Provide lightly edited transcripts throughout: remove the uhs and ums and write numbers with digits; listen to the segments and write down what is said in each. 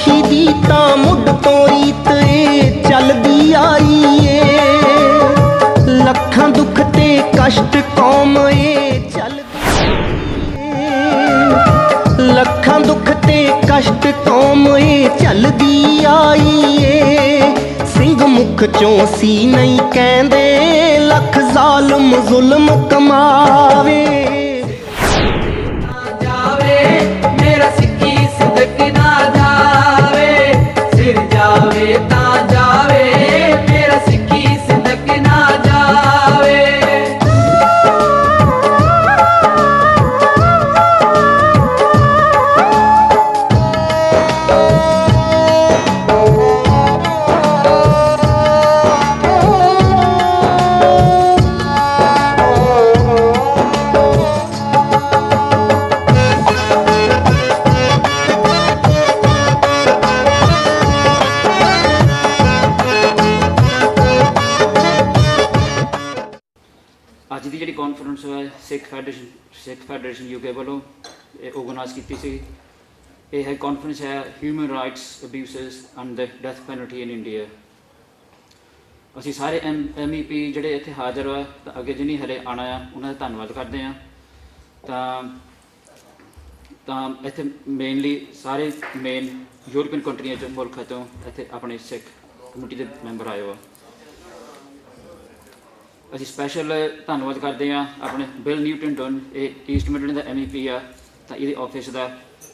ਸਿੱਖੀ ਦੀ ਤਾਂ ਮੁੱਢ ਤੋਂ ਰੀਤ ਏ ਚੱਲਦੀ ਆਈ ਏ, ਲੱਖਾਂ ਦੁੱਖ ਤੇ ਕਸ਼ਟ ਕੌਮ ਏ ਚੱਲਦੀ ਏ, ਲੱਖਾਂ ਦੁੱਖ ਤੇ ਕਸ਼ਟ ਕੌਮ ਏ ਚੱਲਦੀ ਆਈ ਏ। ਸਿੰਘ ਮੁਖ ਚੋਂ ਸੀ ਨਹੀਂ ਕਹਿੰਦੇ, ਲੱਖ ਜ਼ਾਲਮ ਜ਼ੁਲਮ ਕਮਾਵੇ। ਅੱਜ ਦੀ ਜਿਹੜੀ ਕਾਨਫਰੰਸ ਹੈ ਸਿੱਖ ਫੈਡਰੇਸ਼ਨ ਯੂਕੇ ਵੱਲੋਂ ਆਰਗੇਨਾਈਜ਼ ਕੀਤੀ ਸੀ। ਇਹ ਹੈ ਕਾਨਫਰੰਸ ਹੈ human rights abuses and the death penalty in India. ਅਸੀਂ ਸਾਰੇ MEP ਜਿਹੜੇ ਇੱਥੇ ਹਾਜ਼ਰ ਹੋਏ ਤਾਂ ਅੱਗੇ ਜਿਹਨੀ ਹਲੇ ਆਉਣਾ ਆ ਉਹਨਾਂ ਦਾ ਧੰਨਵਾਦ ਕਰਦੇ ਹਾਂ। ਤਾਂ ਇੱਥੇ ਮੇਨਲੀ ਸਾਰੇ ਮੇਨ ਯੂਰਪੀਅਨ ਕੰਟਰੀਆਂ 'ਚੋਂ ਮੁਲਕਾਂ ਤੋਂ ਇੱਥੇ ਆਪਣੇ ਸਿੱਖ ਕਮਿਊਨਿਟੀ ਦੇ ਮੈਂਬਰ ਆਏ ਹੋ। ਅਸੀਂ ਸਪੈਸ਼ਲ ਧੰਨਵਾਦ ਕਰਦੇ ਹਾਂ ਆਪਣੇ ਬਿਲ ਨਿਊਟਨ ਡਨ, ਇਹ ਈਸਟ ਮਿਡਲੈਂਡ ਦਾ MEP ਆ, ਤਾਂ ਇਹਦੇ ਆਫਿਸ ਦਾ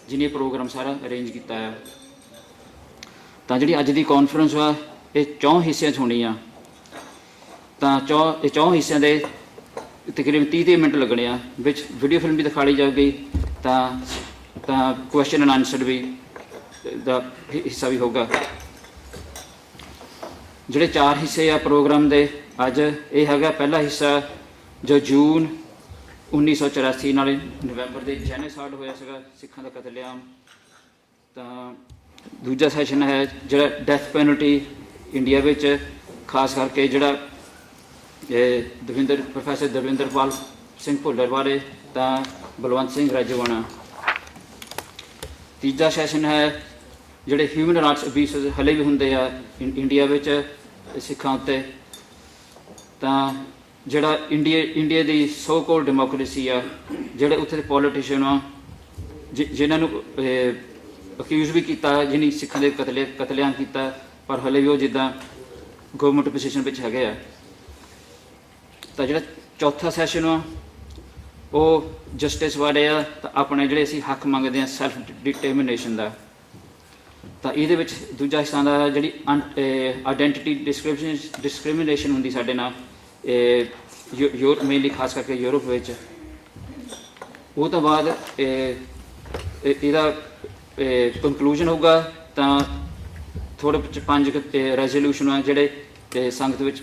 ਜਿਹਨੇ ਪ੍ਰੋਗਰਾਮ ਸਾਰਾ ਅਰੇਂਜ ਕੀਤਾ ਆ। ਤਾਂ ਜਿਹੜੀ ਅੱਜ ਦੀ ਕਾਨਫਰੰਸ ਆ ਇਹ 4 ਹਿੱਸਿਆਂ 'ਚ ਹੋਣੀ ਆ। ਤਾਂ 4 ਹਿੱਸਿਆਂ ਦੇ ਤਕਰੀਬਨ 30 ਮਿੰਟ ਲੱਗਣੇ ਆ, ਵਿੱਚ ਵੀਡੀਓ ਫਿਲਮ ਵੀ ਦਿਖਾਈ ਜਾਊਗੀ, ਤਾਂ ਕੁਐਸਚਨ ਐਂਡ ਆਨਸਰ ਵੀ ਦਾ ਹਿੱਸਾ ਵੀ ਹੋਊਗਾ। ਜਿਹੜੇ 4 ਹਿੱਸੇ ਆ ਪ੍ਰੋਗਰਾਮ ਦੇ ਅੱਜ, ਇਹ ਹੈਗਾ ਪਹਿਲਾ ਹਿੱਸਾ ਜੋ ਜੂਨ 1984 ਨਾਲ ਨਵੰਬਰ ਦੇ ਜੈਨੋਸਾਈਡ ਹੋਇਆ ਸੀਗਾ, ਸਿੱਖਾਂ ਦਾ ਕਤਲੇਆਮ। ਤਾਂ ਦੂਜਾ ਸੈਸ਼ਨ ਹੈ ਜਿਹੜਾ ਡੈਥ ਪੈਨਲਟੀ ਇੰਡੀਆ ਵਿੱਚ, ਖਾਸ ਕਰਕੇ ਜਿਹੜਾ ਪ੍ਰੋਫੈਸਰ ਦਵਿੰਦਰਪਾਲ ਸਿੰਘ ਭੁੱਲਰ ਬਾਰੇ, ਤਾਂ ਬਲਵੰਤ ਸਿੰਘ ਰਾਜੋਆਣਾ। ਤੀਜਾ ਸੈਸ਼ਨ ਹੈ ਜਿਹੜੇ ਹਿਊਮਨ ਰਾਈਟਸ ਅਬਿਊਸਿਸ ਹਲੇ ਵੀ ਹੁੰਦੇ ਆ ਇੰਡੀਆ ਵਿੱਚ ਸਿੱਖਾਂ ਉੱਤੇ। ਤਾਂ ਜਿਹੜਾ ਇੰਡੀਆ ਦੀ ਸੋ ਕੋਲ ਡੈਮੋਕ੍ਰੇਸੀ ਆ, ਜਿਹੜੇ ਉੱਥੇ ਦੇ ਪੋਲੀਟੀਸ਼ੀਅਨ ਆ ਜਿਨ੍ਹਾਂ ਨੂੰ ਅਕਿਊਜ਼ ਵੀ ਕੀਤਾ, ਜਿਹਨੇ ਸਿੱਖਾਂ ਦੇ ਕਤਲੇਆਮ ਕੀਤਾ, ਪਰ ਹਲੇ ਵੀ ਉਹ ਜਿੱਦਾਂ ਗਵਰਨਮੈਂਟ ਪੋਜੀਸ਼ਨ ਵਿੱਚ ਹੈਗੇ ਆ। ਤਾਂ ਜਿਹੜਾ ਚੌਥਾ ਸੈਸ਼ਨ ਆ ਉਹ ਜਸਟਿਸ ਬਾਰੇ ਆ, ਤਾਂ ਆਪਣੇ ਜਿਹੜੇ ਅਸੀਂ ਹੱਕ ਮੰਗਦੇ ਹਾਂ ਸੈਲਫ ਡਿਟਰਮੀਨੇਸ਼ਨ ਦਾ। ਤਾਂ ਇਹਦੇ ਵਿੱਚ ਦੂਜਾ ਹਿੱਸਾ ਦਾ ਜਿਹੜੀ ਆਈਡੈਂਟੀਟੀ ਡਿਸਕ੍ਰਿਮੀਨੇਸ਼ਨ ਹੁੰਦੀ ਸਾਡੇ ਨਾਲ ਮੇਨਲੀ ਖਾਸ ਕਰਕੇ ਯੂਰਪ ਵਿੱਚ। ਉਹ ਤੋਂ ਬਾਅਦ ਇਹਦਾ ਕੰਕਲੂਜਨ ਹੋਊਗਾ। ਤਾਂ ਥੋੜ੍ਹੇ 5 ਰੈਜ਼ੋਲੂਸ਼ਨ ਆ ਜਿਹੜੇ ਸੰਗਤ ਵਿੱਚ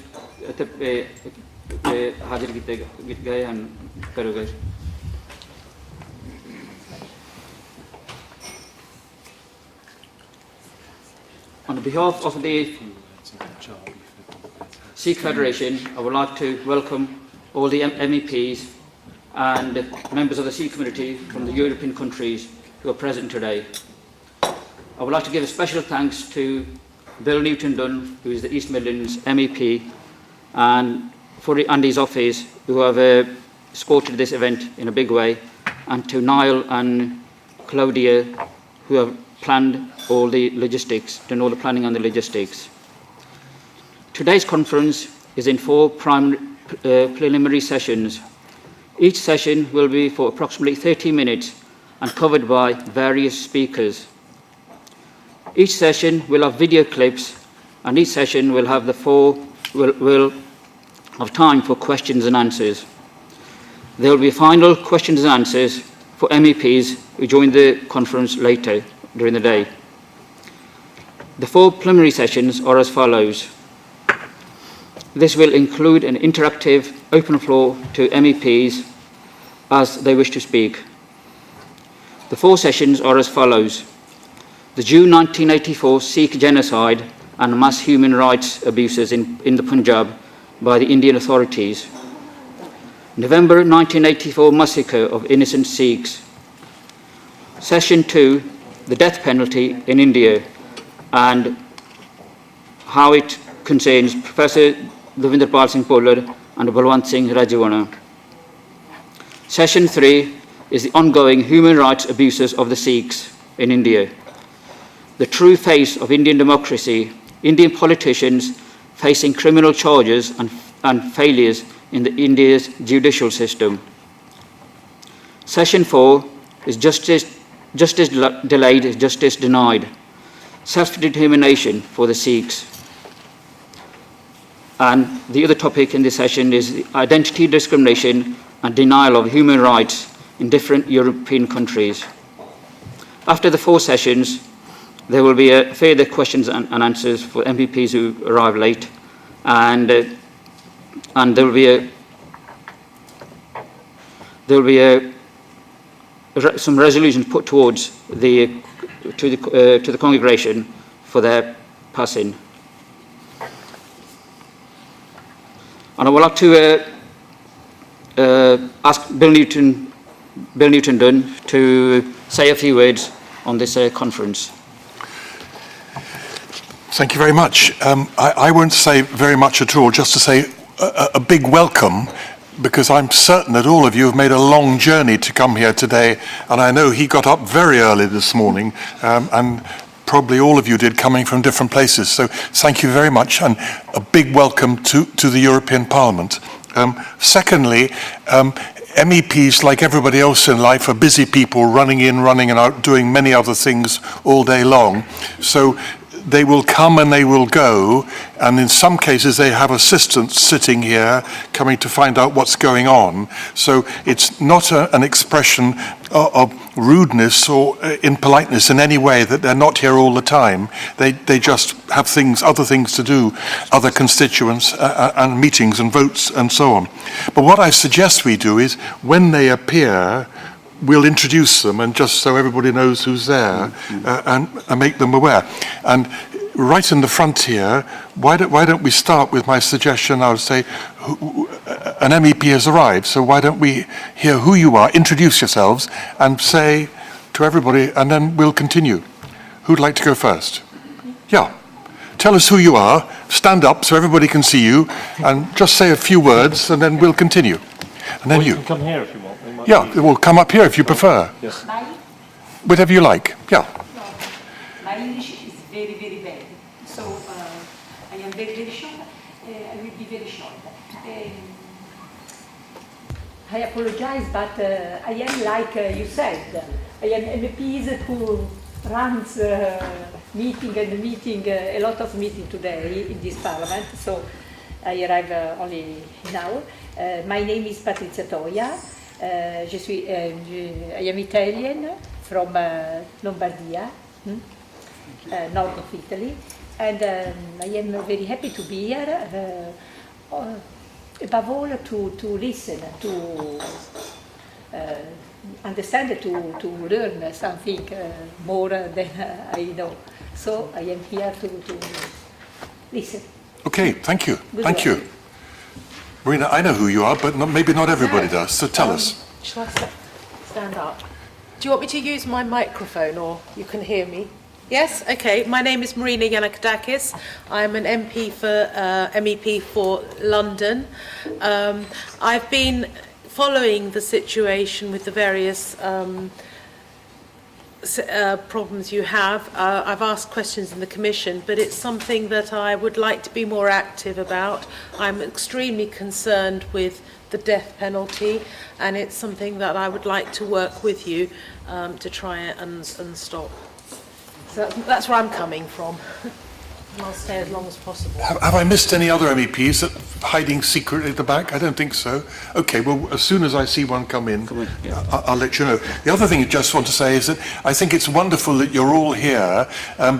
ਇੱਥੇ ਹਾਜ਼ਰ ਕੀਤੇ ਗਏ ਹਨ ਕਰੋਗੇ। On behalf of the Sikh Federation, I would like to welcome all the MEPs and members of the Sikh community from the European countries who are present today. I would like to give a special thanks to Bill Newton Dunn, who is the East Midlands MEP, and his office, who have escorted this event in a big way, and to Niall and Claudia, who have planned all the logistics, done all the planning on the logistics. Today's conference is in 4 preliminary sessions. Each session will be for approximately 30 minutes and covered by various speakers. Each session will have video clips, and each session will have will have time for questions and answers. There will be final questions and answers for MEPs who join the conference later during the day. The 4 preliminary sessions are as follows. This will include an interactive open floor to MEPs as they wish to speak. The 4 sessions are as follows. The June 1984 Sikh genocide and mass human rights abuses in the Punjab by the Indian authorities. November 1984 massacre of innocent Sikhs. Session 2, the death penalty in India and how it concerns Professor Davinder Pal Singh Pollard and Balwant Singh Rajwana. Session 3 is the ongoing human rights abuses of the Sikhs in India. The true face of Indian democracy, Indian politicians facing criminal charges and failures in India's judicial system. Session 4 is justice delayed is justice denied. Self-determination for the Sikhs. And the other topic in this session is the identity discrimination and denial of human rights in different European countries. After the 4 sessions, there will be further questions and answers for MPs who arrive late, and there will be some resolutions put towards to the congregation for their passing. And I would like to ask Bill Newton Dunn to say a few words on this conference. Thank you very much. I won't say very much at all, just to say a big welcome, because I'm certain that all of you have made a long journey to come here today, and I know he got up very early this morning, and probably all of you did, coming from different places. So thank you very much, and a big welcome to the European Parliament. Secondly, MEPs, like everybody else in life, are busy people running in, running out, doing many other things all day long. So they will come and they will go, and in some cases they have assistants sitting here coming to find out what's going on. So it's not an expression of rudeness or impoliteness in any way that they're not here all the time. They just have other things to do, other constituents and meetings and votes and so on. But what I suggest we do is, when they appear, we'll introduce them, and just so everybody knows who's there, and make them aware. And right in the front here, why don't we start with my suggestion? I would say an MEP has arrived, so why don't we hear who you are, introduce yourselves, and say to everybody, and then we'll continue. Who'd like to go first? Yeah. Tell us who you are, stand up so everybody can see you, and just say a few words, and then we'll continue. And then you can come here if you want. Yeah, we'll come up here if you prefer. Yes. Whatever you like. Yeah. My English is very, very bad. So I am very, very short. I will be very short. I apologize, but I am like you said. I am MEPs who runs meeting and meeting, a lot of meeting today in this parliament. So I arrive only now. My name is Patrizia Toia. I am Italian from Lombardia, north of Italy, and I am very happy to be here. Above all, to listen, to understand, to learn something more than I know. So I am here to listen. Okay, thank you. Thank you. Marina, I know who you are, but maybe not everybody does, so tell us. Shall I stand up? Do you want me to use my microphone, or you can hear me? Yes? Okay. My name is Marina Yanakadakis. I'm an MEP for London. I've been following the situation with the various problems you have. I've asked questions in the Commission, but it's something that I would like to be more active about. I'm extremely concerned with the death penalty, and it's something that I would like to work with you to try and stop. So that's where I'm coming from. And I'll stay as long as possible. Have I missed any other MEPs that hiding secretly at the back? I don't think so. Okay, well, as soon as I see one come in, I'll let you know. The other thing I just want to say is that I think it's wonderful that you're all here,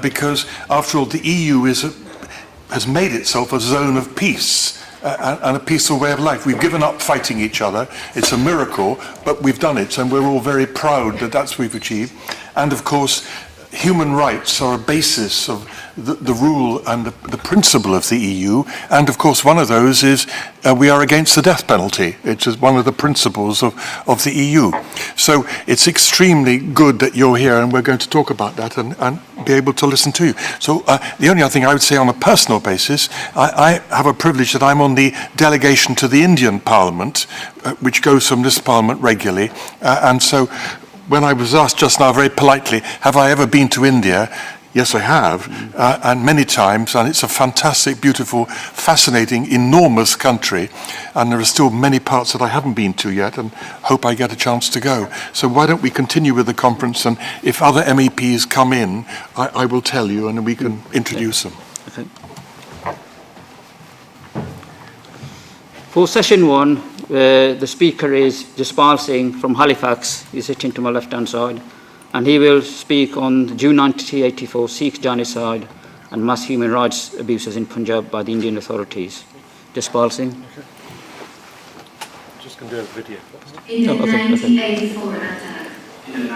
because, after all, the EU has made itself a zone of peace. And a peaceful way of life. We've given up fighting each other. It's a miracle, but we've done it, and we're all very proud that that's what we've achieved. And of course, human rights are a basis of the rule and the principle of the EU, and of course one of those is we are against the death penalty. It's one of the principles of the EU. So it's extremely good that you're here and we're going to talk about that and be able to listen to you. So the only other thing I would say on a personal basis, I have a privilege that I'm on the delegation to the Indian Parliament, which goes from this Parliament regularly, and so when I was asked just now very politely, have I ever been to India? Yes, I have, and many times, and it's a fantastic, beautiful, fascinating, enormous country, and there are still many parts that I haven't been to yet, and hope I get a chance to go. So why don't we continue with the conference, and if other MEPs come in, I will tell you, and we can introduce them. Okay. For session 1, the speaker is Jaspal Singh from Halifax. He's sitting to my left-hand side. And he will speak on the June 1984 Sikh genocide and mass human rights abuses in Punjab by the Indian authorities. Jaspal Singh. Okay. Just going to do a video first. In the 1984 attack. In the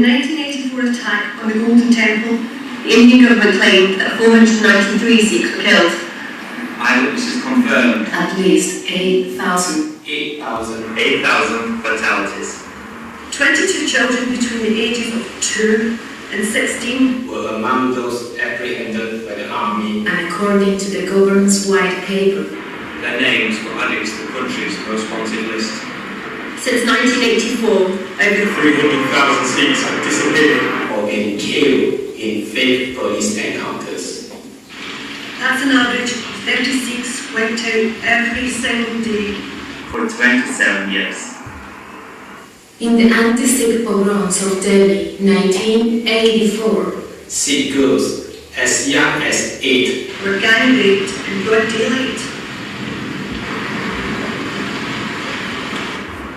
1984 attack on the Golden Temple, the Indian government claimed that 493 Sikhs were killed. Eyewitnesses confirmed At least 8,000. 8,000 fatalities 22 children between the ages of 2 and 16 were among those apprehended by the army. and according to the government's white paper. Their names were added to the country's most wanted list. Since 1984, over 300,000 Sikhs have disappeared or been killed in fake police encounters. that's an average of 36 wiped out every single day. For 27 years. In the anti-Sikh pogroms of Delhi, 1984, Sikh girls as young as 8 were gang raped in broad daylight.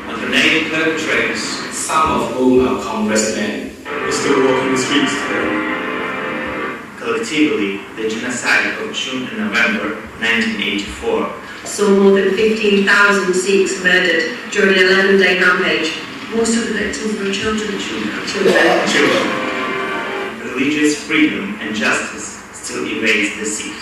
and the named perpetrators, some of whom are congressmen, are still walking the streets today. Collectively, the genocide of June and November 1984 So more than 15,000 Sikhs murdered during an 11-day rampage. Most of the victims were children. children. Religious freedom and justice still evades the Sikh.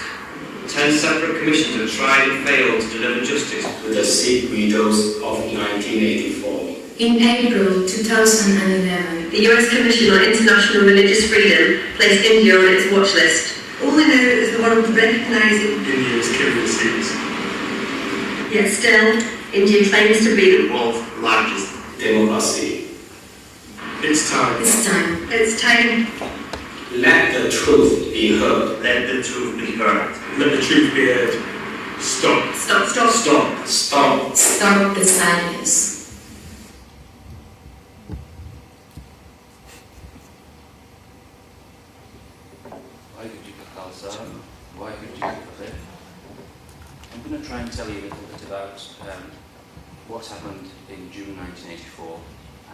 10 separate commissions have tried and failed to deliver justice to the Sikh widows of 1984. In April 2011, the US Commission on International Religious Freedom placed India on its watch list. Only now is the world recognising India is killing the Sikhs. Yet still, India claims to be The world's largest democracy. It's time. It's time. It's time. Let the truth be heard. Let the truth be heard. Let the truth be heard. Stop. Stop, stop. Stop. Stop. Stop the silence. I'm going to try and tell you a little bit about what happened in June 1984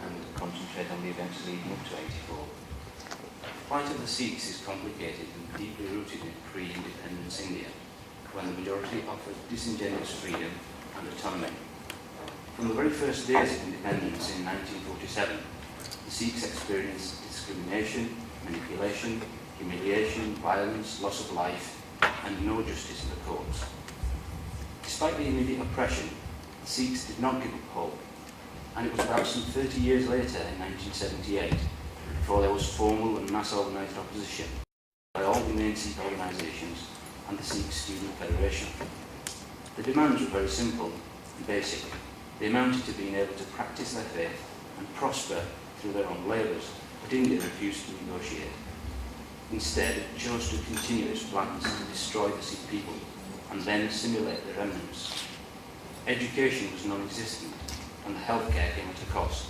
and concentrate on the events leading up to 84. The plight of the Sikhs is complicated and deeply rooted in pre-independence India, when the majority offered disingenuous freedom and autonomy. From the very first days of independence in 1947, the Sikhs experienced discrimination, manipulation, humiliation, violence, loss of life, and no justice in the courts. Despite the immediate oppression, the Sikhs did not give up hope, and it was about some 30 years later, in 1978, before there was formal and mass organised opposition by all the main Sikh organisations and the Sikh Student Federation. The demands were very simple and basic. They amounted to being able to practice their faith and prosper through their own labours, but India refused to negotiate. Instead, it chose to continue its plans to destroy the Sikh people and then assimilate the remnants. Education was non-existent, and healthcare came at a cost.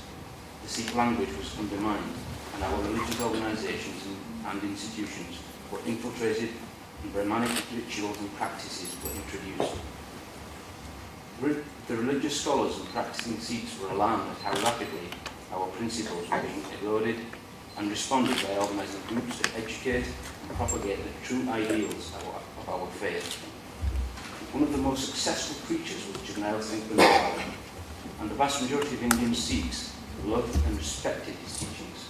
The Sikh language was undermined, and our religious organisations and institutions were infiltrated, and Brahmanic rituals and practices were introduced. The religious scholars and practicing Sikhs were alarmed at how rapidly our principles were being eroded, and responded by organising groups to educate and propagate the true ideals of our faith. One of the most successful preachers was Jarnail Singh Punjab, and the vast majority of Indian Sikhs loved and respected his teachings.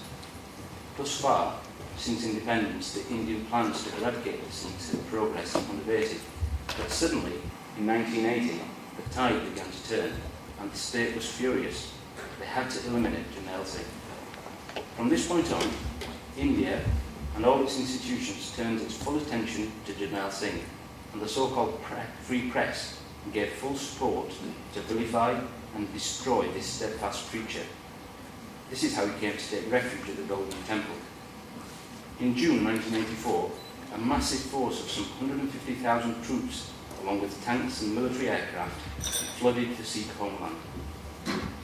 Thus far, since independence, the Indian plans to eradicate the Sikhs had progressed unabated. But suddenly, in 1980, the tide began to turn, and the state was furious. They had to eliminate Jarnail Singh. From this point on, India and all its institutions turned its full attention to Jarnail Singh, and the so-called free press gave full support to vilify and destroy this steadfast preacher. This is how he came to take refuge at the Golden Temple. In June 1984, a massive force of some 150,000 troops, along with tanks and military aircraft, flooded the Sikh homeland.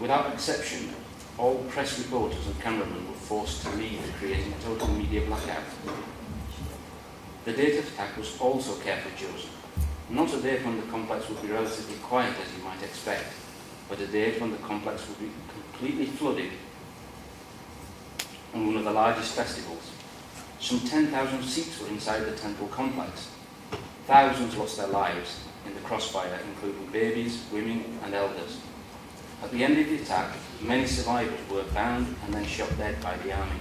Without exception, all press reporters and cameramen were forced to leave, creating a total media blackout. The date of attack was also carefully chosen. Not a date when the complex would be relatively quiet, as you might expect, but a date when the complex would be completely flooded on one of the largest festivals. Some 10,000 Sikhs were inside the temple complex. Thousands lost their lives in the crossfire, including babies, women and elders. At the end of the attack, many survivors were bound and then shot dead by the army.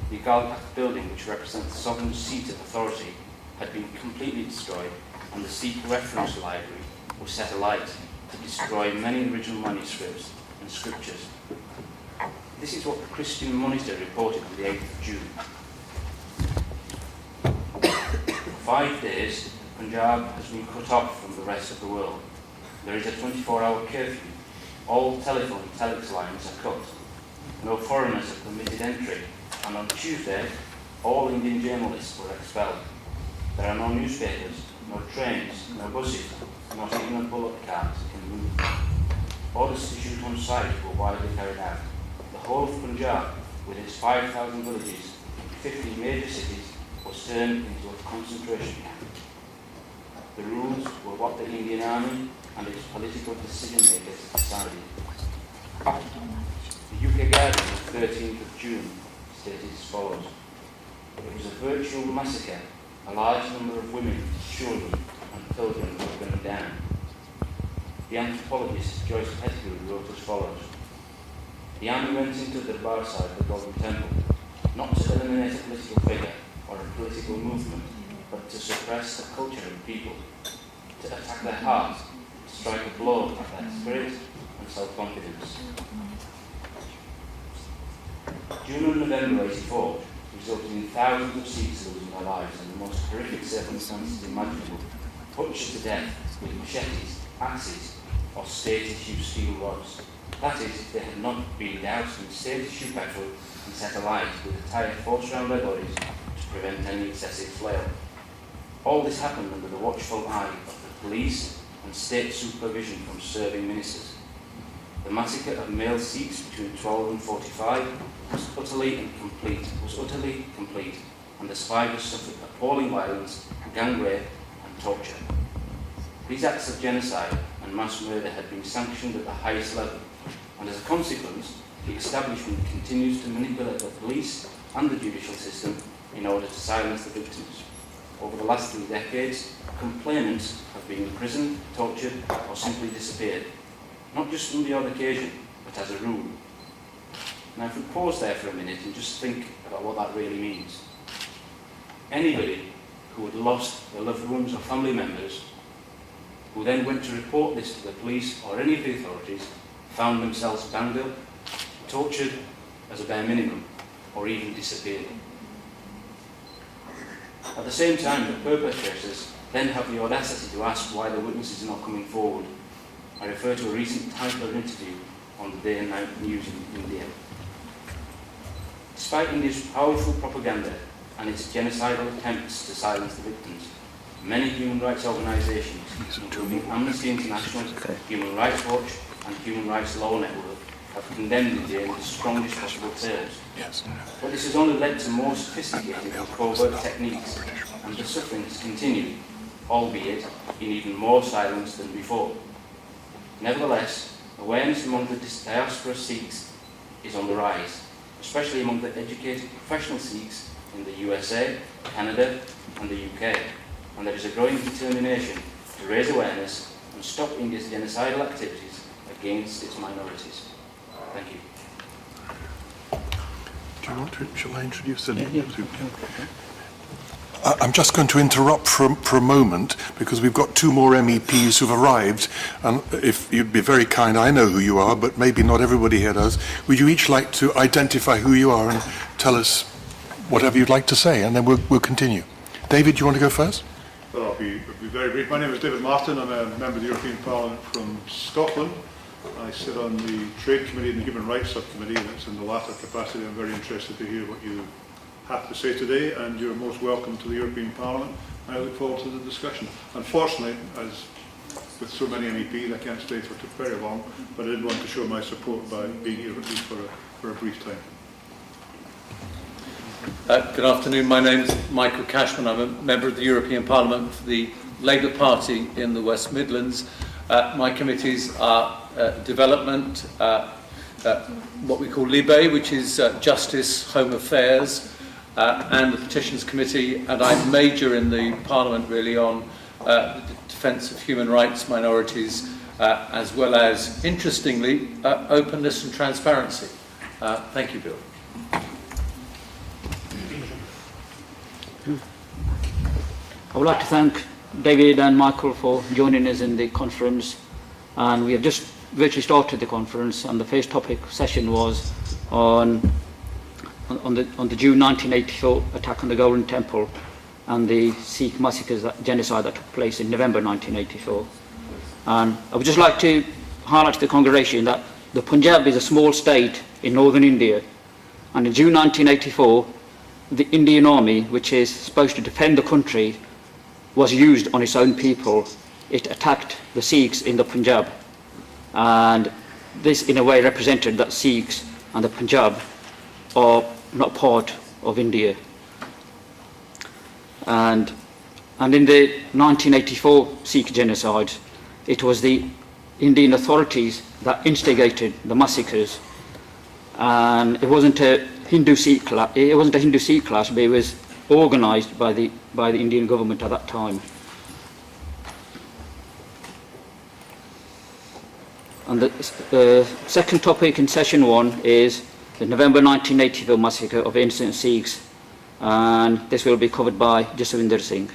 The Gol Takht building, which represents the sovereign seat of authority, had been completely destroyed, and the Sikh reference library was set alight to destroy many original manuscripts and scriptures. This is what the Christian Monitor reported on the 8th of June. For 5 days, Punjab has been cut off from the rest of the world. There is a 24-hour curfew. All telephone and telex lines are cut. No foreigners are permitted entry, and on Tuesday, all Indian journalists were expelled. There are no newspapers, no trains, no buses, not even a bullock cart can move. Orders to shoot on sight were widely carried out. The whole of Punjab, with its 5,000 villages and 50 major cities, was turned into a concentration camp. The rules were what the Indian Army and its political decision-makers decided. The UK Guardian of 13th of June stated as follows: "It was a virtual massacre. A large number of women, children and pilgrims were gunned down." The anthropologist Joyce Pettigrew wrote as follows: "The army went into the Darbar side of the Golden Temple, not to eliminate a political figure or a political movement, but to suppress the culture of people, to attack their heart, to strike a blow at their spirit and self-confidence." June and November 84 resulted in thousands of Sikhs losing their lives in the most horrific circumstances imaginable, butchered to death with machetes, axes, or state-issue steel rods. That is, if they had not been doused in state-issue petrol and set alight with a tire forced around their bodies to prevent any excessive flare. All this happened under the watchful eye of the police and state supervision from serving ministers. The massacre of male Sikhs between 12 and 45 was utterly complete, and the survivors suffered appalling violence, gang rape and torture. These acts of genocide and mass murder had been sanctioned at the highest level, and as a consequence, the establishment continues to manipulate the police and the judicial system in order to silence the victims. Over the last 3 decades, complainants have been imprisoned, tortured, or simply disappeared, not just on the odd occasion, but as a rule. Now, if we pause there for a minute and just think about what that really means. Anybody who had lost their loved ones or family members, who then went to report this to the police or any of the authorities, found themselves bound up, tortured as a bare minimum, or even disappeared. At the same time, the perpetrators then have the audacity to ask why the witnesses are not coming forward. I refer to a recent Tyler interview on the Day and Night News in India. Despite India's powerful propaganda and its genocidal attempts to silence the victims, many human rights organisations, including Amnesty International, Human Rights Watch and Human Rights Law Network, have condemned India in the strongest possible terms. But this has only led to more sophisticated and covert techniques, and the suffering has continued, albeit in even more silence than before. Nevertheless, awareness among the diaspora Sikhs is on the rise, especially among the educated professional Sikhs in the USA, Canada and the UK, and there is a growing determination to raise awareness and stop India's genocidal activities against its minorities. Thank you. Shall I introduce the I'm just going to interrupt for a moment because we've got two more MEPs who've arrived, and if you'd be very kind, I know who you are, but maybe not everybody here does. Would you each like to identify who you are and tell us whatever you'd like to say, and then we'll continue. David, do you want to go first? Well, I'll be very brief. My name is David Martin. I'm a member of the European Parliament from Scotland. I sit on the Trade Committee and the Human Rights Subcommittee, and it's in the latter capacity. I'm very interested to hear what you have to say today, and you're most welcome to the European Parliament. I look forward to the discussion. Unfortunately, as with so many MEPs, I can't stay for very long, but I did want to show my support by being here at least for a brief time. Good afternoon. My name is Michael Cashman. I'm a member of the European Parliament for the Labour Party in the West Midlands. My committees are development, what we call LIBE, which is Justice, Home Affairs, and the Petitions Committee, and I major in the Parliament really on the defence of human rights, minorities, as well as, interestingly, openness and transparency. Thank you, Bill. I would like to thank David and Michael for joining us in the conference, and we have just virtually started the conference, and the first topic session was on the June 1984 attack on the Golden Temple and the Sikh massacres, genocide that took place in November 1984. And I would just like to highlight to the congregation that the Punjab is a small state in northern India, and in June 1984 the Indian Army, which is supposed to defend the country, was used on its own people. It attacked the Sikhs in the Punjab, and this in a way represented that Sikhs and the Punjab are not part of India. And in the 1984 Sikh genocide, it was the Indian authorities that instigated the massacres, and it wasn't a Hindu-Sikh clash, but it was organised by the Indian government at that time. And the second topic in session one is the November 1984 massacre of innocent Sikhs, and this will be covered by Jaswinder Singh.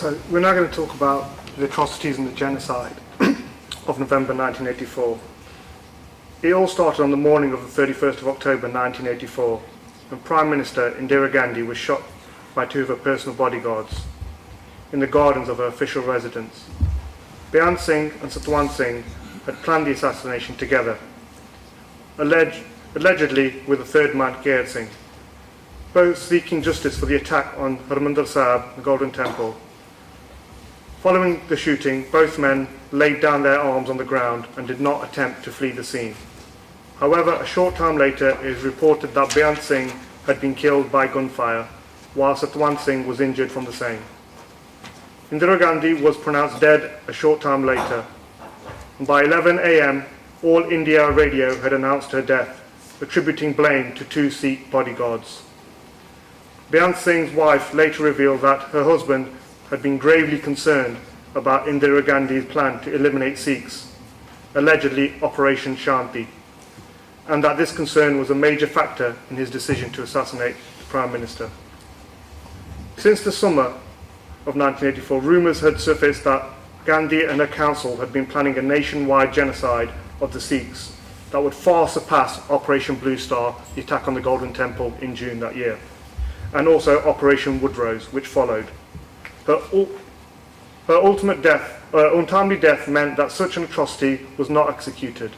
So we're now going to talk about the atrocities and the genocide of November 1984. It all started on the morning of the 31st of October 1984, when Prime Minister Indira Gandhi was shot by two of her personal bodyguards in the gardens of her official residence. Beant Singh and Satwan Singh had planned the assassination together, allegedly with a third man, Gher Singh, both seeking justice for the attack on Harmandir Sahib, the Golden Temple. Following the shooting, both men laid down their arms on the ground and did not attempt to flee the scene. However, a short time later, it is reported that Beant Singh had been killed by gunfire, while Satwan Singh was injured from the same. Indira Gandhi was pronounced dead a short time later, and by 11 a.m., All India Radio had announced her death, attributing blame to two Sikh bodyguards. Beant Singh's wife later revealed that her husband had been gravely concerned about Indira Gandhi's plan to eliminate Sikhs, allegedly Operation Shanti, and that this concern was a major factor in his decision to assassinate the Prime Minister. Since the summer of 1984, rumours had surfaced that Gandhi and her council had been planning a nationwide genocide of the Sikhs that would far surpass Operation Blue Star, the attack on the Golden Temple in June that year, and also Operation Woodrose, which followed. Her ultimate death, untimely death, meant that such an atrocity was not executed.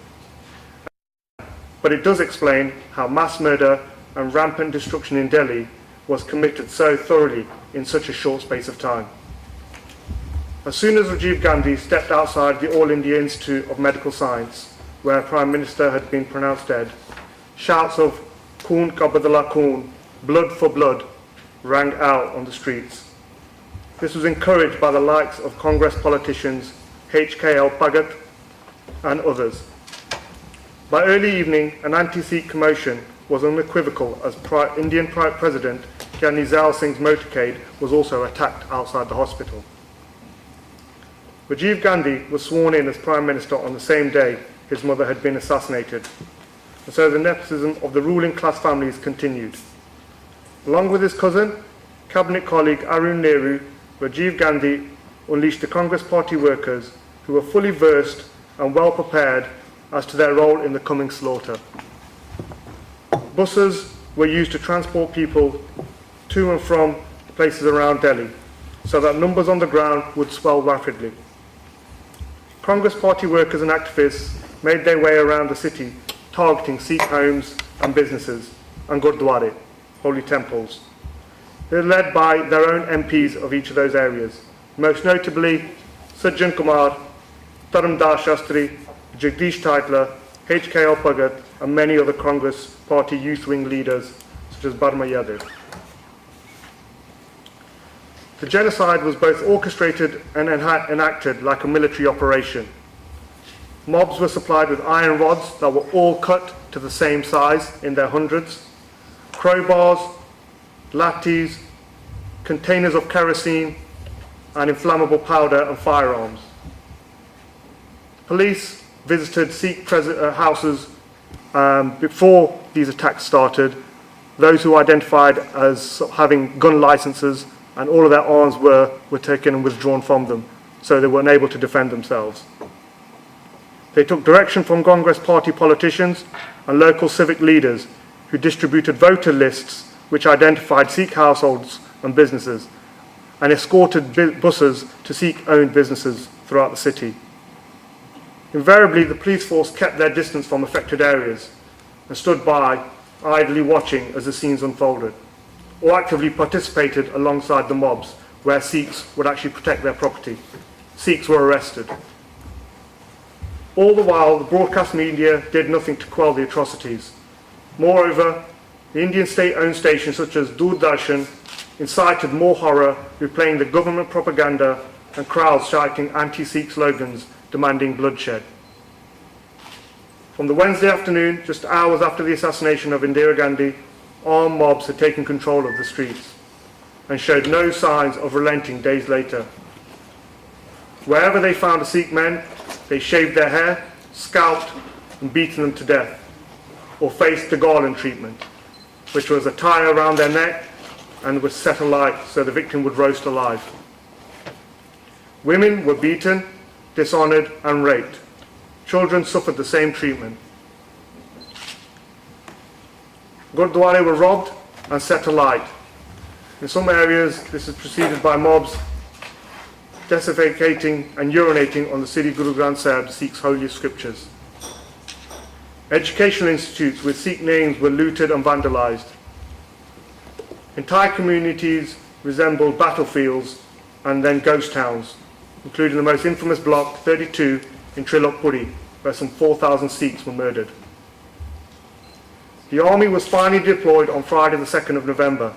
But it does explain how mass murder and rampant destruction in Delhi was committed so thoroughly in such a short space of time. As soon as Rajiv Gandhi stepped outside the All India Institute of Medical Science, where Prime Minister had been pronounced dead, shouts of "Khoon ka badla khoon," blood for blood, rang out on the streets. This was encouraged by the likes of Congress politicians H.K.L. Bhagat and others. By early evening, an anti-Sikh commotion was unequivocal as Indian President Gyani Zail Singh's motorcade was also attacked outside the hospital. Rajiv Gandhi was sworn in as Prime Minister on the same day his mother had been assassinated, and so the nepotism of the ruling class families continued. Along with his cousin, cabinet colleague Arun Nehru, Rajiv Gandhi unleashed the Congress Party workers who were fully versed and well prepared as to their role in the coming slaughter. Buses were used to transport people to and from places around Delhi, so that numbers on the ground would swell rapidly. Congress Party workers and activists made their way around the city, targeting Sikh homes and businesses and gurdwara, holy temples. They were led by their own MPs of each of those areas, most notably Sajjan Kumar, Dharamdas Shastri, Jagdish Titler, H.K.L. Bhagat, and many other Congress Party youth wing leaders, such as Barma Yadav. The genocide was both orchestrated and enacted like a military operation. Mobs were supplied with iron rods that were all cut to the same size in their hundreds, crowbars, lathis, containers of kerosene, and inflammable powder and firearms. Police visited Sikh houses before these attacks started, those who identified as having gun licenses, and all of their arms were taken and withdrawn from them, so they were unable to defend themselves. They took direction from Congress Party politicians and local civic leaders who distributed voter lists which identified Sikh households and businesses, and escorted buses to Sikh-owned businesses throughout the city. Invariably, the police force kept their distance from affected areas and stood by, idly watching as the scenes unfolded, or actively participated alongside the mobs where Sikhs would actually protect their property. Sikhs were arrested. All the while, the broadcast media did nothing to quell the atrocities. Moreover, the Indian state-owned stations such as Doordarshan incited more horror, replaying the government propaganda and crowds shouting anti-Sikh slogans demanding bloodshed. From the Wednesday afternoon, just hours after the assassination of Indira Gandhi, armed mobs had taken control of the streets and showed no signs of relenting days later. Wherever they found a Sikh men, they shaved their hair, scalped and beaten them to death, or faced the garland treatment, which was a tie around their neck and was set alight so the victim would roast alive. Women were beaten, dishonoured and raped. Children suffered the same treatment. Gurdwara were robbed and set alight. In some areas, this is preceded by mobs desecrating and urinating on the Sri Guru Granth Sahib, Sikhs' holy scriptures. Educational institutes with Sikh names were looted and vandalised. Entire communities resembled battlefields and then ghost towns, including the most infamous block 32 in Trilokpuri, where some 4,000 Sikhs were murdered. The army was finally deployed on Friday the 2nd of November,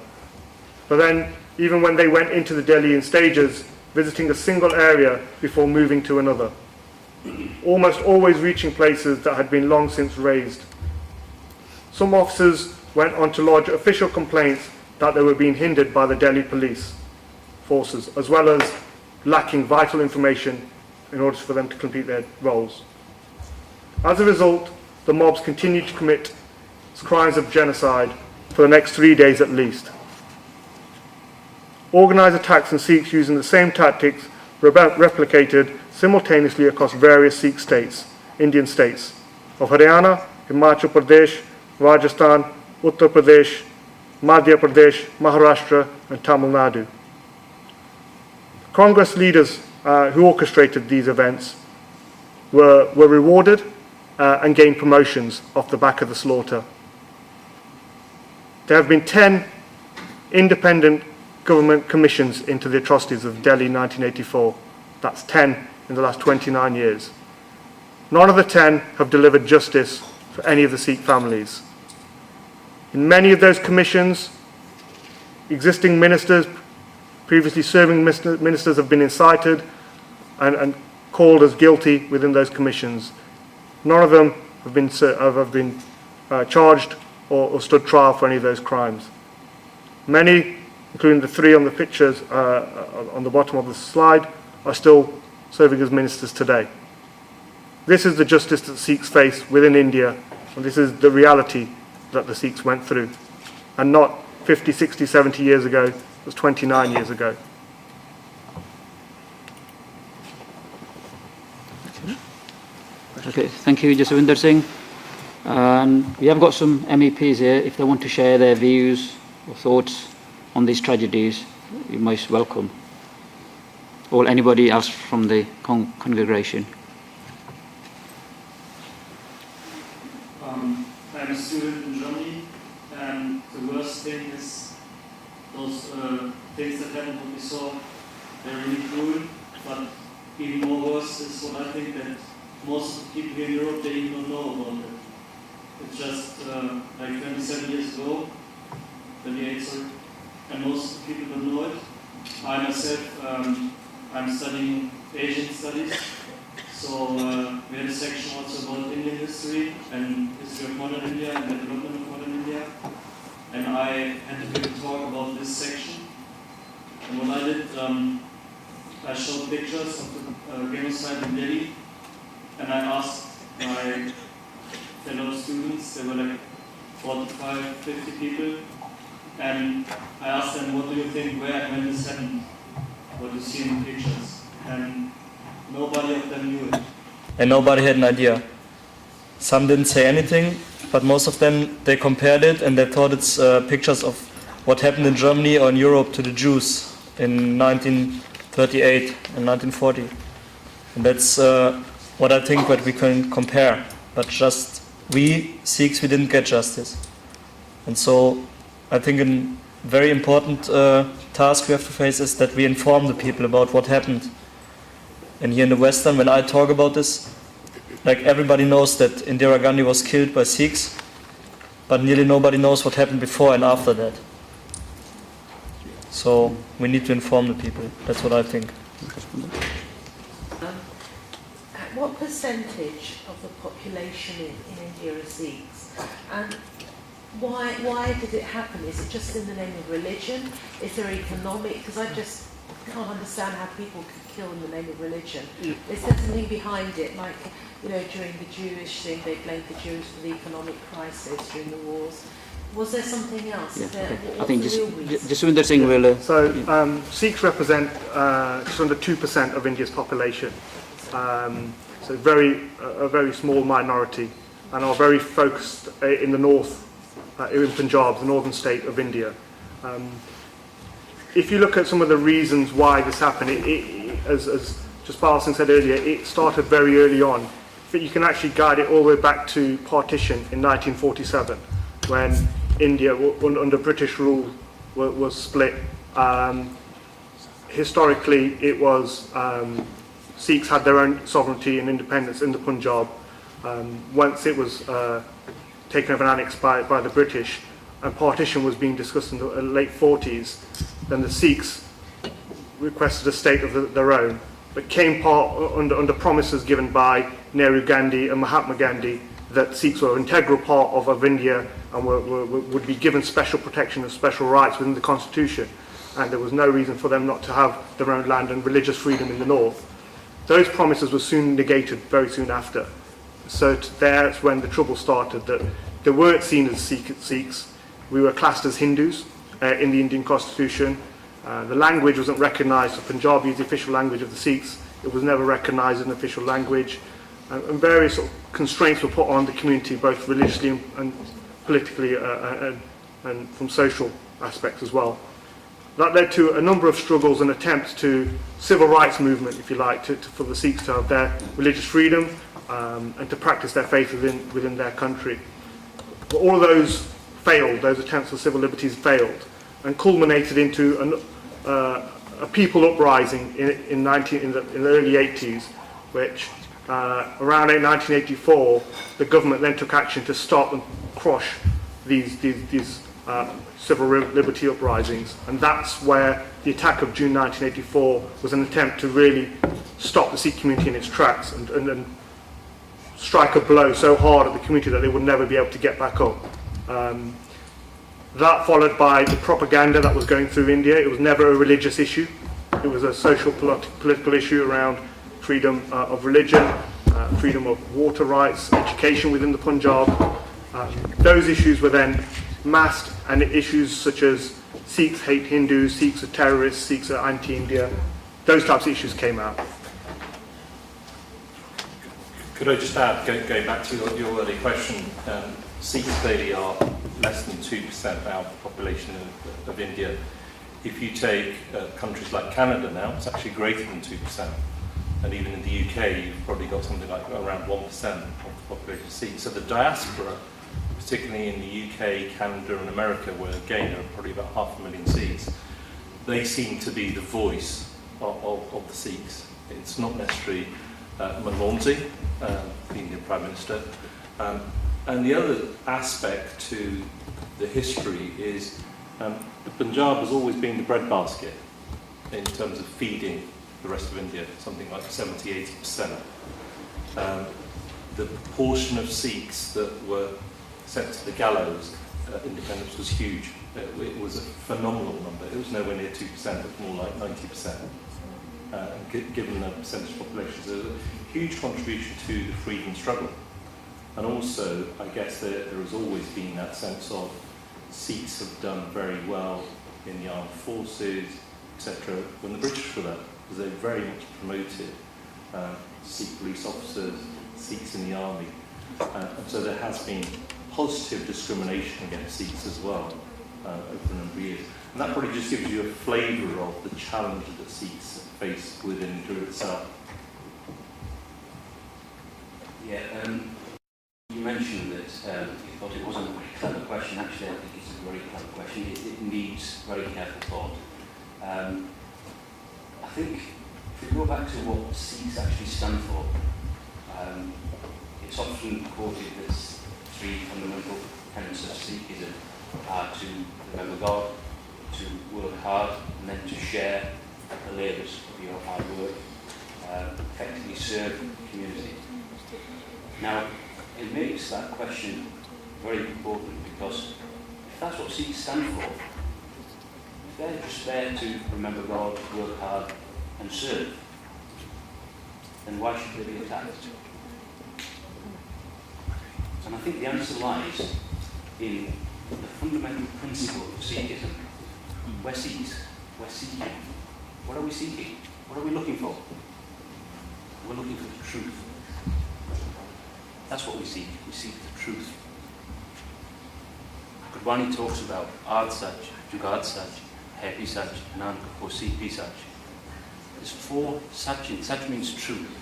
but then even when they went into the Delhi in stages, visiting a single area before moving to another, almost always reaching places that had been long since razed. Some officers went on to lodge official complaints that they were being hindered by the Delhi police forces, as well as lacking vital information in order for them to complete their roles. As a result, the mobs continued to commit crimes of genocide for the next 3 days at least. Organised attacks on Sikhs using the same tactics were replicated simultaneously across various Sikh states, Indian states, of Haryana, Himachal Pradesh, Rajasthan, Uttar Pradesh, Madhya Pradesh, Maharashtra and Tamil Nadu. Congress leaders who orchestrated these events were rewarded and gained promotions off the back of the slaughter. There have been 10 independent government commissions into the atrocities of Delhi 1984. That's 10 in the last 29 years. None of the 10 have delivered justice for any of the Sikh families. In many of those commissions, existing ministers, previously serving ministers have been incited and called as guilty within those commissions. None of them have been charged or stood trial for any of those crimes. Many, including the 3 on the pictures on the bottom of the slide, are still serving as ministers today. This is the justice that Sikhs face within India, and this is the reality that the Sikhs went through, and not 50, 60, 70 years ago. It was 29 years ago. Okay, thank you, Jaswinder Singh. And we have got some MEPs here. If they want to share their views or thoughts on these tragedies, you're most welcome. Or anybody else from the congregation. I'm a student in Germany, and the worst thing is those things that happened, what we saw, they're really cruel, but even more worse is what I think that most of the people here in Europe, they even don't know about it. It's just like 27 years ago, 28, sorry, and most of the people don't know it. I myself, I'm studying Asian studies, so we had a section also about Indian history and history of modern India and the development of modern India. And I had to give a talk about this section. And what I did, I showed pictures of the genocide in Delhi, and I asked my fellow students, there were like 45, 50 people, and I asked them, what do you think, where and when this happened? What you see in the pictures? And nobody of them knew it. And nobody had an idea. Some didn't say anything, but most of them, they compared it and they thought it's pictures of what happened in Germany or in Europe to the Jews in 1938 and 1940. And that's what I think what we can compare. But just we Sikhs, we didn't get justice. And so I think a very important task we have to face is that we inform the people about what happened. And here in the Western, when I talk about this, like everybody knows that Indira Gandhi was killed by Sikhs, but nearly nobody knows what happened before and after that. So we need to inform the people. That's what I think. What percentage of the population in India are Sikhs? And why did it happen? Is it just in the name of religion? Is there economic? Because I just can't understand how people could kill in the name of religion. Is there something behind it? Like, you know, during the Jewish thing, they blamed the Jews for the economic crisis during the wars. Was there something else? Yeah, There- okay. what I was think the real reason? Jaswinder Singh will... So Sikhs represent just under 2% of India's population. So a very small minority, and are very focused in the north, in Punjab, the northern state of India. If you look at some of the reasons why this happened, as Jaspal Singh said earlier, it started very early on. But you can actually guide it all the way back to partition in 1947, when India, under British rule, was split. Historically, it was Sikhs had their own sovereignty and independence in the Punjab. Once it was taken over and annexed by the British, and partition was being discussed in the late 40s, then the Sikhs requested a state of their own, but came part under promises given by Nehru Gandhi and Mahatma Gandhi that Sikhs were an integral part of India and would be given special protection and special rights within the constitution, and there was no reason for them not to have their own land and religious freedom in the north. Those promises were soon negated very soon after. So that's when the trouble started, that they weren't seen as Sikhs. We were classed as Hindus in the Indian constitution. The language wasn't recognised. So Punjabi is the official language of the Sikhs. It was never recognised as an official language. And various sort of constraints were put on the community, both religiously and politically and from social aspects as well. That led to a number of struggles and attempts to civil rights movement, if you like, for the Sikhs to have their religious freedom and to practice their faith within their country. But all of those failed, those attempts for civil liberties failed, and culminated into a people uprising in the early 80s, which around 1984, the government then took action to stop and quash these civil liberty uprisings, and that's where the attack of June 1984 was an attempt to really stop the Sikh community in its tracks and strike a blow so hard at the community that they would never be able to get back up. That followed by the propaganda that was going through India. It was never a religious issue. It was a social political issue around freedom of religion, freedom of water rights, education within the Punjab. Those issues were then masked, and issues such as Sikhs hate Hindus, Sikhs are terrorists, Sikhs are anti-India, those types of issues came out. Could I just add, going back to your earlier question, Sikhs clearly are less than 2% now of the population of India. If you take countries like Canada now, it's actually greater than 2%. And even in the UK, you've probably got something like around 1% of the population of Sikhs. So the diaspora, particularly in the UK, Canada and America, where again there are probably about 500,000 Sikhs, they seem to be the voice of the Sikhs. It's not necessarily Manmohan Singh, the Indian Prime Minister. And the other aspect to the history is Punjab has always been the breadbasket in terms of feeding the rest of India, something like 70–80%. The proportion of Sikhs that were sent to the gallows at independence was huge. It was a phenomenal number. It was nowhere near 2%, it was more like 90%. Given the percentage of population, so there's a huge contribution to the freedom struggle. And also, I guess there has always been that sense of Sikhs have done very well in the armed forces, etc., when the British were there, because they very much promoted Sikh police officers, Sikhs in the army. And so there has been positive discrimination against Sikhs as well over a number of years. And that probably just gives you a flavour of the challenge that Sikhs face within India itself. Yeah, you mentioned that you thought it wasn't a very clever question. Actually, I think it's a very clever question. It needs very careful thought. I think if we go back to what Sikhs actually stand for, it's often quoted as three fundamental tenets of Sikhism are to remember God, to work hard, and then to share the labours of your hard work, effectively serve the community. Now, it makes that question very important, because if that's what Sikhs stand for, if they're just there to remember God, work hard and serve, then why should they be attacked? And I think the answer lies in the fundamental principle of Sikhism. We're Sikhs. We're seeking. What are we seeking? What are we looking for? We're looking for the truth. That's what we seek. We seek the truth. Gurdwani talks about Aad Sach, Jugad Sach, Hai Bhi Sach, Nanak Hosi Bhi Sach. There's 4 Sachin. Sach means truth.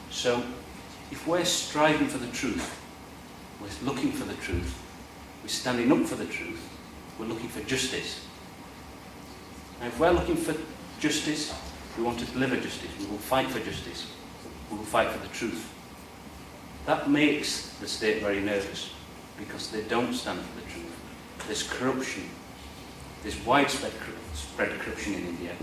So, if we're striving for the truth, we're looking for the truth, we're standing up for the truth, we're looking for justice. Now, if we're looking for justice, we want to deliver justice, we will fight for justice, we will fight for the truth. That makes the state very nervous, because they don't stand for the truth. There's corruption, there's widespread corruption in India,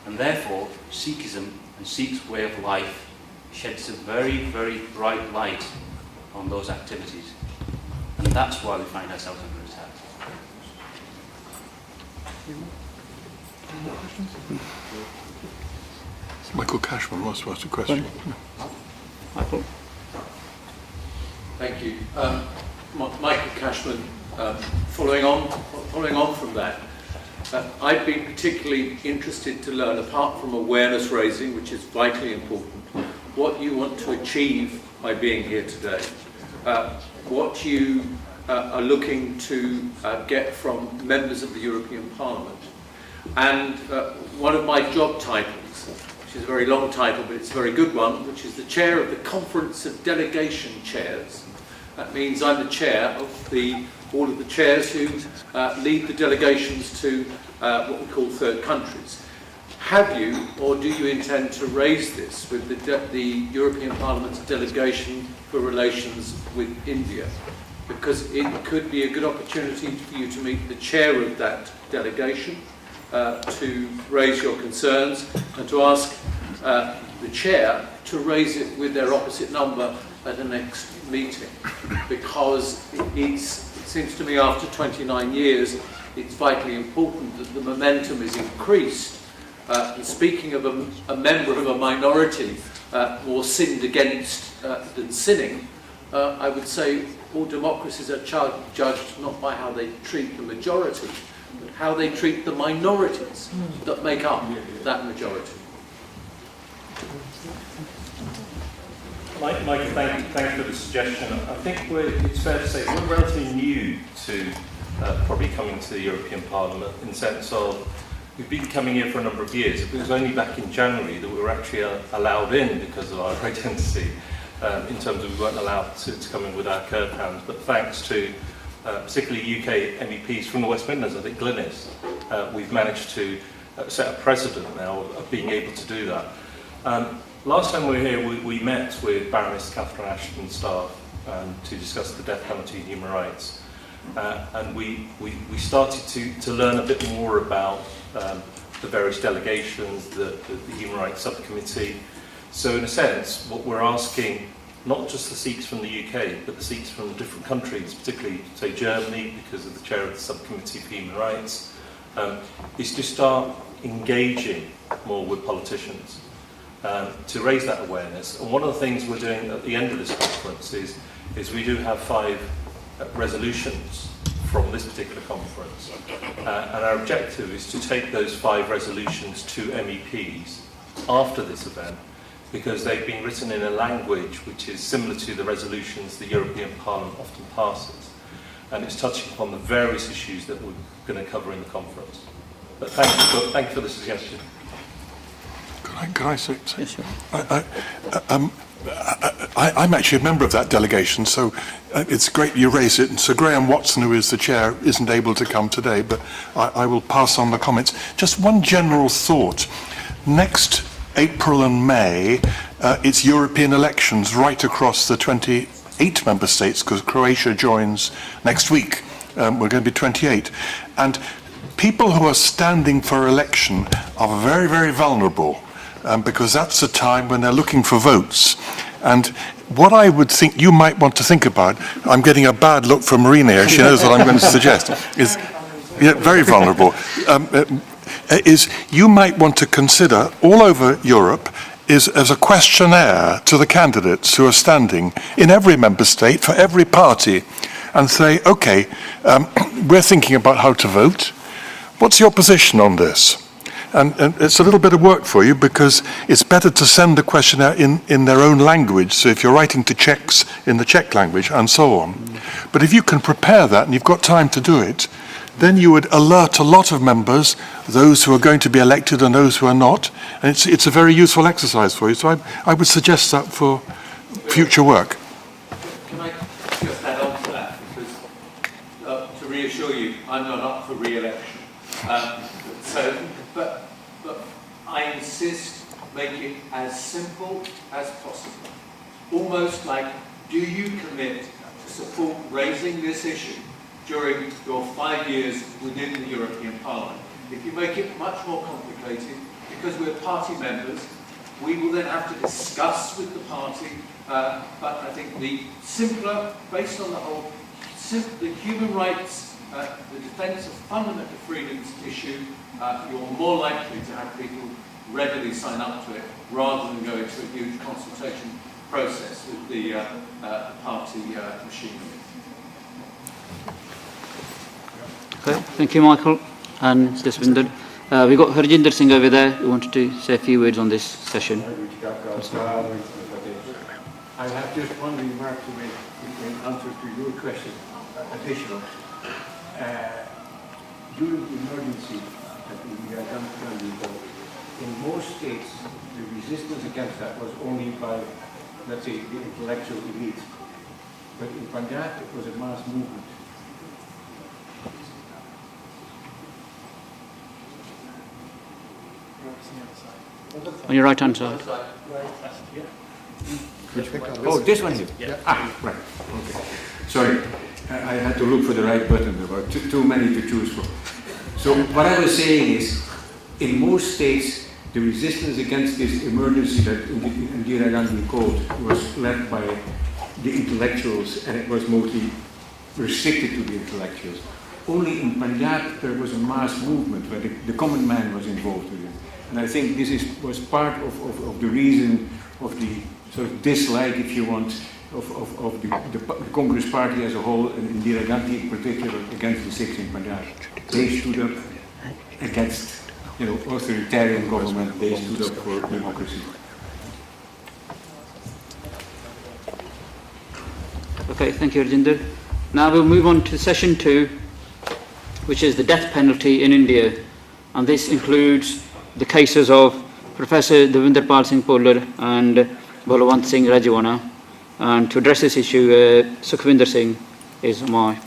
and therefore Sikhism and Sikhs' way of life sheds a very, very bright light on those activities. And that's why we find ourselves under attack. Michael Cashman wants to ask a question. Michael? Thank you. Michael Cashman, following on from that, I've been particularly interested to learn, apart from awareness raising, which is vitally important, what you want to achieve by being here today, what you are looking to get from members of the European Parliament. And one of my job titles, which is a very long title, but it's a very good one, which is the chair of the Conference of Delegation Chairs. That means I'm the chair of all of the chairs who lead the delegations to what we call third countries. Have you, or do you intend to raise this with the European Parliament's delegation for relations with India? Because it could be a good opportunity for you to meet the chair of that delegation, to raise your concerns, and to ask the chair to raise it with their opposite number at the next meeting. Because it seems to me, after 29 years, it's vitally important that the momentum is increased. And speaking of a member of a minority more sinned against than sinning, I would say all democracies are judged not by how they treat the majority, but how they treat the minorities that make up that majority. Mike, thank you for the suggestion. I think it's fair to say we're relatively new to probably coming to the European Parliament, in the sense of we've been coming here for a number of years. It was only back in January that we were actually allowed in because of our identity, in terms of we weren't allowed to come in with our curb hands. But thanks to particularly UK MEPs from the West Midlands, I think Glynis, we've managed to set a precedent now of being able to do that. Last time we were here, we met with Baroness Catherine Ashton's staff to discuss the death penalty and human rights. And we started to learn a bit more about the various delegations, the Human Rights Subcommittee. So in a sense, what we're asking, not just the Sikhs from the UK, but the Sikhs from different countries, particularly, say, Germany, because of the chair of the Subcommittee for Human Rights, is to start engaging more with politicians, to raise that awareness. And one of the things we're doing at the end of this conference is we do have 5 resolutions from this particular conference. And our objective is to take those 5 resolutions to MEPs after this event, because they've been written in a language which is similar to the resolutions the European Parliament often passes. And it's touching upon the various issues that we're going to cover in the conference. But thank you for the suggestion. Can I say? Yes, sure. I'm actually a member of that delegation, so it's great you raise it. And Sir Graham Watson, who is the chair, isn't able to come today, but I will pass on the comments. Just one general thought. Next April and May, it's European elections right across the 28 member states, because Croatia joins next week. We're going to be 28. And people who are standing for election are very, very vulnerable. Because that's the time when they're looking for votes. And what I would think you might want to think about, I'm getting a bad look from Rana here, she knows what I'm going to suggest, is very vulnerable, is you might want to consider all over Europe is as a questionnaire to the candidates who are standing in every member state for every party and say, okay, we're thinking about how to vote. What's your position on this? And it's a little bit of work for you because it's better to send the questionnaire in their own language. So if you're writing to Czechs, in the Czech language and so on. But if you can prepare that and you've got time to do it, then you would alert a lot of members, those who are going to be elected and those who are not. And it's a very useful exercise for you. So I would suggest that for future work. Can I just add on to that? Because to reassure you, I'm not up for re-election. But I insist, make it as simple as possible. Almost like, do you commit to support raising this issue during your 5 years within the European Parliament? If you make it much more complicated, because we're party members, we will then have to discuss with the party, but I think the simpler, based on the whole, the human rights, the defence of fundamental freedoms issue, you're more likely to have people readily sign up to it rather than go into a huge consultation process with the party machinery. Okay, thank you, Michael and Jaswinder. We've got Harjinder Singh over there who wanted to say a few words on this session. I have just one remark to make in answer to your question, additional. During the emergency that we are done in most states, the resistance against that was only by, let's say, the intellectual elite. But in Punjab, it was a mass movement. On your right hand side. Oh, this one here? Yeah. Ah, right. Okay. Sorry, I had to look for the right button. There were too many to choose from. So what I was saying is, in most states, the resistance against this emergency that Indira Gandhi called was led by the intellectuals, and it was mostly restricted to the intellectuals. Only in Punjab there was a mass movement where the common man was involved with it. And I think this was part of the reason of the sort of dislike, if you want, of the Congress party as a whole, and Indira Gandhi in particular, against the Sikhs in Punjab. They stood up against, authoritarian government. They stood up for democracy. Okay, thank you, Harjinder. Now we'll move on to session 2, which is the death penalty in India. And this includes the cases of Professor Devinder Pal Singh Polar and Balwant Singh Rajwana. And to address this issue, Sukhvinder Singh is on my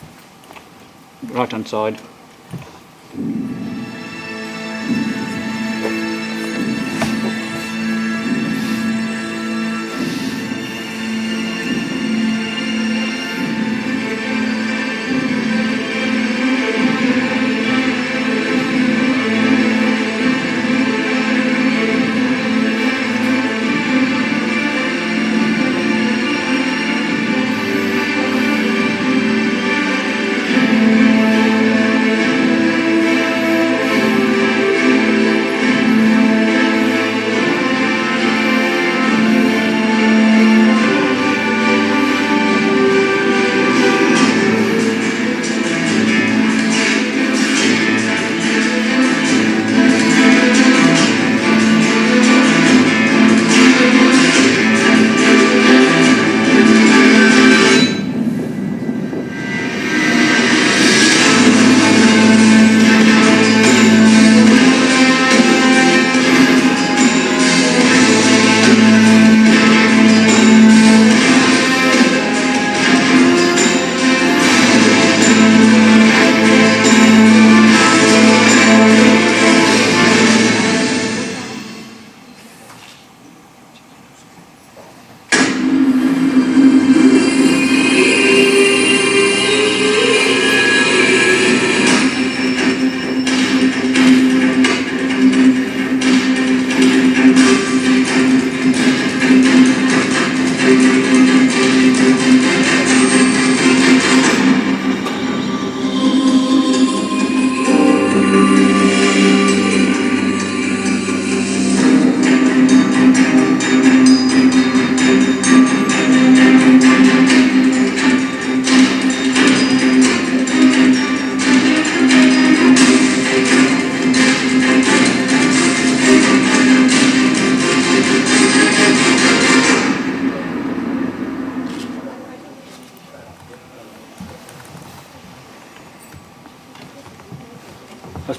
right hand side.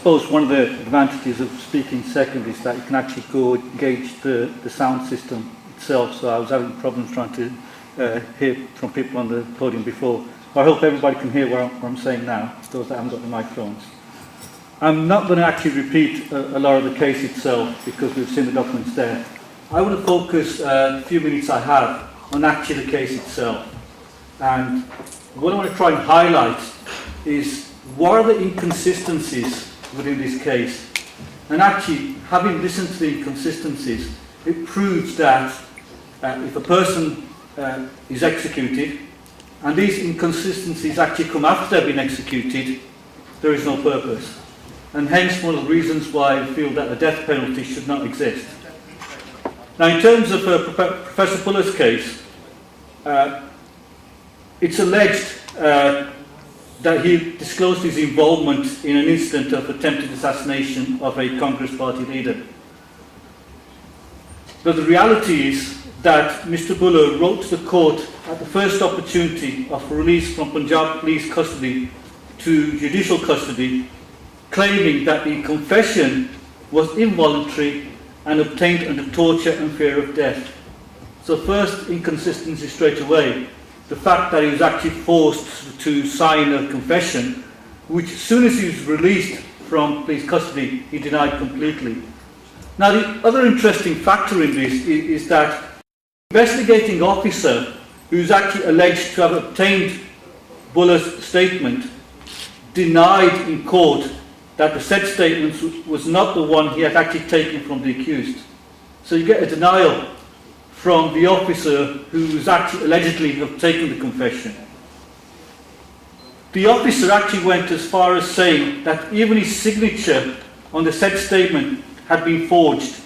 suppose one of the advantages of speaking second is that you can actually gauge the sound system itself. So I was having problems trying to hear from people on the podium before. I hope everybody can hear what I'm saying now, those that haven't got the microphones. I'm not going to actually repeat a lot of the case itself because we've seen the documents there. I want to focus the few minutes I have on actually the case itself. And what I want to try and highlight is what are the inconsistencies within this case. And actually, having listened to the inconsistencies, it proves that if a person is executed, and these inconsistencies actually come after they've been executed, there is no purpose. And hence one of the reasons why I feel that a death penalty should not exist. Now, in terms of Professor Buller's case, it's alleged that he disclosed his involvement in an incident of attempted assassination of a Congress Party leader. But the reality is that Mr. Buller wrote to the court at the first opportunity of release from Punjab police custody to judicial custody, claiming that the confession was involuntary and obtained under torture and fear of death. So first inconsistency straight away, the fact that he was actually forced to sign a confession, which as soon as he was released from police custody, he denied completely. Now the other interesting factor in this is that the investigating officer who's actually alleged to have obtained Buller's statement denied in court that the said statement was not the one he had actually taken from the accused. So you get a denial from the officer who was actually allegedly have taken the confession. The officer actually went as far as saying that even his signature on the said statement had been forged.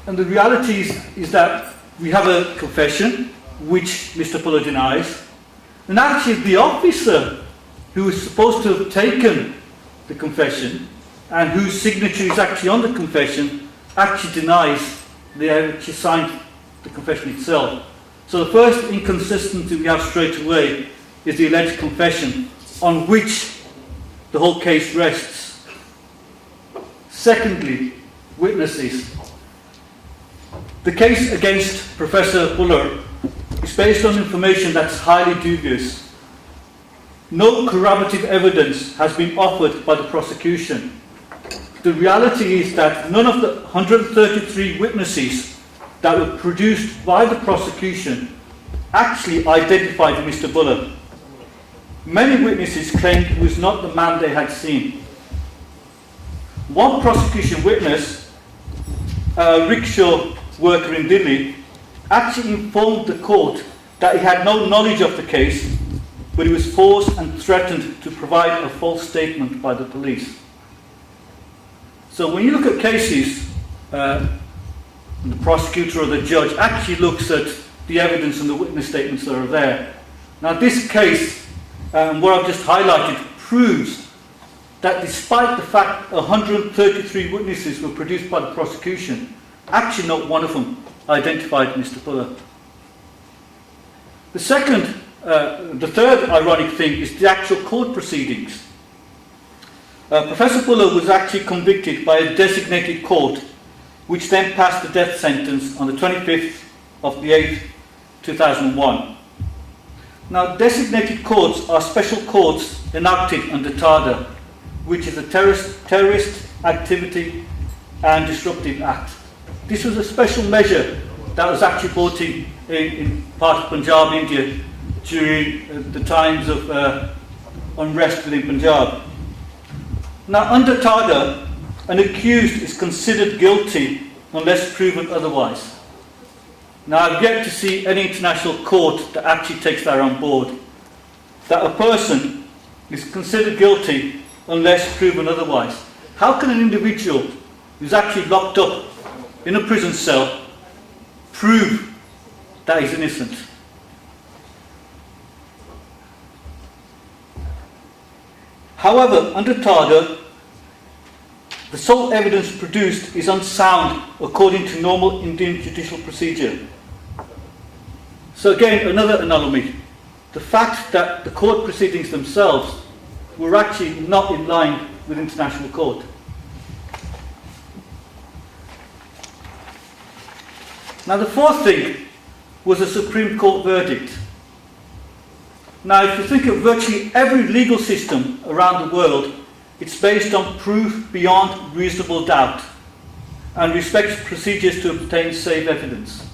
And the reality is that we have a confession, which Mr. Buller denies, and actually the officer who was supposed to have taken the confession and whose signature is actually on the confession actually denies they actually signed the confession itself. So the first inconsistency we have straight away is the alleged confession on which the whole case rests. Secondly, witnesses. The case against Professor Buller is based on information that's highly dubious. No corroborative evidence has been offered by the prosecution. The reality is that none of the 133 witnesses that were produced by the prosecution actually identified Mr. Buller. Many witnesses claimed he was not the man they had seen. One prosecution witness, a rickshaw worker in Delhi, actually informed the court that he had no knowledge of the case, but he was forced and threatened to provide a false statement by the police. So when you look at cases, the prosecutor or the judge actually looks at the evidence and the witness statements that are there. Now this case, what I've just highlighted, proves that despite the fact 133 witnesses were produced by the prosecution, actually not one of them identified Mr. Buller. The third ironic thing is the actual court proceedings. Professor Buller was actually convicted by a designated court, which then passed the death sentence on the 25th of the 8th, 2001. Now, designated courts are special courts enacted under TADA, which is a Terrorist Activity and Disruptive Act. This was a special measure that was actually brought in part of Punjab, India, during the times of unrest within Punjab. Now, under TADA, an accused is considered guilty unless proven otherwise. Now, I've yet to see any international court that actually takes that on board, that a person is considered guilty unless proven otherwise. How can an individual who's actually locked up in a prison cell prove that he's innocent? However, under TADA, the sole evidence produced is unsound according to normal Indian judicial procedure. So again, another anomaly. The fact that the court proceedings themselves were actually not in line with international court. Now the fourth thing was a Supreme Court verdict. Now if you think of virtually every legal system around the world, it's based on proof beyond reasonable doubt and respects procedures to obtain safe evidence.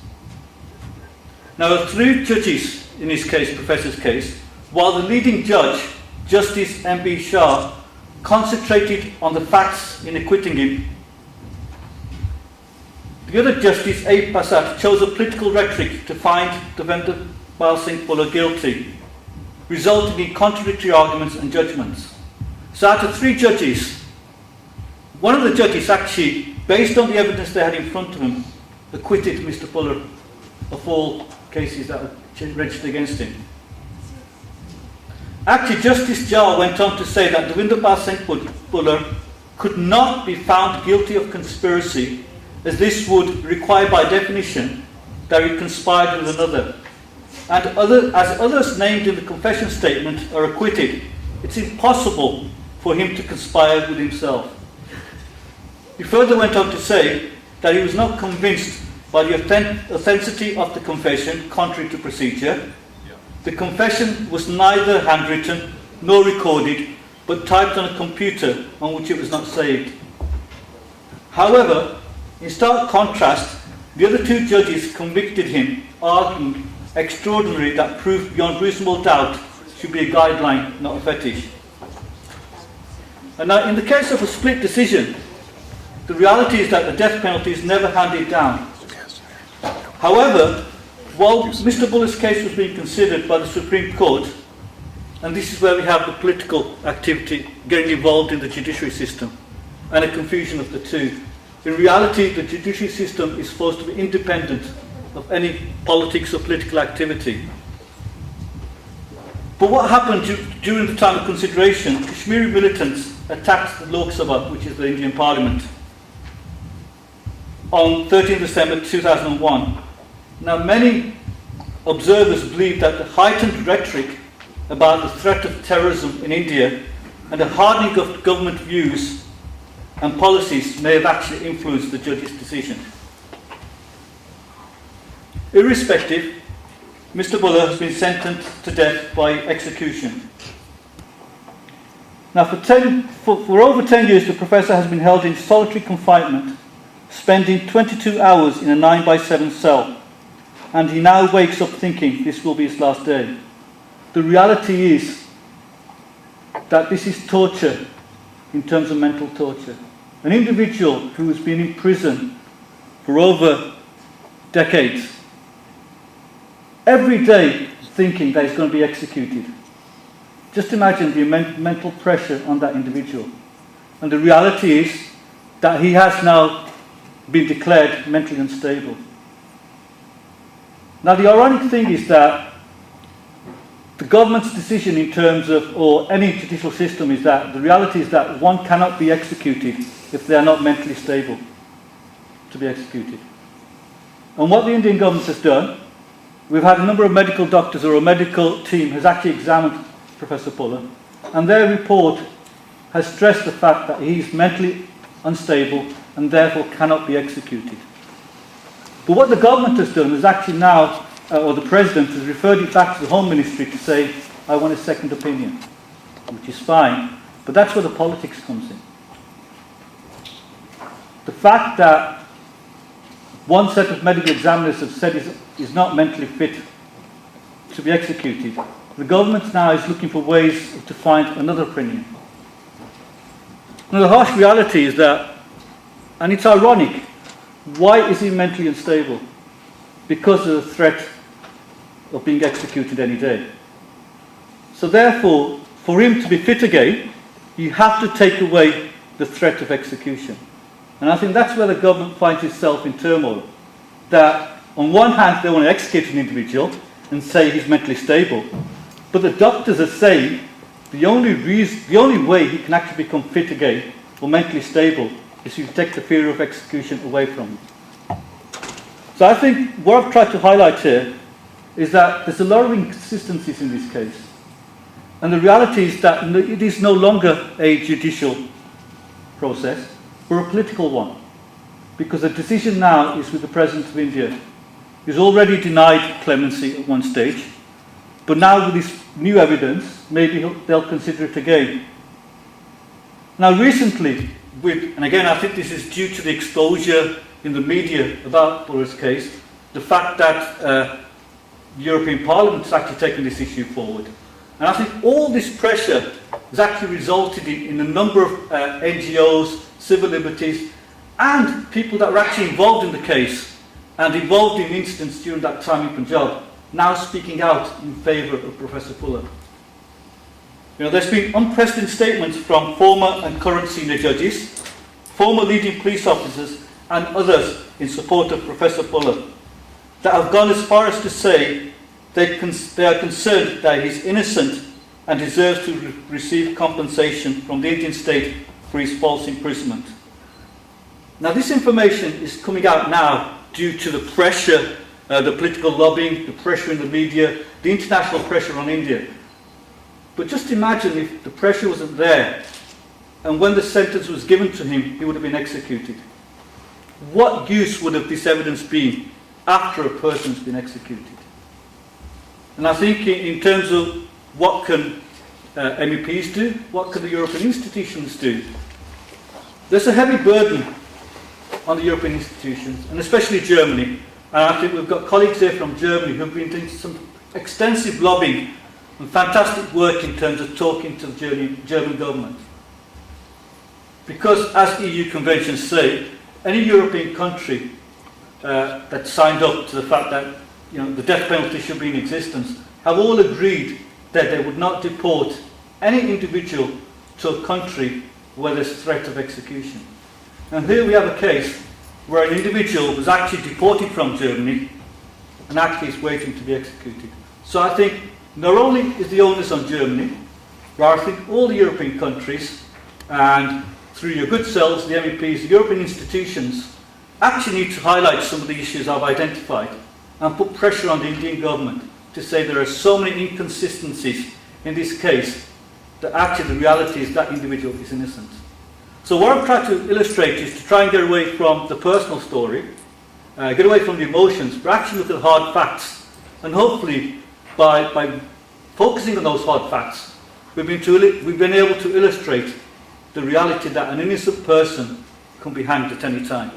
Now the three judges in this case, Professor's case, while the leading judge, Justice M.B. Shah, concentrated on the facts in acquitting him, the other Justice, A. Prasad, chose a political rhetoric to find Devendra Pal Singh Bhullar guilty, resulting in contradictory arguments and judgments. So out of three judges, one of the judges actually, based on the evidence they had in front of him, acquitted Mr. Bhullar of all cases that were registered against him. Actually, Justice Jha went on to say that Devendra Pal Singh Bhullar could not be found guilty of conspiracy, as this would require by definition that he conspired with another. And as others named in the confession statement are acquitted, it's impossible for him to conspire with himself. He further went on to say that he was not convinced by the authenticity of the confession, contrary to procedure. The confession was neither handwritten nor recorded, but typed on a computer on which it was not saved. However, in stark contrast, the other two judges convicted him, arguing extraordinary that proof beyond reasonable doubt should be a guideline, not a fetish. And now, in the case of a split decision, the reality is that the death penalty is never handed down. However, while Mr. Bhullar's case was being considered by the Supreme Court, and this is where we have the political activity getting involved in the judiciary system, and a confusion of the two. In reality, the judiciary system is supposed to be independent of any politics or political activity. But what happened during the time of consideration, Kashmiri militants attacked the Lok Sabha, which is the Indian Parliament, on 13 December 2001. Now, many observers believe that the heightened rhetoric about the threat of terrorism in India and the hardening of government views and policies may have actually influenced the judge's decision. Irrespective, Mr. Bhullar has been sentenced to death by execution. Now, for over 10 years, the professor has been held in solitary confinement, spending 22 hours in a 9x7 cell, and he now wakes up thinking this will be his last day. The reality is that this is torture in terms of mental torture. An individual who has been in prison for over decades, every day thinking that he's going to be executed. Just imagine the mental pressure on that individual. And the reality is that he has now been declared mentally unstable. Now, the ironic thing is that the government's decision in terms of, or any judicial system, is that the reality is that one cannot be executed if they are not mentally stable to be executed. And what the Indian government has done, we've had a number of medical doctors, or a medical team has actually examined Professor Bhullar, and their report has stressed the fact that he is mentally unstable and therefore cannot be executed. But what the government has done is actually now, or the President has referred it back to the Home Ministry to say, I want a second opinion, which is fine, but that's where the politics comes in. The fact that one set of medical examiners have said is not mentally fit to be executed, the government now is looking for ways to find another opinion. Now, the harsh reality is that, and it's ironic, why is he mentally unstable? Because of the threat of being executed any day. So therefore, for him to be fit again, you have to take away the threat of execution. And I think that's where the government finds itself in turmoil. That on one hand they want to execute an individual and say he's mentally stable, but the doctors are saying the only way he can actually become fit again or mentally stable is you take the fear of execution away from him. So I think what I've tried to highlight here is that there's a lot of inconsistencies in this case. And the reality is that it is no longer a judicial process, but a political one. Because the decision now is with the President of India. He's already denied clemency at one stage, but now with this new evidence, maybe they'll consider it again. Now recently, and again I think this is due to the exposure in the media about Buller's case, the fact that the European Parliament has actually taken this issue forward. And I think all this pressure has actually resulted in a number of NGOs, civil liberties, and people that were actually involved in the case and involved in incidents during that time in Punjab, now speaking out in favour of Professor Puller. You know, there's been unprecedented statements from former and current senior judges, former leading police officers, and others in support of Professor Puller that have gone as far as to say they are concerned that he's innocent and deserves to receive compensation from the Indian state for his false imprisonment. Now, this information is coming out now due to the pressure, the political lobbying, the pressure in the media, the international pressure on India. But just imagine if the pressure wasn't there, and when the sentence was given to him, he would have been executed. What use would have this evidence been after a person's been executed? And I think in terms of what can MEPs do, what can the European institutions do, there's a heavy burden on the European institutions, and especially Germany. And I think we've got colleagues here from Germany who've been doing some extensive lobbying and fantastic work in terms of talking to the German government. Because, as EU conventions say, any European country that signed up to the fact that the death penalty should be in existence have all agreed that they would not deport any individual to a country where there's threat of execution. And here we have a case where an individual was actually deported from Germany and actually is waiting to be executed. So I think not only is the onus on Germany, but I think all the European countries, and through your good selves, the MEPs, the European institutions, actually need to highlight some of the issues I've identified and put pressure on the Indian government to say there are so many inconsistencies in this case that actually the reality is that individual is innocent. So what I'm trying to illustrate is to try and get away from the personal story, get away from the emotions, but actually look at hard facts. And hopefully, by focusing on those hard facts, we've been able to illustrate the reality that an innocent person can be hanged at any time.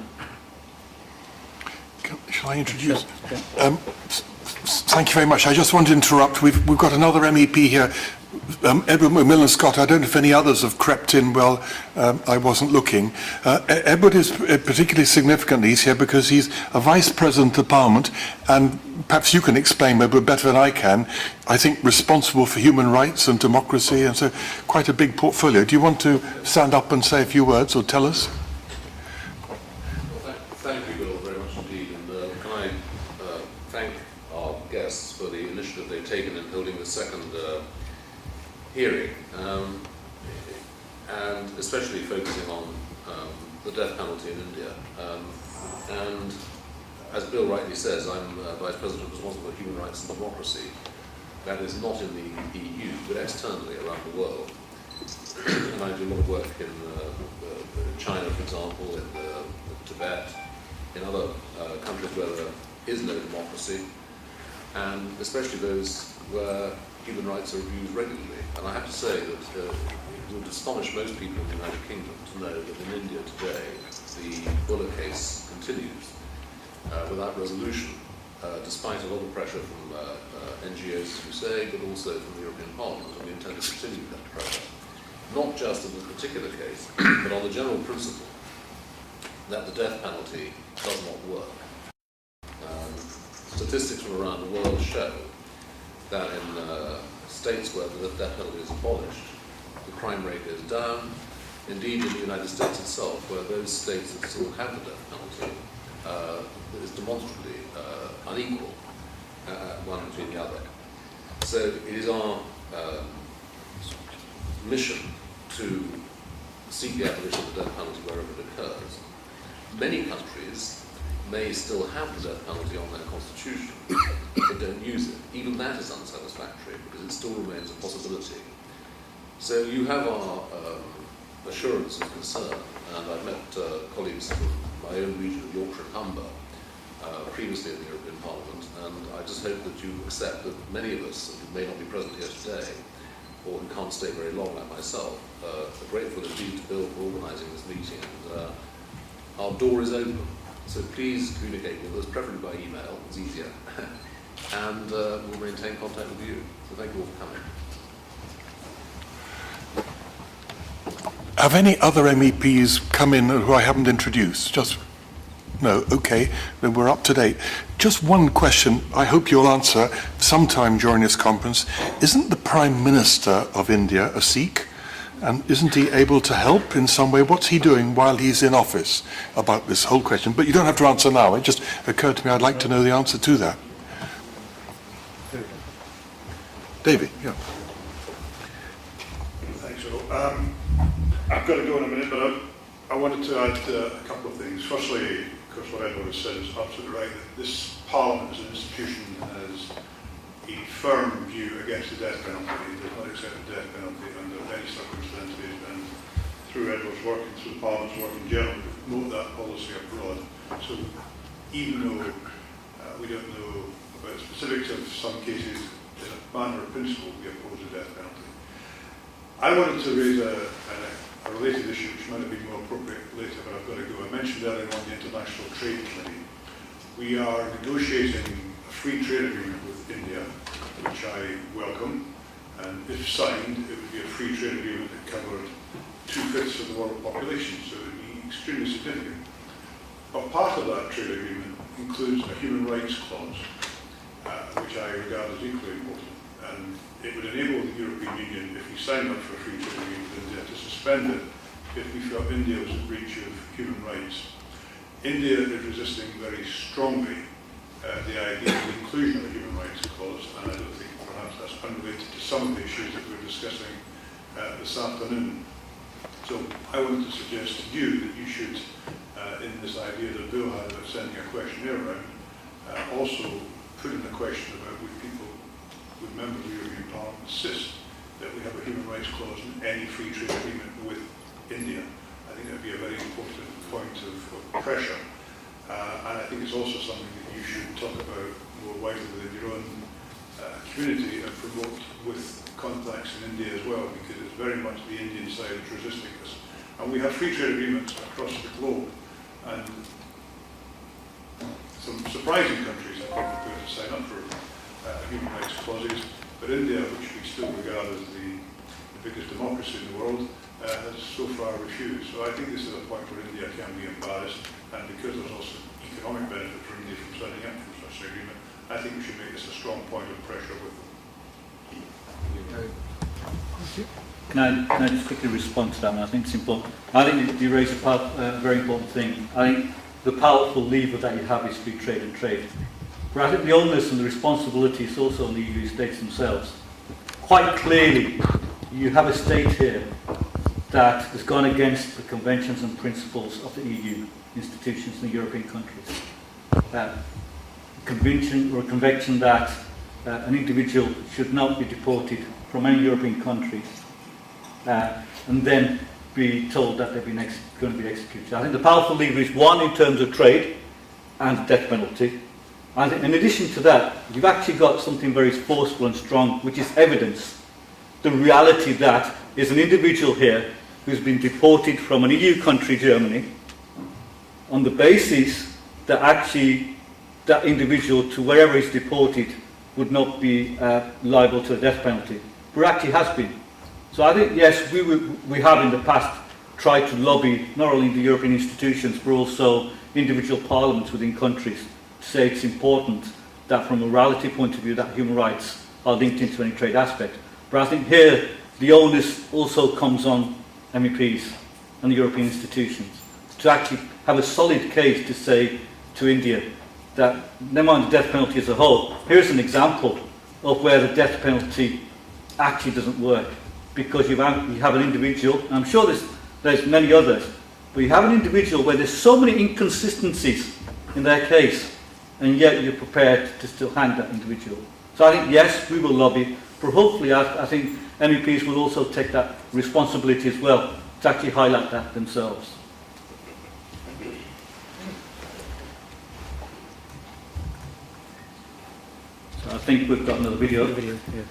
Shall I introduce? Okay. Thank you very much. I just want to interrupt. We've got another MEP here, Edward McMillan-Scott. I don't know if any others have crept in while I wasn't looking. Edward is particularly significant. He's here because he's a Vice President of Parliament, and perhaps you can explain Edward better than I can. I think responsible for human rights and democracy, and so quite a big portfolio. Do you want to stand up and say a few words or tell us? Thank you, Bill, very much indeed. And can I thank our guests for the initiative they've taken in holding the second hearing, and especially focusing on the death penalty in India. And as Bill rightly says, I'm Vice President responsible for human rights and democracy. That is not in the EU, but externally around the world. And I do a lot of work in China, for example, in Tibet, in other countries where there is no democracy, and especially those where human rights are abused regularly. And I have to say that it would astonish most people in the United Kingdom to know that in India today the Buller case continues without resolution, despite a lot of pressure from NGOs, as you say, but also from the European Parliament, and we intend to continue that pressure. Not just in this particular case, but on the general principle that the death penalty does not work. Statistics from around the world show that in states where the death penalty is abolished, the crime rate goes down. Indeed, in the United States itself, where those states that still have the death penalty, it is demonstrably unequal, one between the other. So it is our mission to seek the abolition of the death penalty wherever it occurs. Many countries may still have the death penalty on their constitution, but don't use it. Even that is unsatisfactory. satisfactory, because it still remains a possibility. So you have our assurance of concern, and I've met colleagues from my own region of Yorkshire and Humber previously in the European Parliament, and I just hope that you accept that many of us who may not be present here today, or who can't stay very long like myself, are grateful indeed to Bill for organising this meeting, and our door is open. So please communicate with us, preferably by email, it's easier, and we'll maintain contact with you. So thank you all for coming. Have any other MEPs come in who I haven't introduced? No, okay, then we're up to date. Just one question I hope you'll answer sometime during this conference. Isn't the Prime Minister of India a Sikh? And isn't he able to help in some way? What's he doing while he's in office about this whole question? But you don't have to answer now. It just occurred to me I'd like to know the answer to that. David, yeah. Thanks, Earl. I've got to go in a minute, but I wanted to add a couple of things. Firstly, of course, what Edward has said is absolutely right, that this Parliament as an institution has a firm view against the death penalty. It does not accept the death penalty under any circumstances, and through Edward's work and through Parliament's work in general, we promote that policy abroad. So even though we don't know about the specifics of some cases, in a matter of principle, we oppose the death penalty. I wanted to raise a related issue which might have been more appropriate later, but I've got to go. I mentioned earlier on the International Trade Committee. We are negotiating a free trade agreement with India, which I welcome, and if signed, it would be a free trade agreement that covered 2/5 of the world population, so it would be extremely significant. But part of that trade agreement includes a human rights clause, which I regard as equally important. And it would enable the European Union, if we sign up for a free trade agreement with India, to suspend it if we felt India was in breach of human rights. India is resisting very strongly the idea of the inclusion of a human rights clause, and I don't think perhaps that's unrelated to some of the issues that we're discussing this afternoon. So I wanted to suggest to you that you should, in this idea that Bill had about sending a questionnaire around, also put in a question about would members of the European Parliament insist that we have a human rights clause in any free trade agreement with India. I think that would be a very important point of pressure. And I think it's also something that you should talk about more widely within your own community and promote with contacts in India as well, because it's very much the Indian side that's resisting this. And we have free trade agreements across the globe, and some surprising countries are prepared to sign up for human rights clauses, but India, which we still regard as the biggest democracy in the world, has so far refused. So I think this is a point where India can be embarrassed, and because there's also economic benefit for India from signing up for such an agreement, I think we should make this a strong point of pressure with them. Can I just quickly respond to that? I think it's important. I think you raise a very important thing. I think the powerful lever that you have is free trade and trade. But I think the onus and the responsibility is also on the EU states themselves. Quite clearly, you have a state here that has gone against the conventions and principles of the EU institutions in the European countries. Convention that an individual should not be deported from any European country and then be told that they're going to be executed. I think the powerful lever is one in terms of trade and death penalty. And in addition to that, you've actually got something very forceful and strong, which is evidence. The reality that is an individual here who's been deported from an EU country, Germany, on the basis that actually that individual, to wherever he's deported, would not be liable to the death penalty. But actually has been. So I think, yes, we have in the past tried to lobby not only the European institutions, but also individual parliaments within countries to say it's important that from a morality point of view that human rights are linked into any trade aspect. But I think here the onus also comes on MEPs and the European institutions to actually have a solid case to say to India that, never mind the death penalty as a whole, here's an example of where the death penalty actually doesn't work, because you have an individual, and I'm sure there's many others, but you have an individual where there's so many inconsistencies in their case, and yet you're prepared to still hang that individual. So I think, yes, we will lobby, but hopefully I think MEPs will also take that responsibility as well, to actually highlight that themselves. So I think we've got another video. Yeah.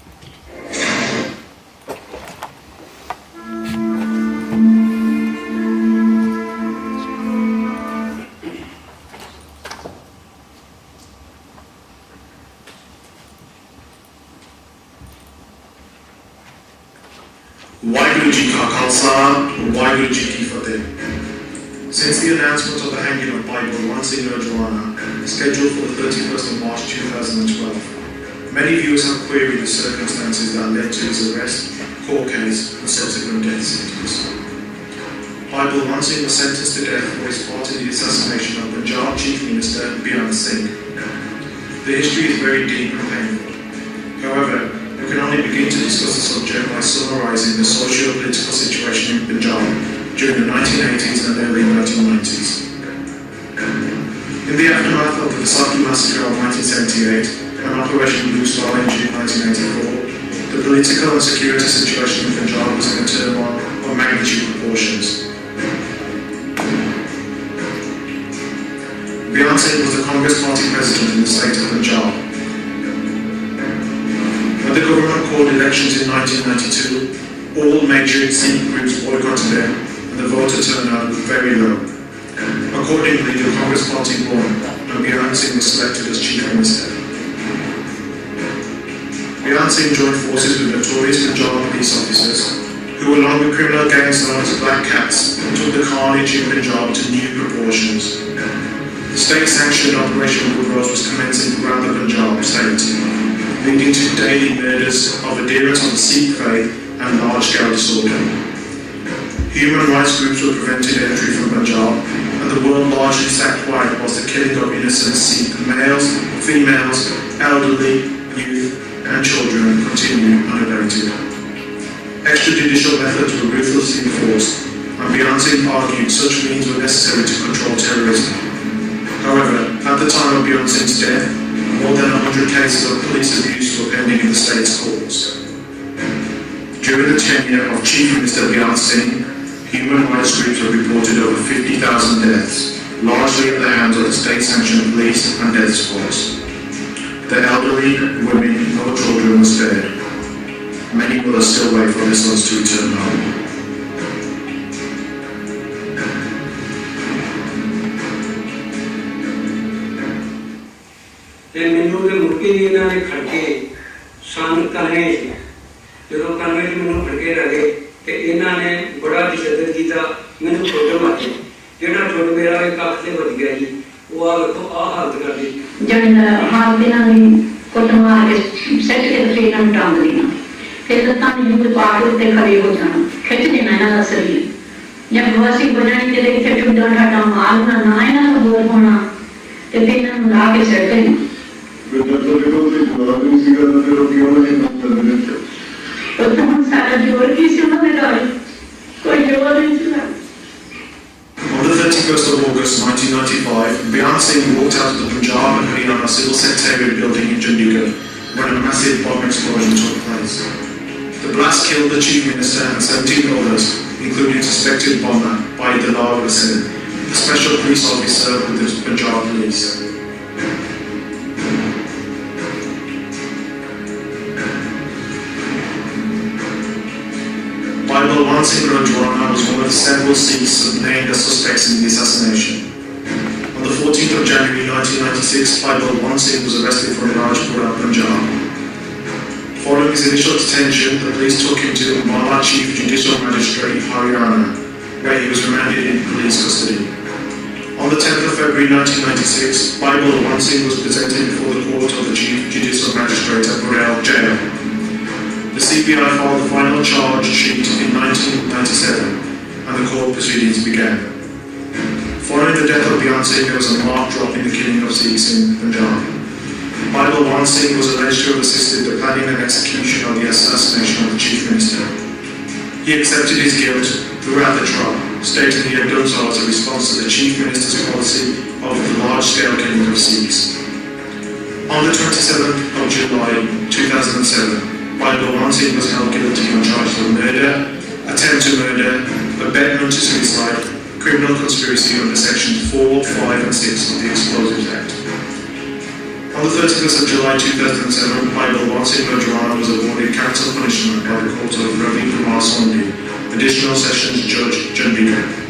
Waheguru Ji Ka Khalsa, Waheguru Ji Ki Fateh. Since the announcement of the hanging of Bible Mansingh Rana, scheduled for the 31st of March 2012, many viewers have queried the circumstances that led to his arrest, court case, and subsequent death sentence. Bible Mansingh was sentenced to death for his part in the assassination of Punjab Chief Minister Bian Singh. The history is very deep and painful. However, we can only begin to discuss the subject by summarising the socio-political situation in Punjab during the 1980s and early 1990s. In the aftermath of the Vaisakhi massacre of 1978 and Operation Blue Star in June 1984, the political and security situation in Punjab was in a turmoil of magnitude proportions. Bian Singh was the Congress Party president in the state of Punjab. When the government called elections in 1992, all major Sikh groups boycotted them and the voter turnout was very low. Accordingly, the Congress Party won and Bian Singh was selected as Chief Minister. Bian Singh joined forces with notorious Punjab police officers who, along with criminal gangs known as Black Cats, took the carnage in Punjab to new proportions. The state-sanctioned Operation Good Rose was commencing around the Punjab state, leading to daily murders of adherents of the Sikh faith and large-scale disorder. Human rights groups were prevented entry from Punjab, and the world largely sat quiet whilst the killing of innocent Sikh males, females, elderly, youth and children continued unabated. Extrajudicial methods were ruthlessly enforced, and Bian Singh argued such means were necessary to control terrorism. However, at the time of Bian Singh's death, more than 100 cases of police abuse were pending in the state's courts. During the tenure of Chief Minister Bian Singh, human rights groups have reported over 50,000 deaths, largely at the hands of the state-sanctioned police and death squads. The elderly, women, and children were spared. Many mothers still wait for their sons to return home. ਮੈਨੂੰ ਤੇ ਮੁਰਕੇ ਵੀ ਇਹਨਾਂ ਨੇ ਖੜ ਕੇ ਸਾਨੂੰ ਕਹੇ ਜਦੋਂ ਕਹੇ ਮੈਨੂੰ ਫੜ ਕੇ ਰਹੇ ਤੇ ਇਹਨਾਂ ਨੇ ਬੜਾ ਤਸ਼ੱਦਦ ਕੀਤਾ ਮੈਨੂੰ ਫੋਟੋ ਮਾਰੀ ਜਿਹੜਾ ਫੋਟੋ ਮੇਰਾ ਇੱਕ ਅੱਖ ਤੇ ਵੱਜ ਗਿਆ ਜੀ ਉਹ ਆ ਵੇਖੋ ਆ ਹਾਲਤ ਕਰ ਦਿੱਤੀ ਜਦ ਹਾਲ ਇਹਨਾਂ ਨੇ ਕੋਟ ਮਾਰ ਕੇ ਸੈੱਟ ਕੇ ਤੇ ਇਹਨਾਂ ਨੂੰ ਟਾਂਗ ਦੇਣਾ ਫਿਰ ਲੱਤਾਂ ਨੂੰ ਜੂੜ ਪਾ ਕੇ ਉੱਤੇ ਖੜੇ ਹੋ ਜਾਣਾ ਖਿੱਚ ਦੇਣਾ ਇਹਨਾਂ ਦਾ ਸਰੀਰ ਜਦ ਵਾਸੀ ਬਣਾਣੀ ਤੇ ਇੱਥੇ ਟੁੱਟਾ ਠਾਟਾ ਮਾਰਨਾ ਨਾ ਇਹਨਾਂ ਨੂੰ ਦੂਰ ਹੋਣਾ ਤੇ ਫਿਰ ਇਹਨਾਂ ਨੂੰ ਲਾ ਕੇ ਸੈੱਟ ਦੇਣਾ On the 31st of August 1995, Bian Singh walked out of the Punjab and Haryana Civil Secretariat building in Chandigarh when a massive bomb explosion took place. The blast killed the Chief Minister and 17 others, including suspected bomber by Dalal Hussain, the special police officer with the Punjab police. Bible Mansingh Rana was one of several Sikhs named as suspects in the assassination. On the 14th of January 1996, Bible Mansingh was arrested from Rajpura, Punjab. Following his initial detention, the police took him to Ambala Chief Judicial Magistrate Haryana, where he was remanded in police custody. On the 10th of February 1996, Bible Mansingh was presented before the court of the Chief Judicial Magistrate at Burel Jail. The CBI filed the final charge sheet in 1997 and the court proceedings began. Following the death of Bian Singh, there was a marked drop in the killing of Sikhs in Punjab. Bible Mansingh was alleged to have assisted the planning and execution of the assassination of the Chief Minister. He accepted his guilt throughout the trial, stating he had done so as a response to the Chief Minister's policy of the large-scale killing of Sikhs. On the 27th of July 2007, Balwant Singh was held guilty on charges of murder, attempt to murder, abetment to suicide, criminal conspiracy under sections 4, 5 and 6 of the Explosives Act. On the 31st of July 2007, Balwant Singh Rana was awarded capital punishment by the court of Ravi Kumar Sondi, Additional Sessions Judge, Chandigarh.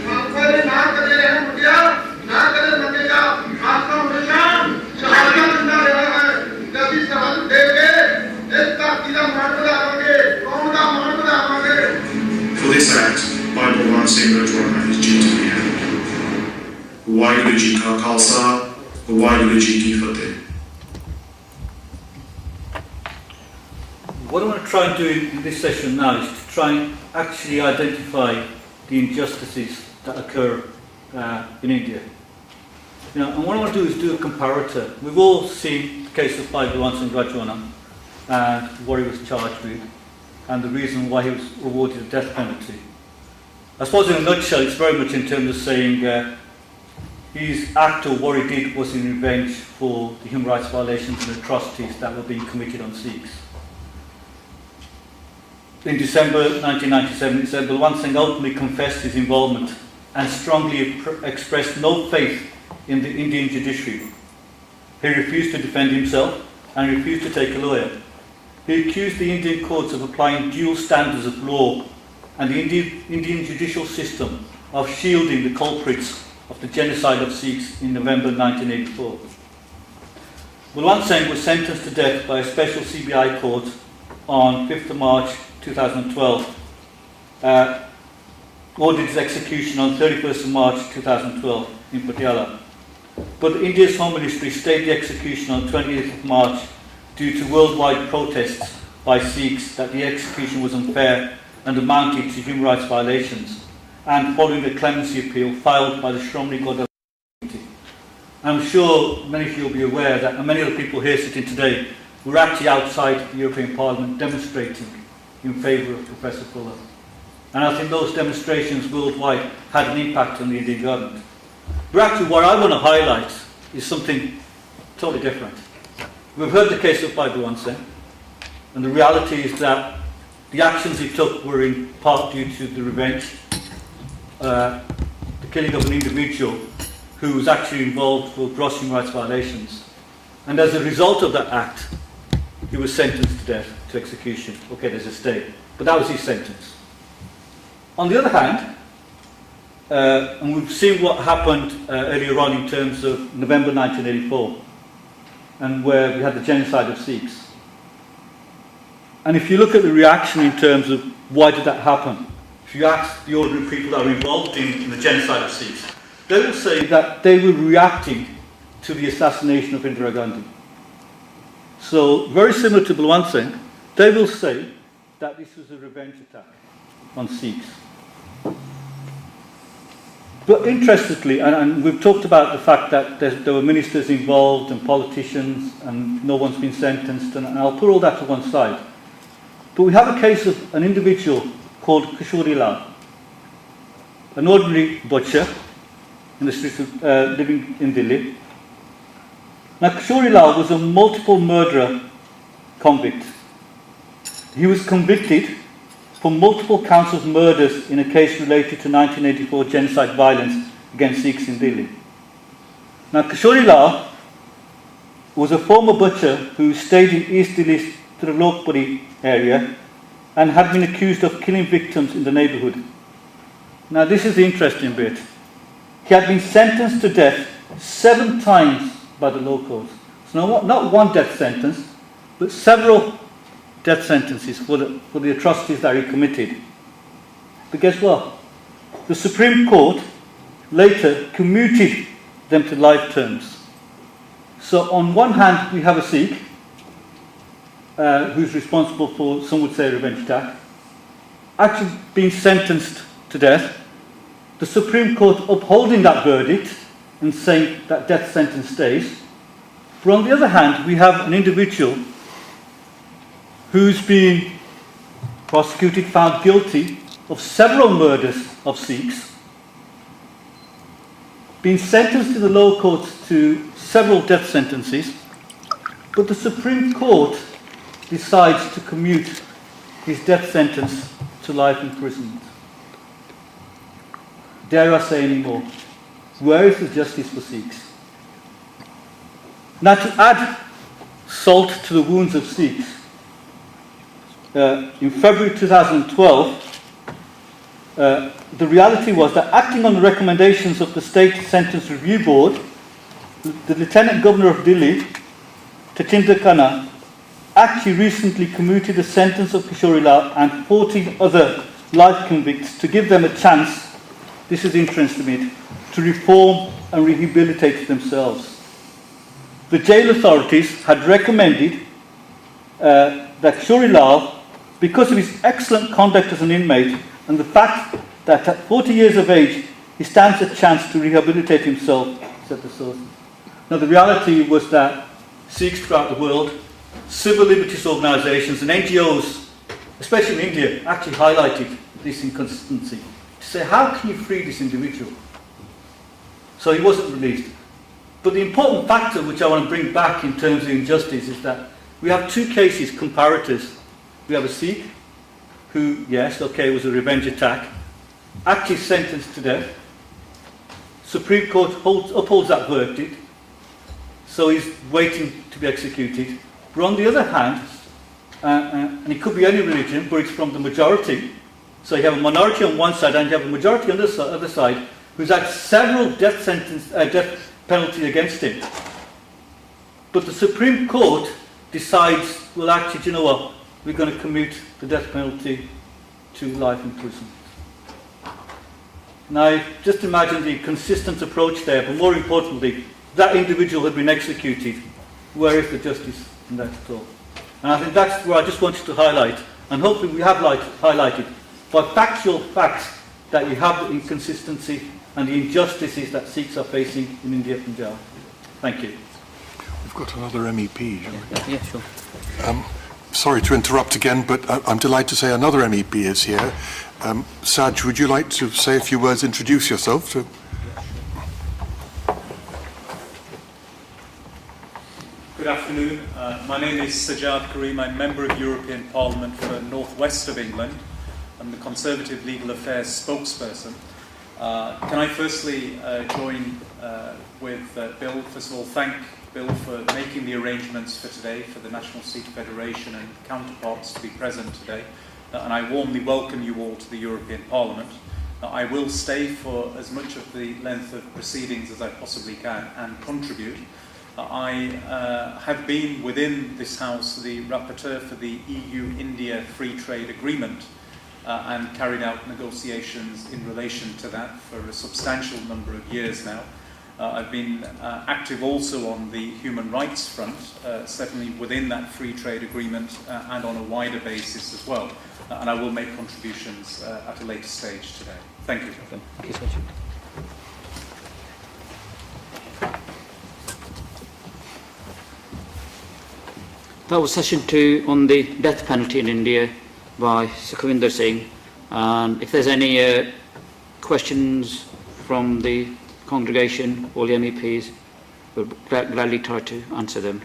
For this act, Balwant Singh Rana is due to be hanged. Waheguru Ji Ka Khalsa, Waheguru Ji Ki Fateh. What I want to try and do in this session now is to try and actually identify the injustices that occur in India. You know, and what I want to do is do a comparator. We've all seen the case of Balwant Singh Rana and what he was charged with and the reason why he was awarded the death penalty. I suppose in a nutshell it's very much in terms of saying his act or what he did was in revenge for the human rights violations and atrocities that were being committed on Sikhs. In December 1997, it said Balwant Singh openly confessed his involvement and strongly expressed no faith in the Indian judiciary. He refused to defend himself and refused to take a lawyer. He accused the Indian courts of applying dual standards of law and the Indian judicial system of shielding the culprits of the genocide of Sikhs in November 1984. Balwant Singh was sentenced to death by a special CBI court on 5th of March 2012, ordered his execution on 31st of March 2012 in Patiala. But India's Home Ministry stayed the execution on 20th of March due to worldwide protests by Sikhs that the execution was unfair and amounted to human rights violations, and following a clemency appeal filed by the Shromani Gurdwara Committee. I'm sure many of you will be aware that, and many of the people here sitting today, were actually outside the European Parliament demonstrating in favour of Professor Fuller. And I think those demonstrations worldwide had an impact on the Indian government. But actually what I want to highlight is something totally different. We've heard the case of Balwant Singh, and the reality is that the actions he took were in part due to the revenge, the killing of an individual who was actually involved for gross human rights violations. And as a result of that act, he was sentenced to death, to execution. Okay, there's a stay. But that was his sentence. On the other hand, and we've seen what happened earlier on in terms of November 1984, and where we had the genocide of Sikhs. And if you look at the reaction in terms of why did that happen, if you ask the ordinary people that are involved in the genocide of Sikhs, they will say that they were reacting to the assassination of Indira Gandhi. So, very similar to Balwant Singh, they will say that this was a revenge attack on Sikhs. But interestingly, and we've talked about the fact that there were ministers involved and politicians and no one's been sentenced, and I'll put all that to one side. But we have a case of an individual called Kishore Lal, an ordinary butcher in the streets of, living in Delhi. Now, Kishore Lal was a multiple murderer convict. He was convicted for multiple counts of murders in a case related to 1984 genocide violence against Sikhs in Delhi. Now, Kishore Lal was a former butcher who stayed in East Delhi's Trilokpuri area and had been accused of killing victims in the neighbourhood. Now, this is the interesting bit. He had been sentenced to death 7 times by the law courts. So not one death sentence, but several death sentences for the atrocities that he committed. But guess what? The Supreme Court later commuted them to life terms. So on one hand, we have a Sikh who's responsible for, some would say, a revenge attack, actually being sentenced to death. The Supreme Court upholding that verdict and saying that death sentence stays. But on the other hand, we have an individual who's been prosecuted, found guilty of several murders of Sikhs, been sentenced in the lower courts to several death sentences, But the Supreme Court decides to commute his death sentence to life imprisonment. Dare I say any more? Where is the justice for Sikhs? Now, to add salt to the wounds of Sikhs, in February 2012, the reality was that, acting on the recommendations of the State Sentence Review Board, the Lieutenant Governor of Delhi, Tatinder Khanna, actually recently commuted the sentence of Kishore Lal and 14 other life convicts to give them a chance, this is interesting to me, to reform and rehabilitate themselves. The jail authorities had recommended that Kishore Lal, because of his excellent conduct as an inmate and the fact that at 40 years of age he stands a chance to rehabilitate himself, said the source. Now, the reality was that Sikhs throughout the world, civil liberties organisations and NGOs, especially in India, actually highlighted this inconsistency to say, how can you free this individual? So he wasn't released. But the important factor which I want to bring back in terms of injustice is that we have two cases, comparators. We have a Sikh who, yes, okay, it was a revenge attack, actually sentenced to death. Supreme Court upholds that verdict, so he's waiting to be executed. But on the other hand, and it could be any religion, but it's from the majority. So you have a minority on one side and you have a majority on the other side who's had several death penalties against him. But the Supreme Court decides, well, actually, do you know what? We're going to commute the death penalty to life imprisonment. Now, just imagine the consistent approach there, but more importantly, that individual had been executed. Where is the justice in that at all? And I think that's where I just wanted to highlight, and hopefully we have highlighted, by factual facts, that you have the inconsistency and the injustices that Sikhs are facing in India and Punjab. Thank you. We've got another MEP, shall we? Yeah, sure. Sorry to interrupt again, but I'm delighted to say another MEP is here. Saj, would you like to say a few words, introduce yourself? Good afternoon. My name is Sajjad Karim. I'm Member of European Parliament for North West of England. I'm the Conservative Legal Affairs spokesperson. Can I firstly join with Bill? First of all, thank Bill for making the arrangements for today for the National Sikh Federation and counterparts to be present today. And I warmly welcome you all to the European Parliament. I will stay for as much of the length of proceedings as I possibly can and contribute. I have been within this House the rapporteur for the EU-India Free Trade Agreement and carried out negotiations in relation to that for a substantial number of years now. I've been active also on the human rights front, certainly within that free trade agreement and on a wider basis as well. And I will make contributions at a later stage today. Thank you. Thank you so much. That was session 2 on the death penalty in India by Sukhvinder Singh. And if there's any questions from the congregation, all the MEPs, we'll gladly try to answer them.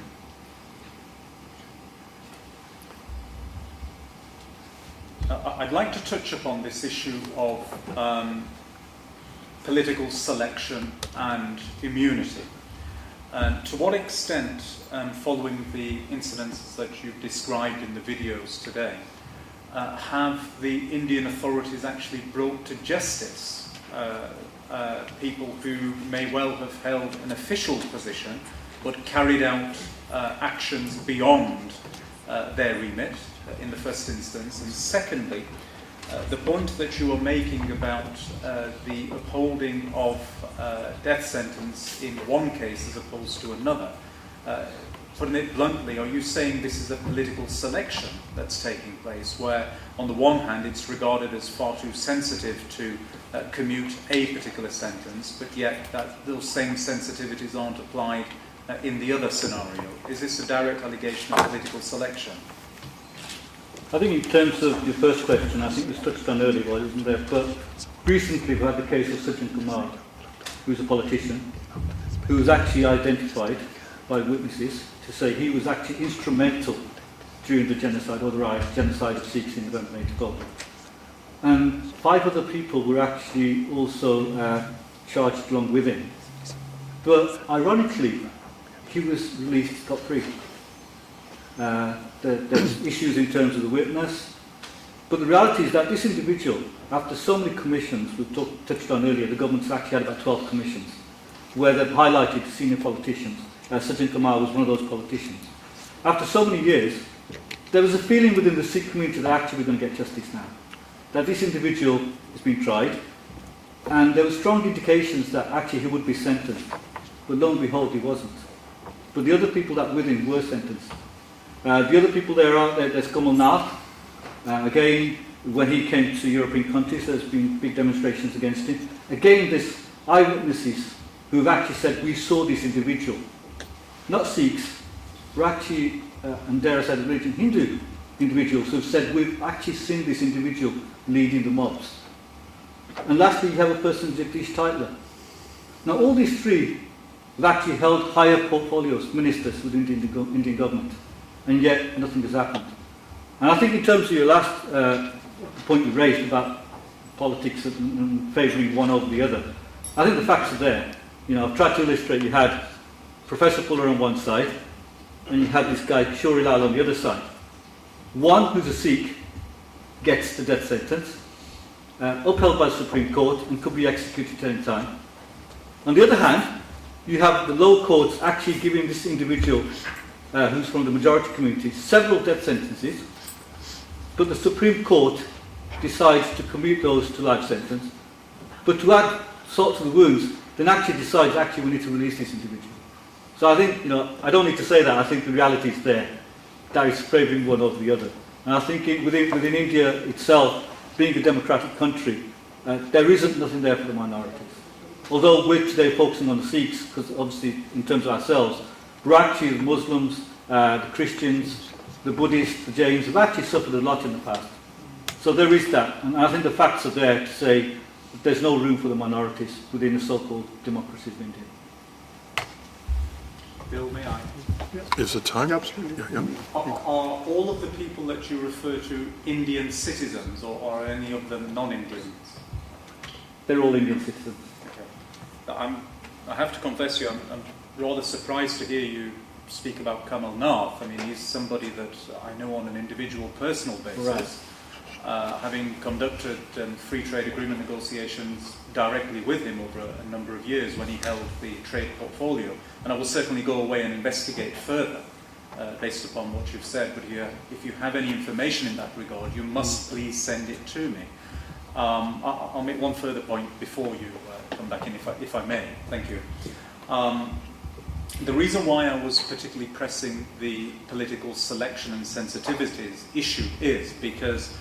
I'd like to touch upon this issue of political selection and immunity. To what extent, following the incidents that you've described in the videos today, have the Indian authorities actually brought to justice people who may well have held an official position but carried out actions beyond their remit in the first instance? And secondly, the point that you are making about the upholding of death sentence in one case as opposed to another, putting it bluntly, are you saying this is a political selection that's taking place, where on the one hand it's regarded as far too sensitive to commute a particular sentence, but yet that those same sensitivities aren't applied in the other scenario? Is this a direct allegation of political selection? I think in terms of your first question, I think it was touched on earlier, wasn't there? But recently we've had the case of Sajjan Kumar, who's a politician, who was actually identified by witnesses to say he was actually instrumental during the genocide, or the genocide of Sikhs in November 1984. And 5 other people were actually also charged along with him. But ironically, he was released scot-free. There's issues in terms of the witness, but the reality is that this individual, after so many commissions, we've touched on earlier, the government's actually had about 12 commissions, where they've highlighted senior politicians. Sajjan Kamal was one of those politicians. After so many years, there was a feeling within the Sikh community that actually we're going to get justice now. That this individual has been tried, and there were strong indications that actually he would be sentenced. But lo and behold, he wasn't. But the other people that with him were sentenced. The other people there's Kamal Nath. Again, when he came to European countries, there's been big demonstrations against him. Again, there's eyewitnesses who have actually said, we saw this individual. Not Sikhs, but actually, and dare I say, the religion Hindu individuals who have said, we've actually seen this individual leading the mobs. And lastly, you have a person, Jagdish Tytler. Now, all these 3 have actually held higher portfolios, ministers within the Indian government, and yet nothing has happened. And I think in terms of your last point you raised about politics and favouring one over the other, I think the facts are there. You know, I've tried to illustrate, you had Professor Puller on one side, and you had this guy Shorilal on the other side. One who's a Sikh gets the death sentence, upheld by the Supreme Court, and could be executed at any time. On the other hand, you have the lower courts actually giving this individual, who's from the majority community, several death sentences, but the Supreme Court decides to commute those to life sentence, but to add salt to the wounds, then actually decides actually we need to release this individual. So I think, you know, I don't need to say that, I think the reality is there. That is favouring one over the other. And I think within India itself, being a democratic country, there isn't nothing there for the minorities. Although we're today focusing on the Sikhs, because obviously in terms of ourselves, we're actually the Muslims, the Christians, the Buddhists, the Jains have actually suffered a lot in the past. So there is that, and I think the facts are there to say that there's no room for the minorities within the so-called democracies of India. Bill, may I? Is the time? Absolutely. Yeah. Are all of the people that you refer to Indian citizens, or are any of them non-Indians? They're all Indian citizens. Okay. I have to confess to you, I'm rather surprised to hear you speak about Kamal Nath. I mean, he's somebody that I know on an individual personal basis, right. Having conducted free trade agreement negotiations directly with him over a number of years when he held the trade portfolio. And I will certainly go away and investigate further based upon what you've said. But if you have any information in that regard, you must please send it to me. I'll make one further point before you come back in, if I may. Thank you. The reason why I was particularly pressing the political selection and sensitivities issue is because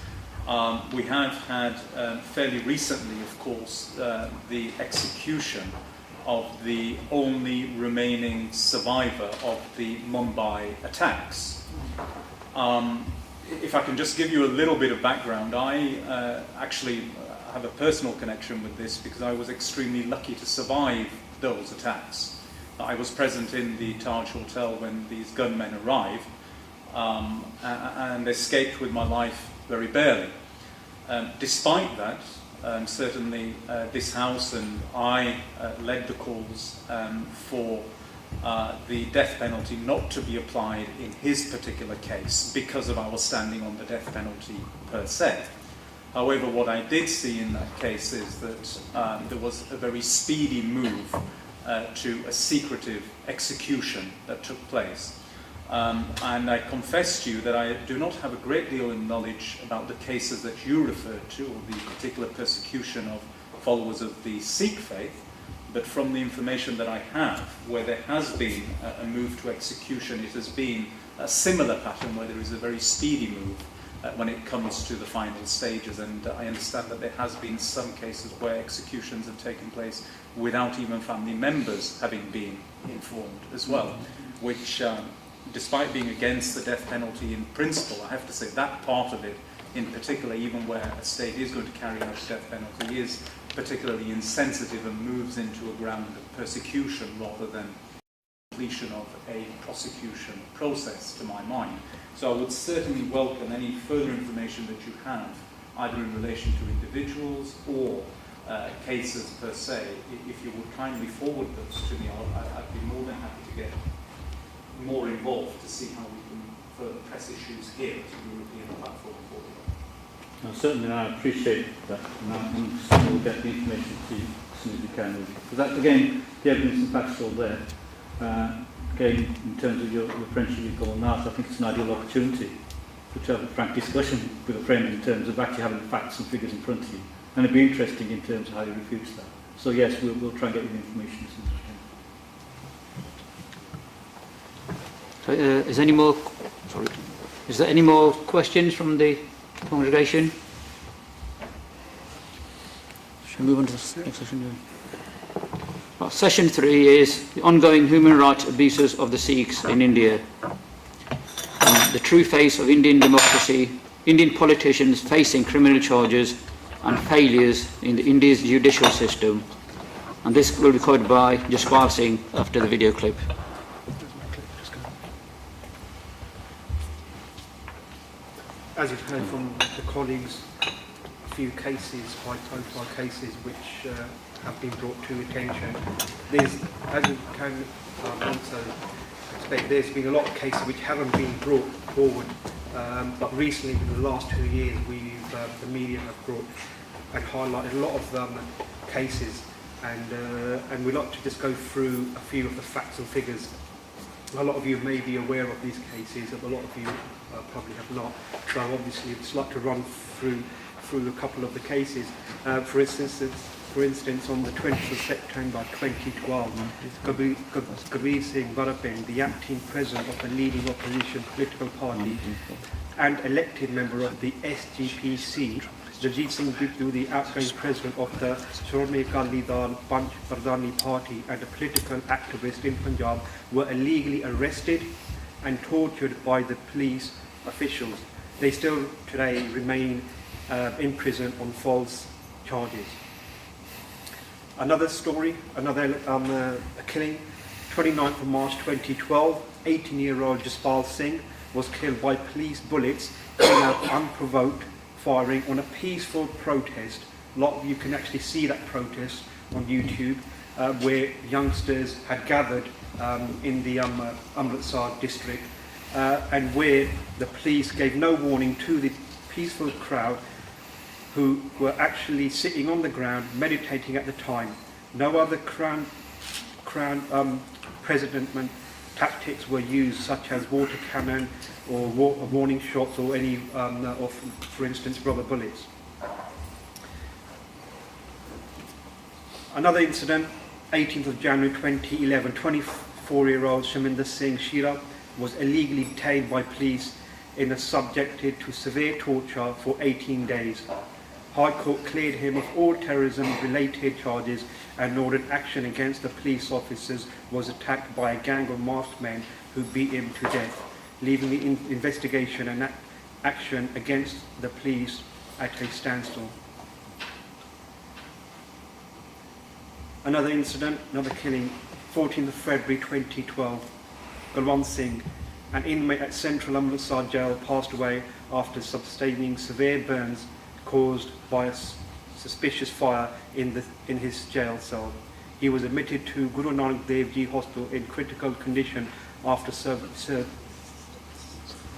we have had fairly recently, of course, the execution of the only remaining survivor of the Mumbai attacks. If I can just give you a little bit of background, I actually have a personal connection with this because I was extremely lucky to survive those attacks. I was present in the Taj Hotel when these gunmen arrived and escaped with my life very barely. Despite that, certainly this House and I led the calls for the death penalty not to be applied in his particular case because of our standing on the death penalty per se. However, what I did see in that case is that there was a very speedy move to a secretive execution that took place. And I confess to you that I do not have a great deal of knowledge about the cases that you referred to, or the particular persecution of followers of the Sikh faith, but from the information that I have, where there has been a move to execution, it has been a similar pattern where there is a very speedy move when it comes to the final stages. And I understand that there has been some cases where executions have taken place without even family members having been informed as well, which, despite being against the death penalty in principle, I have to say that part of it, in particular, even where a state is going to carry out a death penalty, is particularly insensitive and moves into a ground of persecution rather than completion of a prosecution process, to my mind. So I would certainly welcome any further information that you have, either in relation to individuals or cases per se. If you would kindly forward those to me, I'd be more than happy to get more involved to see how we can further press issues here to the European platform for No, certainly, I appreciate that, and we'll get the information to you as soon as we can. Because that, again, the evidence and facts are all there. Again, in terms of your friendship with Paul Nath, I think it's an ideal opportunity to have a frank discussion with a friend in terms of actually having the facts and figures in front of you. And it'd be interesting in terms of how you refute that. So yes, we'll try and get you the information as soon as we can. So, is there any more questions from the congregation? Shall we move on to the next session? Well, session 3 is the ongoing human rights abuses of the Sikhs in India. The true face of Indian democracy, Indian politicians facing criminal charges and failures in the India's judicial system. And this will be covered by Jaspal Singh after the video clip. As you've heard from the colleagues, a few cases, high-profile cases, which have been brought to attention. There's, as you can also expect, there's been a lot of cases which haven't been brought forward, but recently, in the last 2 years, the media have brought and highlighted a lot of cases, and we'd like to just go through a few of the facts and figures. A lot of you may be aware of these cases, but a lot of you probably have not. So obviously, I'd just like to run through a couple of the cases. For instance, on the 20th of September 2012, Kabir Singh Varapin, the acting president of the leading opposition political party and elected member of the SGPC, Rajit Singh Bippu, the outgoing president of the Shromi Akali Dal Panch Pradhani party and a political activist in Punjab, were illegally arrested and tortured by the police officials. They still today remain in prison on false charges. Another story, another killing, 29th of March 2012, 18-year-old Jaspal Singh was killed by police bullets in an unprovoked firing on a peaceful protest. A lot of you can actually see that protest on YouTube, where youngsters had gathered in the Amritsar district, and where the police gave no warning to the peaceful crowd who were actually sitting on the ground meditating at the time. No other crown president tactics were used, such as water cannon or warning shots or any, for instance, rubber bullets. Another incident, 18th of January 2011, 24-year-old Shaminder Singh Shira was illegally detained by police and was subjected to severe torture for 18 days. High Court cleared him of all terrorism-related charges and ordered action against the police officers was attacked by a gang of masked men who beat him to death, leaving the investigation and action against the police at a standstill. Another incident, another killing, 14th of February 2012. Galwant Singh, an inmate at Central Amritsar Jail, passed away after sustaining severe burns caused by a suspicious fire in his jail cell. He was admitted to Guru Nanak Dev Ji Hospital in critical condition after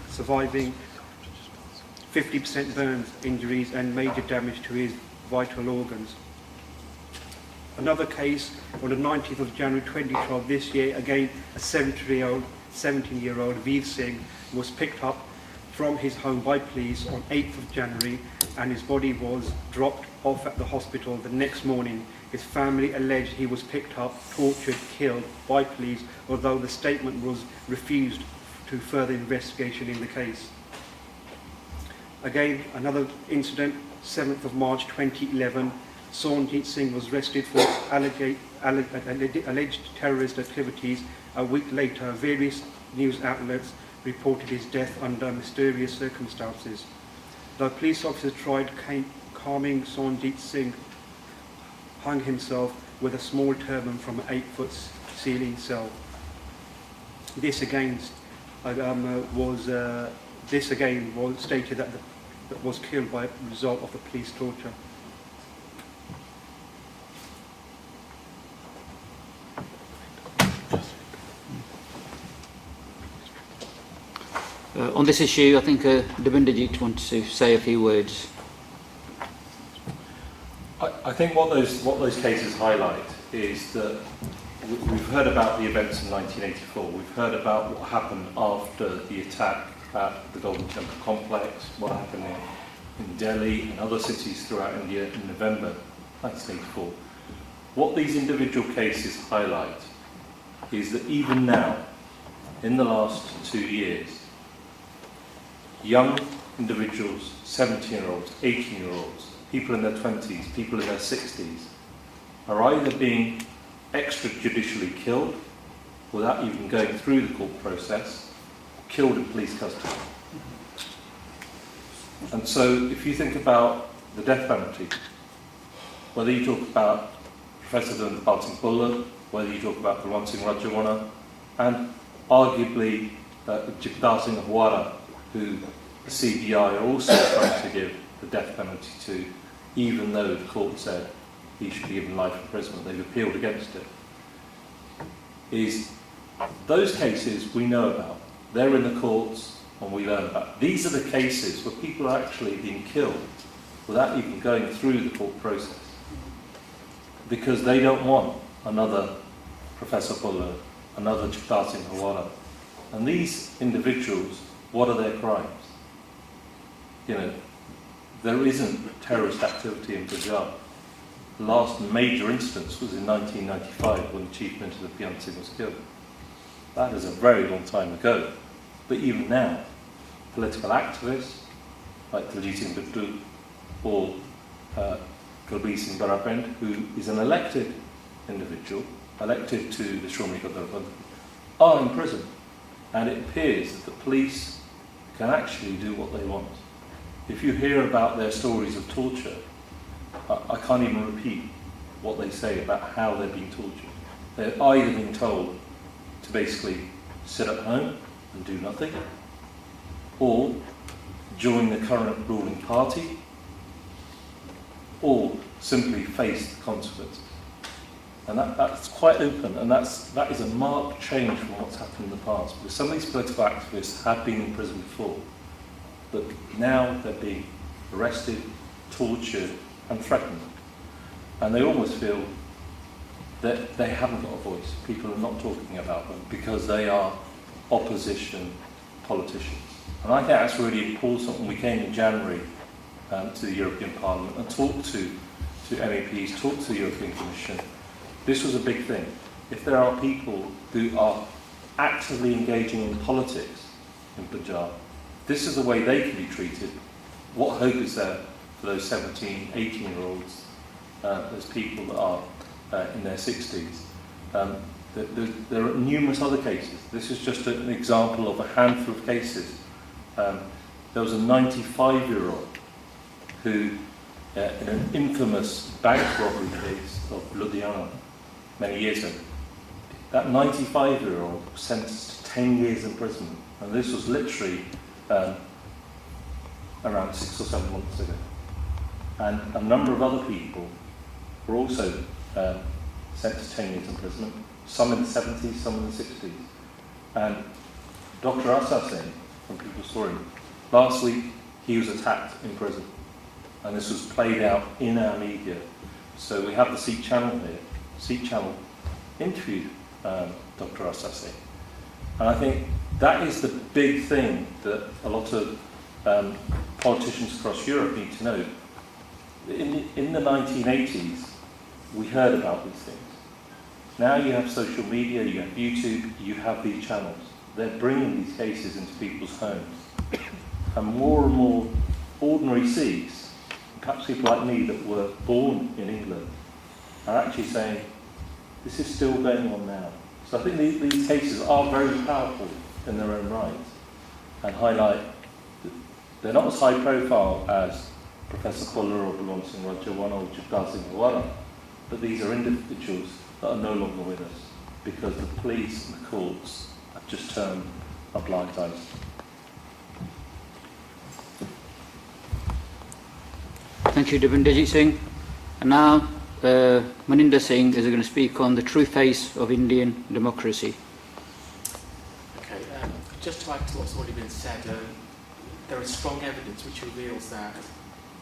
surviving 50% burns injuries and major damage to his vital organs. Another case on the 19th of January 2012, this year, again a 17-year-old Veer Singh was picked up from his home by police on 8th of January and his body was dropped off at the hospital the next morning. His family alleged he was picked up, tortured, killed by police, although the statement was refused to further investigation in the case. Again, another incident, 7th of March 2011, Sonjit Singh was arrested for alleged terrorist activities. A week later, various news outlets reported his death under mysterious circumstances. The police officer tried calming Sonjit Singh, hung himself with a small turban from an 8-foot ceiling cell. this against was this again was stated that was killed by result of the police torture. On this issue, I think Devinderjit wants to say a few words. I think what those cases highlight is that we've heard about the events in 1984. We've heard about what happened after the attack at the Golden Temple complex, what happened in Delhi and other cities throughout India in November 1984. What these individual cases highlight is that even now, in the last 2 years, young individuals, 17-year-olds, 18-year-olds, people in their 20s, people in their 60s, are either being extrajudicially killed without even going through the court process, killed in police custody. And so if you think about the death penalty, whether you talk about Professor Dhanapal Singh Bhullar, whether you talk about Balwant Singh Rajawala, and arguably Jagtar Singh Ahwara, who the CBI are also trying to give the death penalty to, even though the court said he should be given life imprisonment. They've appealed against it. Is those cases we know about. They're in the courts and we learn about. These are the cases where people are actually being killed without even going through the court process, because they don't want another Professor Bhullar, another Jagtar Singh Ahwara. And these individuals, what are their crimes? You know, there isn't terrorist activity in Punjab. The last major instance was in 1995 when the Chief Minister of Beyond Singh was killed. That is a very long time ago. But even now, political activists like Daljit Singh Biddu or Kulbir Singh Barabend, who is an elected individual, elected to the Shromani Gurdwara Bandh, are in prison. And it appears that the police can actually do what they want. If you hear about their stories of torture, I can't even repeat what they say about how they're being tortured. They're either being told to basically sit at home and do nothing, or join the current ruling party, or simply face the consequences. And that's quite open, and that is a marked change from what's happened in the past, because some of these political activists have been in prison before, but now they're being arrested, tortured, and threatened. And they almost feel that they haven't got a voice. People are not talking about them because they are opposition politicians. And I think that's really important. When we came in January to the European Parliament and talked to MEPs, talked to the European Commission, this was a big thing. If there are people who are actively engaging in politics in Punjab, this is the way they can be treated. What hope is there for those 17, 18-year-olds, those people that are in their 60s? There are numerous other cases. This is just an example of a handful of cases. There was a 95-year-old who, in an infamous bank robbery case of Ludhiana many years ago, that 95-year-old was sentenced to 10 years imprisonment. And this was literally around 6 or 7 months ago. And a number of other people were also sentenced to 10 years imprisonment, some in the 70s, some in the 60s. And Dr. Asar Singh, from People Saw Him, last week he was attacked in prison. And this was played out in our media. So we have the Sikh channel here. Sikh channel interviewed Dr. Asar Singh. And I think that is the big thing that a lot of politicians across Europe need to know. In the 1980s, we heard about these things. Now you have social media, you have YouTube, you have these channels. They're bringing these cases into people's homes. And more ordinary Sikhs, perhaps people like me that were born in England, are actually saying, this is still going on now. So I think these cases are very powerful in their own right and highlight that they're not as high profile as Professor Bhullar or Balwant Singh Rajawala or Jagtar Singh Ahwara, but these are individuals that are no longer with us because the police and the courts are just turn a blind eye. Thank you, Devinderjit Singh. And now, Maninder Singh is going to speak on the true face of Indian democracy. Okay, just to add to what's already been said, there is strong evidence which reveals that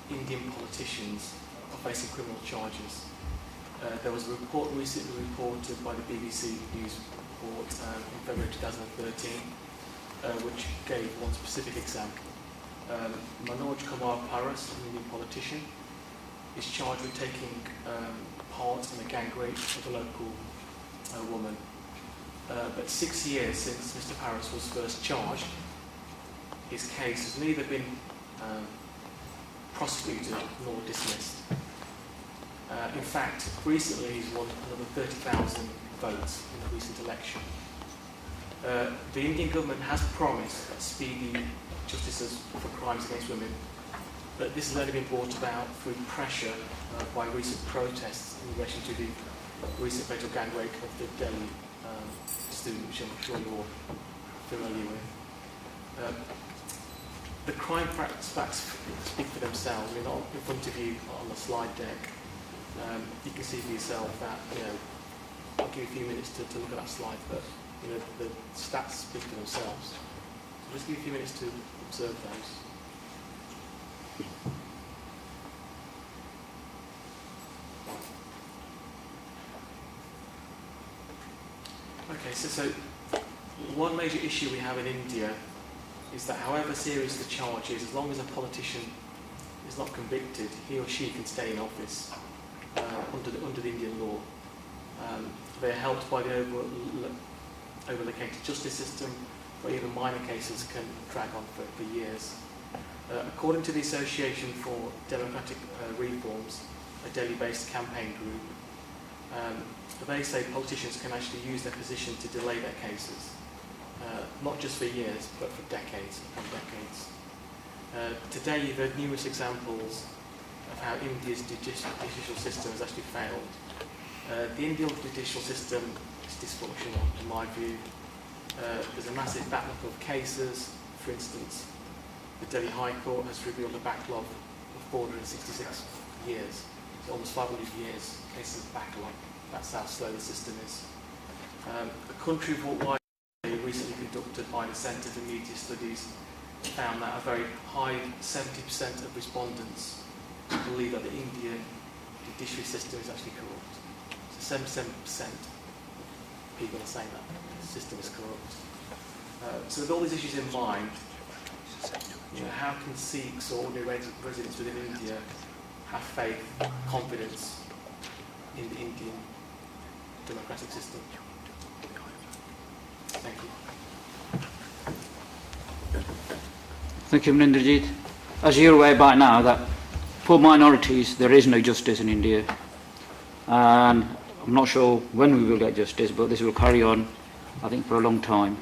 Indian politicians are facing criminal charges. There was a report recently reported by the BBC News report in February 2013, which gave one specific example. Manoj Kumar Paras, an Indian politician, is charged with taking part in a gang rape of a local woman. But 6 years since Mr. Paras was first charged, his case has neither been prosecuted nor dismissed. In fact, recently he's won another 30,000 votes in the recent election. The Indian government has promised speedy justices for crimes against women, but this has only been brought about through pressure by recent protests in relation to the recent fatal gang rape of the Delhi student, which I'm sure you're all familiar with. The crime facts speak for themselves. I mean, not in front of you on the slide deck. You can see for yourself that, I'll give you a few minutes to look at that slide, but the stats speak for themselves. So just give you a few minutes to observe those. Okay, so one major issue we have in India is that however serious the charge is, as long as a politician is not convicted, he or she can stay in office under the Indian law. They are helped by the overlocated justice system, where even minor cases can drag on for years. According to the Association for Democratic Reforms, a Delhi-based campaign group, they say politicians can actually use their position to delay their cases, not just for years, but for decades and decades. Today you've heard numerous examples of how India's judicial system has actually failed. The Indian judicial system is dysfunctional, in my view. There's a massive backlog of cases. For instance, the Delhi High Court has revealed a backlog of 466 years. So almost 500 years, cases of backlog. That's how slow the system is. A country-wide study recently conducted by the Centre for Media Studies found that a very high 70% of respondents believe that the Indian judiciary system is actually corrupt. So 77% of people are saying that the system is corrupt. So with all these issues in mind, how can Sikhs or ordinary residents within India have faith, confidence in the Indian democratic system? Thank you. Thank you, Maninderjit. As you're aware by now that for minorities there is no justice in India, and I'm not sure when we will get justice, but this will carry on, I think, for a long time.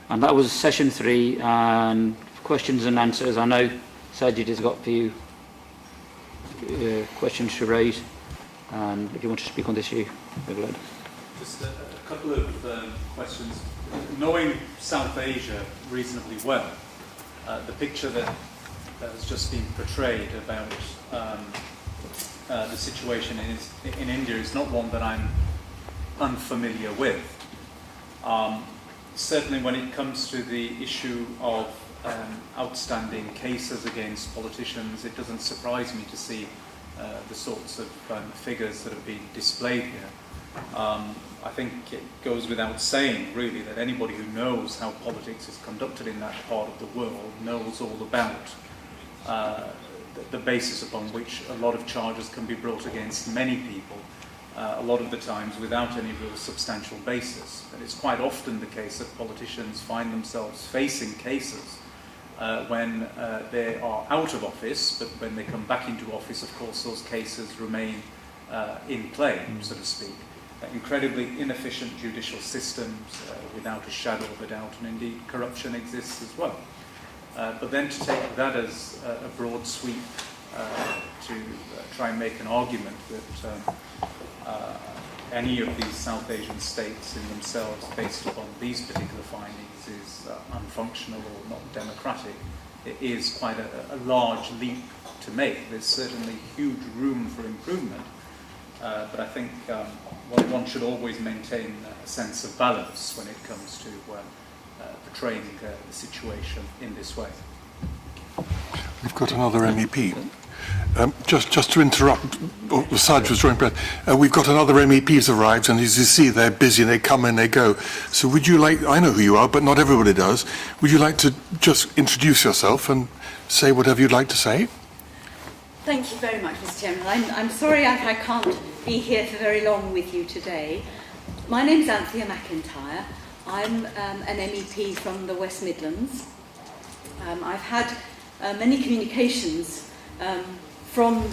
And that was session 3, and questions and answers. I know Sajid has got a few questions to raise, and if you want to speak on this issue, we're glad. Just a couple of questions. Knowing South Asia reasonably well, the picture that has just been portrayed about the situation in India is not one that I'm unfamiliar with. Certainly when it comes to the issue of outstanding cases against politicians, it doesn't surprise me to see the sorts of figures that have been displayed here. I think it goes without saying, really, that anybody who knows how politics is conducted in that part of the world knows all about the basis upon which a lot of charges can be brought against many people, a lot of the times without any real substantial basis. And it's quite often the case that politicians find themselves facing cases when they are out of office, but when they come back into office, of course, those cases remain in play, so to speak. Incredibly inefficient judicial systems without a shadow of a doubt, and indeed corruption exists as well. But then to take that as a broad sweep to try and make an argument that any of these South Asian states in themselves based upon these particular findings is unfunctional or not democratic. It is quite a large leap to make. There's certainly huge room for improvement, but I think one should always maintain a sense of balance when it comes to portraying the situation in this way. We've got another MEP. Just to interrupt, Saj was drawing breath. We've got another MEP has arrived, and as you see, they're busy, and they come and they go. So would you like, I know who you are, but not everybody does, would you like to just introduce yourself and say whatever you'd like to say? Thank you very much, Mr. Chairman. I'm sorry I can't be here for very long with you today. My name is Anthea McIntyre. I'm an MEP from the West Midlands. I've had many communications from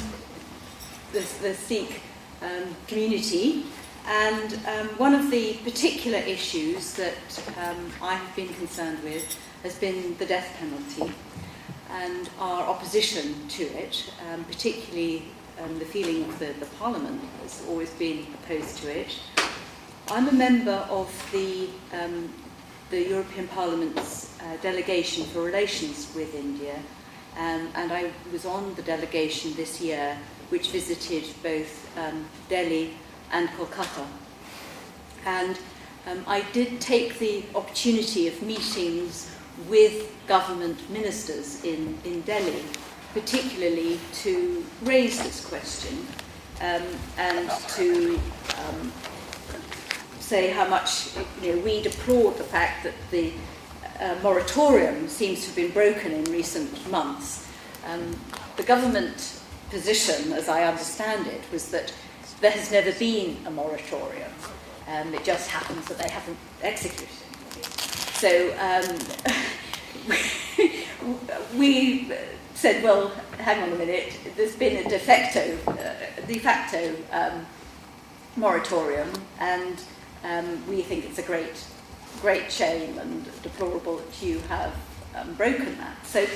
the Sikh community, and one of the particular issues that I have been concerned with has been the death penalty and our opposition to it, particularly the feeling of the Parliament has always been opposed to it. I'm a member of the European Parliament's delegation for relations with India, and I was on the delegation this year which visited both Delhi and Kolkata. And I did take the opportunity of meetings with government ministers in Delhi, particularly to raise this question and to say how much we deplored the fact that the moratorium seems to have been broken in recent months. The government position, as I understand it, was that there has never been a moratorium. It just happens that they haven't executed it. So we said, well, hang on a minute, there's been a de facto moratorium, and we think it's a great shame and deplorable that you have broken that. So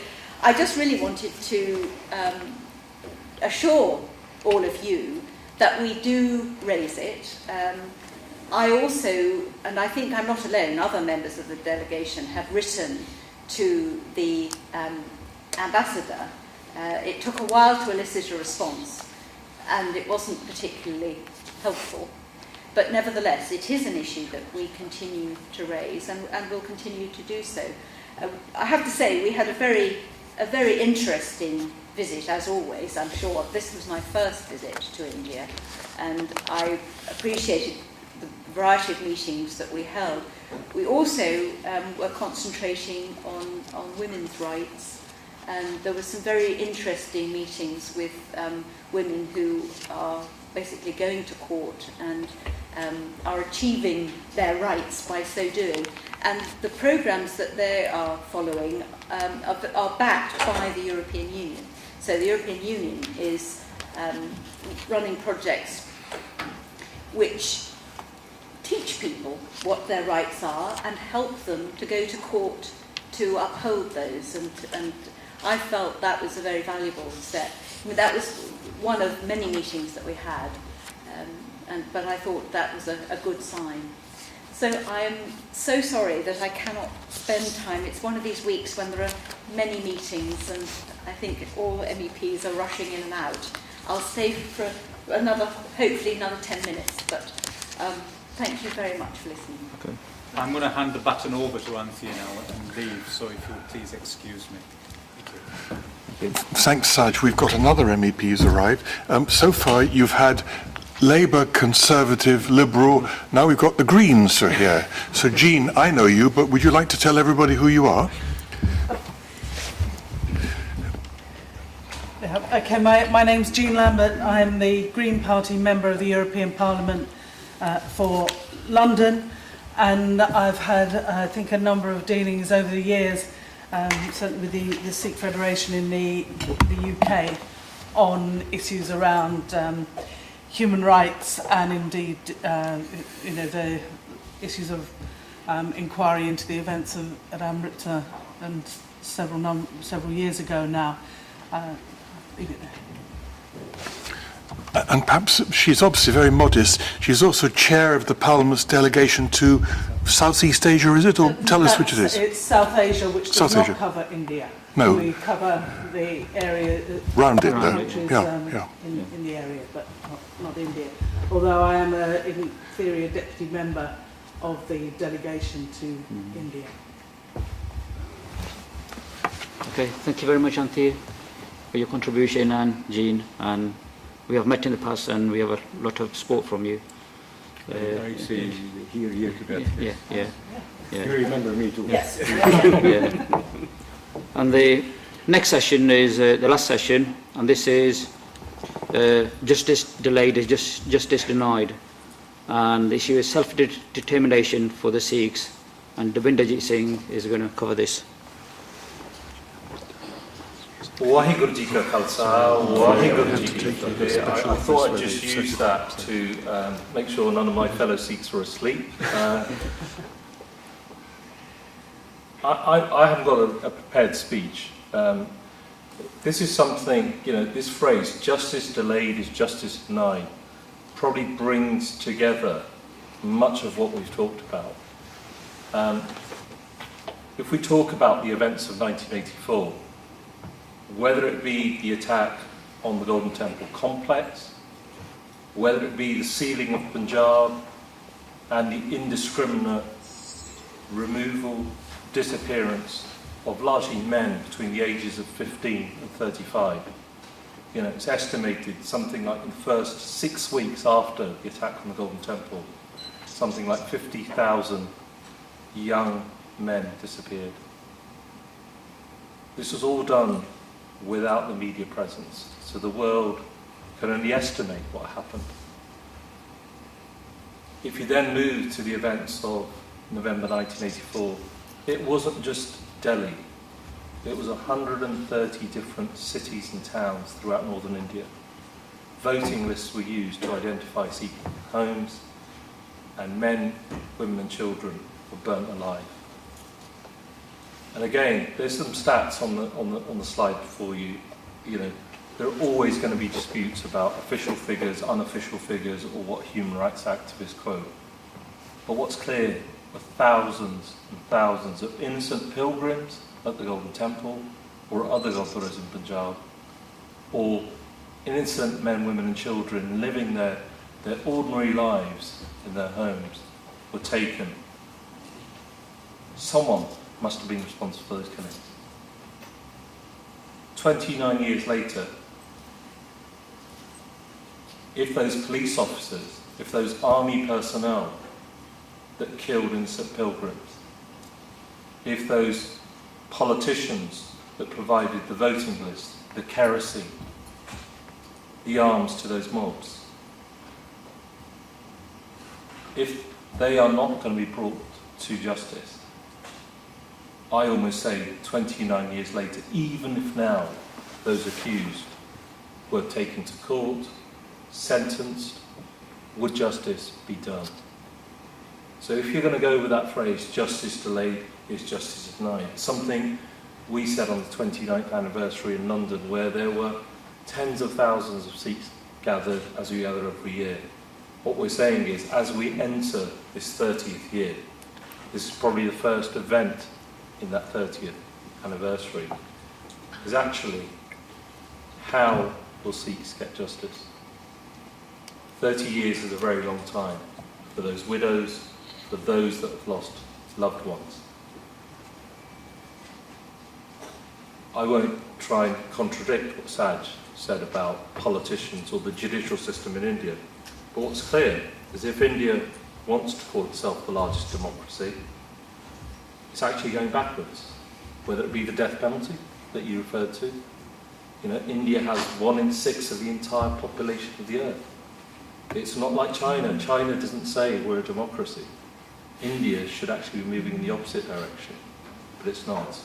I just really wanted to assure all of you that we do raise it. I also, and I think I'm not alone, other members of the delegation have written to the ambassador. It took a while to elicit a response, and it wasn't particularly helpful. But nevertheless, it is an issue that we continue to raise, and will continue to do so. I have to say, we had a very interesting visit, as always. I'm sure this was my first visit to India, and I appreciated the variety of meetings that we held. We also were concentrating on women's rights, and there were some very interesting meetings with women who are basically going to court and are achieving their rights by so doing. And the programs that they are following are backed by the European Union. So the European Union is running projects which teach people what their rights are and help them to go to court to uphold those. And I felt that was a very valuable step. I mean, that was one of many meetings that we had, but I thought that was a good sign. So I am so sorry that I cannot spend time. It's one of these weeks when there are many meetings, and I think all MEPs are rushing in and out. I'll stay for hopefully another 10 minutes, but thank you very much for listening. Okay. I'm going to hand the baton over to Anthea now and leave, so if you'll please excuse me. Thanks, Saj. We've got another MEP who's arrived. So far, you've had Labour, Conservative, Liberal. Now we've got the Greens are here. So, Jean, I know you, but would you like to tell everybody who you are? Okay, my name's Jean Lambert. I'm the Green Party member of the European Parliament for London, and I've had, I think, a number of dealings over the years, certainly with the Sikh Federation in the UK, on issues around human rights and indeed, the issues of inquiry into the events at Amritsar and several years ago now. and perhaps she's obviously very modest, she's also chair of the Parliament's delegation to Southeast Asia, is it? Or tell us which it is. It's South Asia, which does South not Asia. cover India. No. We cover the area Round it, though. which is Yeah. in the area, but not India. Although I am, in theory, a deputy member of the delegation to India. Okay, thank you very much, Anthea, for your contribution, and Jean. And we have met in the past, and we have a lot of support from you. I say here together. Yeah. You remember me too. Yes. Yeah. And the next session is the last session, and this is justice delayed is justice denied. And the issue is self-determination for the Sikhs, and Davinderjit Singh is going to cover this. Waheguru Ji Ka Khalsa, Waheguru Ji Ki Fateh. I thought I'd just use that to make sure none of my fellow Sikhs were asleep. I haven't got a prepared speech. This is something, this phrase, justice delayed is justice denied, probably brings together much of what we've talked about. If we talk about the events of 1984, whether it be the attack on the Golden Temple complex, whether it be the sealing of Punjab and the indiscriminate removal, disappearance of largely men between the ages of 15 and 35. It's estimated something like in the first 6 weeks after the attack on the Golden Temple, something like 50,000 young men disappeared. This was all done without the media presence, so the world can only estimate what happened. If you then move to the events of November 1984, it wasn't just Delhi, it was 130 different cities and towns throughout northern India. Voting lists were used to identify Sikh homes, and men, women and children were burnt alive. And again, there's some stats on the slide before you. There are always going to be disputes about official figures, unofficial figures, or what human rights activists quote. But what's clear are thousands and thousands of innocent pilgrims at the Golden Temple or other gurudwaras in Punjab, or innocent men, women and children living their ordinary lives in their homes were taken. Someone must have been responsible for those killings. 29 years later, if those police officers, if those army personnel that killed innocent pilgrims, if those politicians that provided the voting list, the kerosene, the arms to those mobs, if they are not going to be brought to justice, I almost say 29 years later, even if now those accused were taken to court, sentenced, would justice be done? So if you're going to go with that phrase, justice delayed is justice denied, something we said on the 29th anniversary in London, where there were tens of thousands of Sikhs gathered as we gather every year. What we're saying is, as we enter this 30th year, this is probably the first event in that 30th anniversary, is actually how will Sikhs get justice? 30 years is a very long time for those widows, for those that have lost loved ones. I won't try and contradict what Saj said about politicians or the judicial system in India, but what's clear is if India wants to call itself the largest democracy, it's actually going backwards, whether it be the death penalty that you referred to. India has 1 in 6 of the entire population of the earth. It's not like China. China doesn't say we're a democracy. India should actually be moving in the opposite direction, but it's not.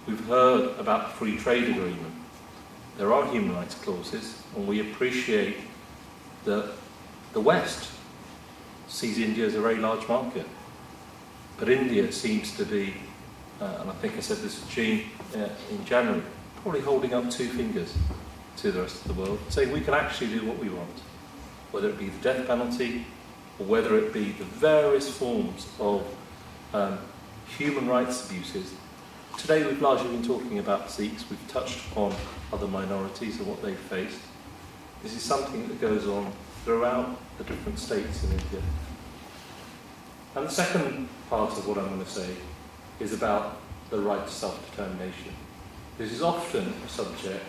We've heard about the free trade agreement. There are human rights clauses, and we appreciate that the West sees India as a very large market. But India seems to be, and I think I said this to Jean in January, probably holding up 2 fingers to the rest of the world, saying we can actually do what we want, whether it be the death penalty or whether it be the various forms of human rights abuses. Today we've largely been talking about Sikhs, we've touched upon other minorities and what they've faced. This is something that goes on throughout the different states in India. And the second part of what I'm going to say is about the right to self-determination. This is often a subject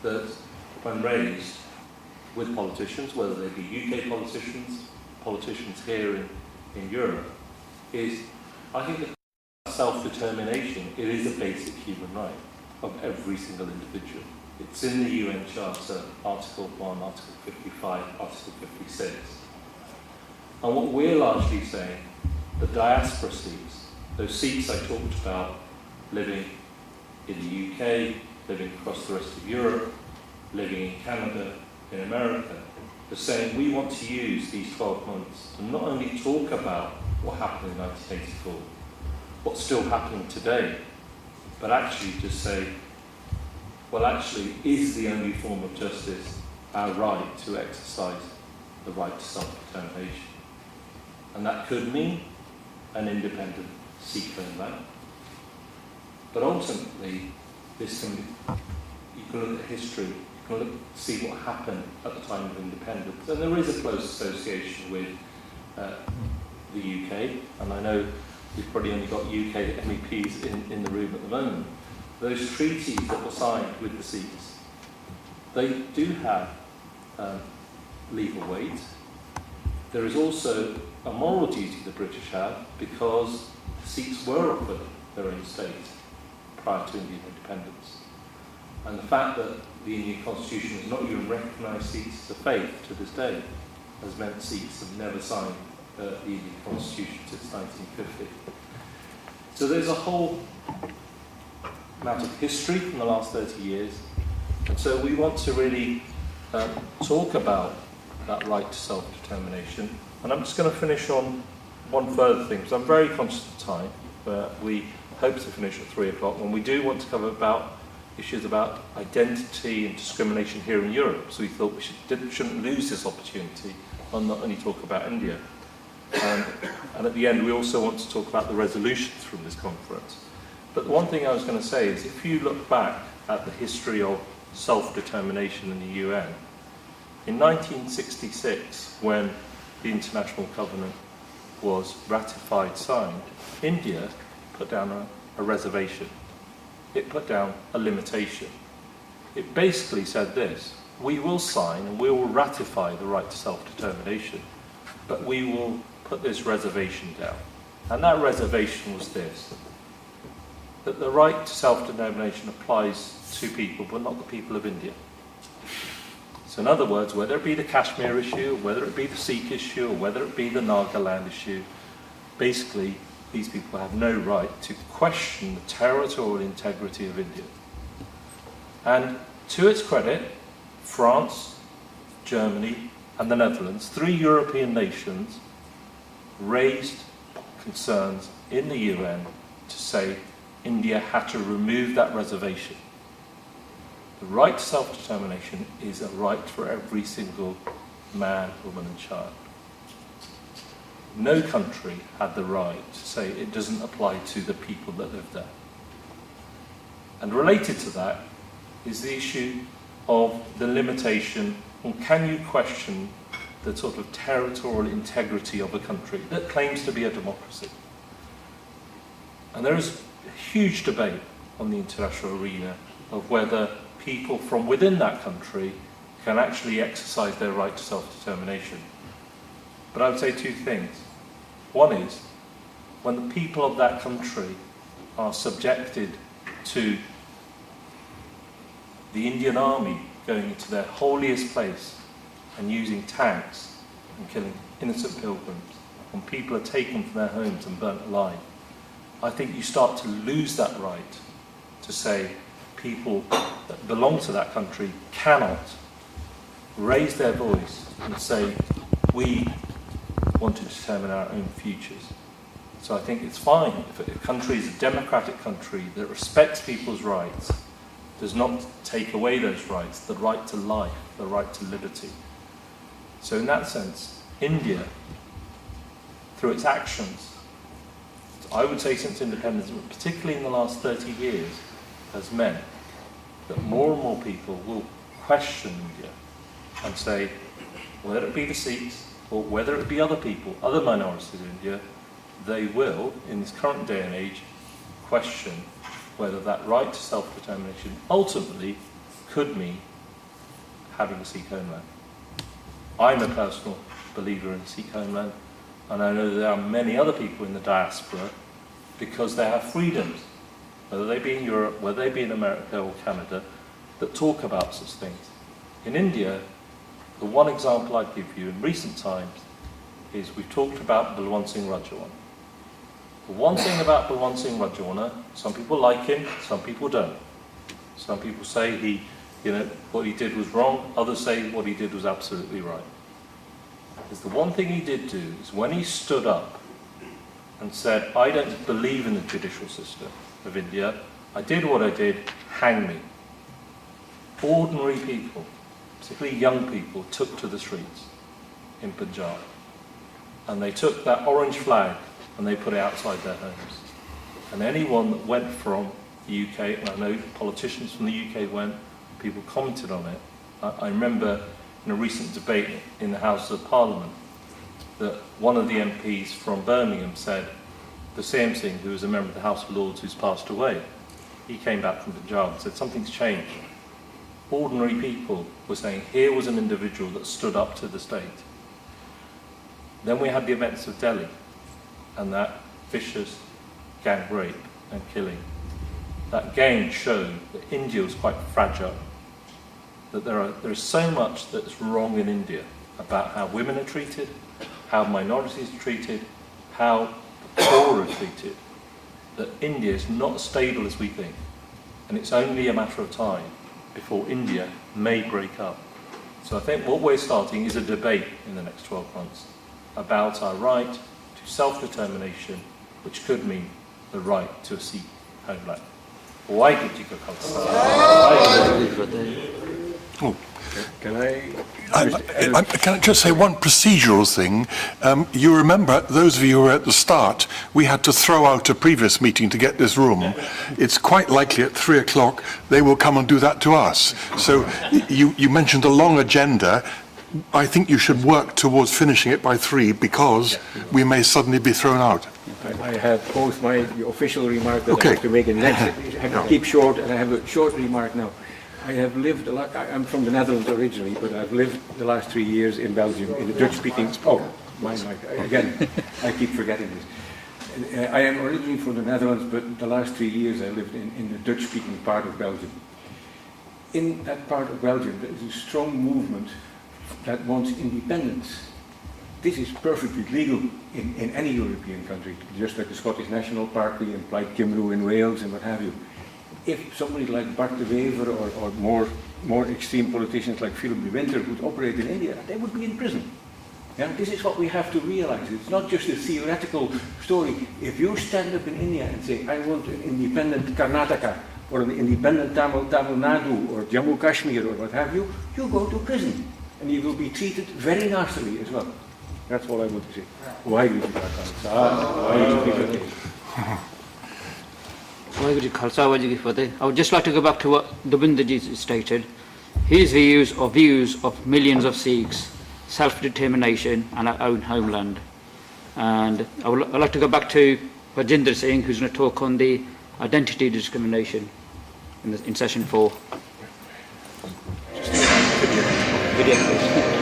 that, when raised with politicians, whether they be UK politicians, politicians here in Europe, is, I think that self-determination, it is a basic human right of every single individual. It's in the UN Charter, Article 1, Article 55, Article 56. And what we're largely saying, the diaspora Sikhs, those Sikhs I talked about living in the UK, living across the rest of Europe, living in Canada, in America, are saying we want to use these 12 months to not only talk about what happened in 1984, what's still happening today, but actually to say, well, actually, is the only form of justice our right to exercise the right to self-determination? And that could mean an independent Sikh homeland. But ultimately, this can be, you can look at history, you can look, see what happened at the time of independence. And there is a close association with the UK, and I know we've probably only got UK MEPs in the room at the moment. Those treaties that were signed with the Sikhs, they do have legal weight. There is also a moral duty the British have, because the Sikhs were offered their own state prior to Indian independence. And the fact that the Indian constitution has not even recognised Sikhs as a faith to this day has meant Sikhs have never signed the Indian constitution since 1950. So there's a whole amount of history from the last 30 years, and so we want to really talk about that right to self-determination. And I'm just going to finish on one further thing, because I'm very conscious of time, but we hope to finish at 3 o'clock, and we do want to cover about issues about identity and discrimination here in Europe, so we thought we shouldn't lose this opportunity and not only talk about India. And at the end, we also want to talk about the resolutions from this conference. But the one thing I was going to say is, if you look back at the history of self-determination in the UN, in 1966, when the International Covenant was ratified, signed, India put down a reservation. It put down a limitation. It basically said this: we will sign and we will ratify the right to self-determination, but we will put this reservation down. And that reservation was this: that the right to self-determination applies to people, but not the people of India. So in other words, whether it be the Kashmir issue, whether it be the Sikh issue, or whether it be the Nagaland issue, basically these people have no right to question the territorial integrity of India. And to its credit, France, Germany, and the Netherlands, 3 European nations, raised concerns in the UN to say India had to remove that reservation. The right to self-determination is a right for every single man, woman and child. No country had the right to say it doesn't apply to the people that live there. And related to that is the issue of the limitation on, can you question the sort of territorial integrity of a country that claims to be a democracy? And there is a huge debate on the international arena of whether people from within that country can actually exercise their right to self-determination. But I would say 2 things. One is, when the people of that country are subjected to the Indian army going into their holiest place and using tanks and killing innocent pilgrims, when people are taken from their homes and burnt alive, I think you start to lose that right to say people that belong to that country cannot raise their voice and say, we want to determine our own futures. So I think it's fine if a country is a democratic country that respects people's rights does not take away those rights, the right to life, the right to liberty. So in that sense, India, through its actions, I would say since independence, but particularly in the last 30 years, has meant that more and more people will question India and say, whether it be the Sikhs or whether it be other people, other minorities in India, they will, in this current day and age, question whether that right to self-determination ultimately could mean having a Sikh homeland. I'm a personal believer in a Sikh homeland, and I know there are many other people in the diaspora, because they have freedoms, whether they be in Europe, whether they be in America or Canada, that talk about such things. In India, the one example I'd give you in recent times is we've talked about Balwant Singh Rajwana. The one thing about Balwant Singh Rajwana, some people like him, some people don't. Some people say what he did was wrong, others say what he did was absolutely right. Because the one thing he did do is when he stood up and said, I don't believe in the judicial system of India, I did what I did, hang me. Ordinary people, particularly young people, took to the streets in Punjab. And they took that orange flag and they put it outside their homes. And anyone that went from the UK, and I know politicians from the UK went, people commented on it. I remember in a recent debate in the House of Parliament that one of the MPs from Birmingham said, the same thing, who was a member of the House of Lords who's passed away, he came back from Punjab and said something's changed. Ordinary people were saying here was an individual that stood up to the state. Then we had the events of Delhi and that vicious gang rape and killing. That again showed that India was quite fragile, that there is so much that's wrong in India about how women are treated, how minorities are treated, how the poor are treated, that India is not as stable as we think. And it's only a matter of time before India may break up. So I think what we're starting is a debate in the next 12 months about our right to self-determination, which could mean the right to a Sikh homeland. Oh. Can I just say one procedural thing? You remember, those of you who were at the start, we had to throw out a previous meeting to get this room. It's quite likely at 3 o'clock they will come and do that to us. So you mentioned a long agenda. I think you should work towards finishing it by 3 because we may suddenly be thrown out. I have both my official remark that I have to make and next. I have to keep short, and I have a short remark now. I have lived a lot. I'm from the Netherlands originally, but I've lived the last 3 years in Belgium in the Dutch-speaking. Oh, my mic again! I keep forgetting this. I am originally from the Netherlands, but the last 3 years I lived in the Dutch-speaking part of Belgium. In that part of Belgium, there is a strong movement that wants independence. This is perfectly legal in any European country, just like the Scottish National Party and Plaid Cymru in Wales and what have you. If somebody like Bart de Wever or more extreme politicians like Philip de Winter would operate in India, they would be in prison. Yeah? This is what we have to realize. It's not just a theoretical story. If you stand up in India and say, I want an independent Karnataka or an independent Tamil Nadu or Jammu Kashmir or what have you, you go to prison. And you will be treated very nastily as well. That's all I want to say. I would just like to go back to what Dabinderji stated. His views are views of millions of Sikhs, self-determination and our own homeland. And I'd like to go back to Rajinder Singh, who's going to talk on the identity discrimination in session 4. Video, please.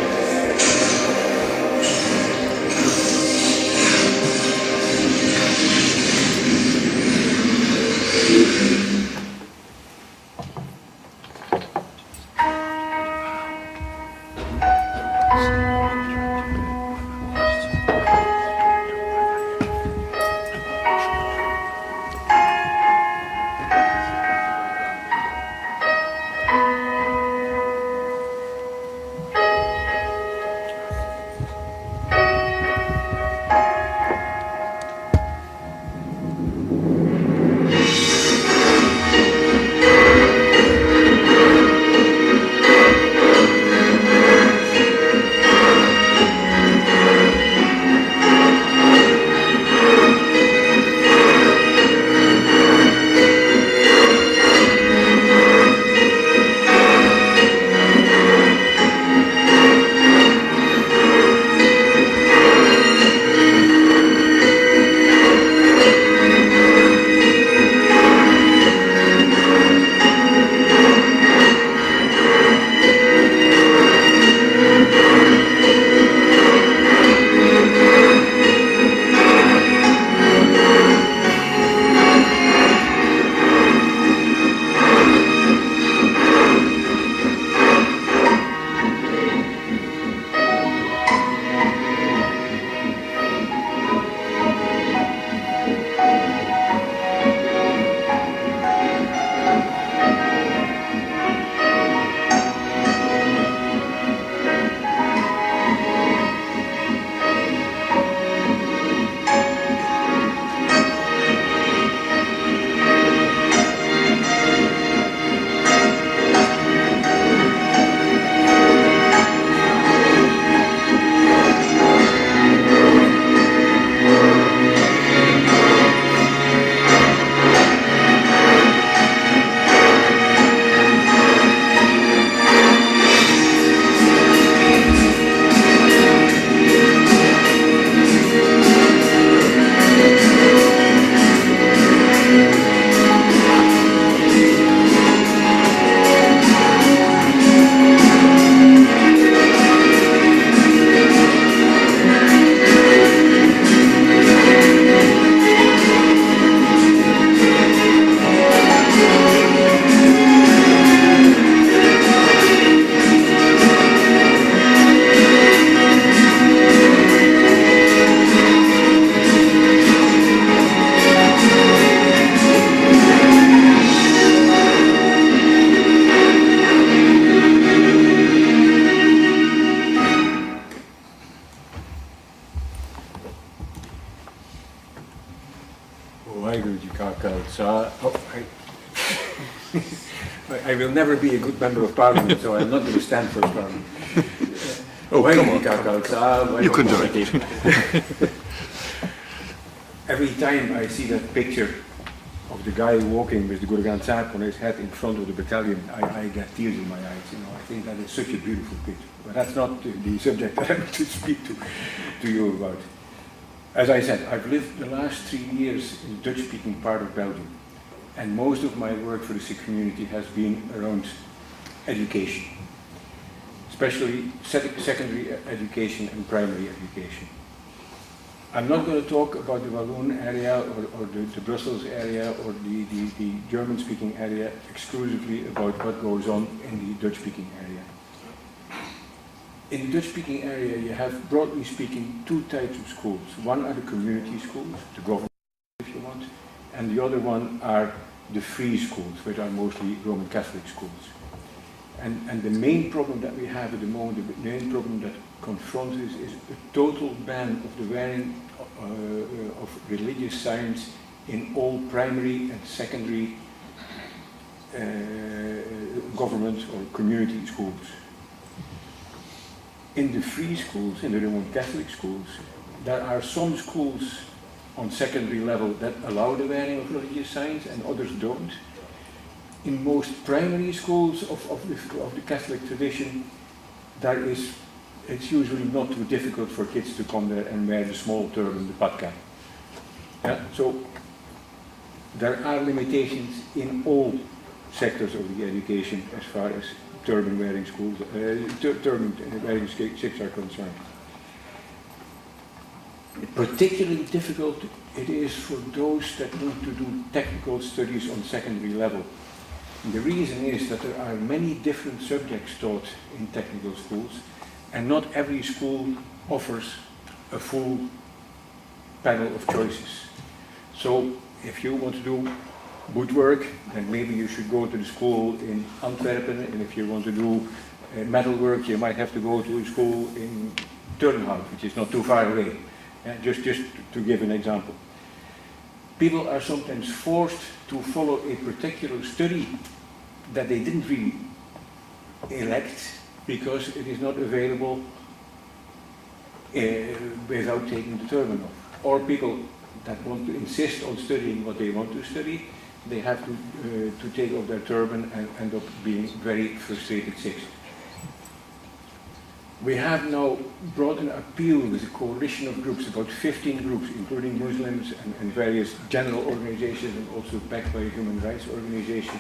will never be a good member of parliament, so I'm not going to stand for parliament. Oh, come on. You can do it. Every time I see that picture of the guy walking with the Gurgan Sahib on his head in front of the battalion, I get tears in my eyes. You know, I think that is such a beautiful picture. But that's not the subject that I want to speak to you about. As I said, I've lived the last 3 years in the Dutch-speaking part of Belgium, and most of my work for the Sikh community has been around education, especially secondary education and primary education. I'm not going to talk about the Walloon area or the Brussels area or the German-speaking area exclusively about what goes on in the Dutch-speaking area. In the Dutch-speaking area, you have, broadly speaking, two types of schools. One are the community schools, the government, if you want, and the other one are the free schools, which are mostly Roman Catholic schools. And the main problem that we have at the moment, the main problem that confronts us is a total ban of the wearing of religious signs in all primary and secondary government or community schools. In the free schools, in the Roman Catholic schools, there are some schools on secondary level that allow the wearing of religious signs and others don't. In most primary schools of the Catholic tradition, it's usually not too difficult for kids to come there and wear the small turban, the patka. Yeah? So there are limitations in all sectors of the education as far as turban wearing schools, turban wearing Sikhs are concerned. Particularly difficult it is for those that want to do technical studies on secondary level. And the reason is that there are many different subjects taught in technical schools, and not every school offers a full panel of choices. So if you want to do woodwork, then maybe you should go to the school in Antwerp, and if you want to do metalwork, you might have to go to a school in Turnhout, which is not too far away. Just to give an example. People are sometimes forced to follow a particular study that they didn't really elect because it is not available without taking the turban off. Or people that want to insist on studying what they want to study, they have to take off their turban and end up being very frustrated Sikhs. We have now brought an appeal with a coalition of groups, about 15 groups, including Muslims and various general organizations and also backed by a human rights organization,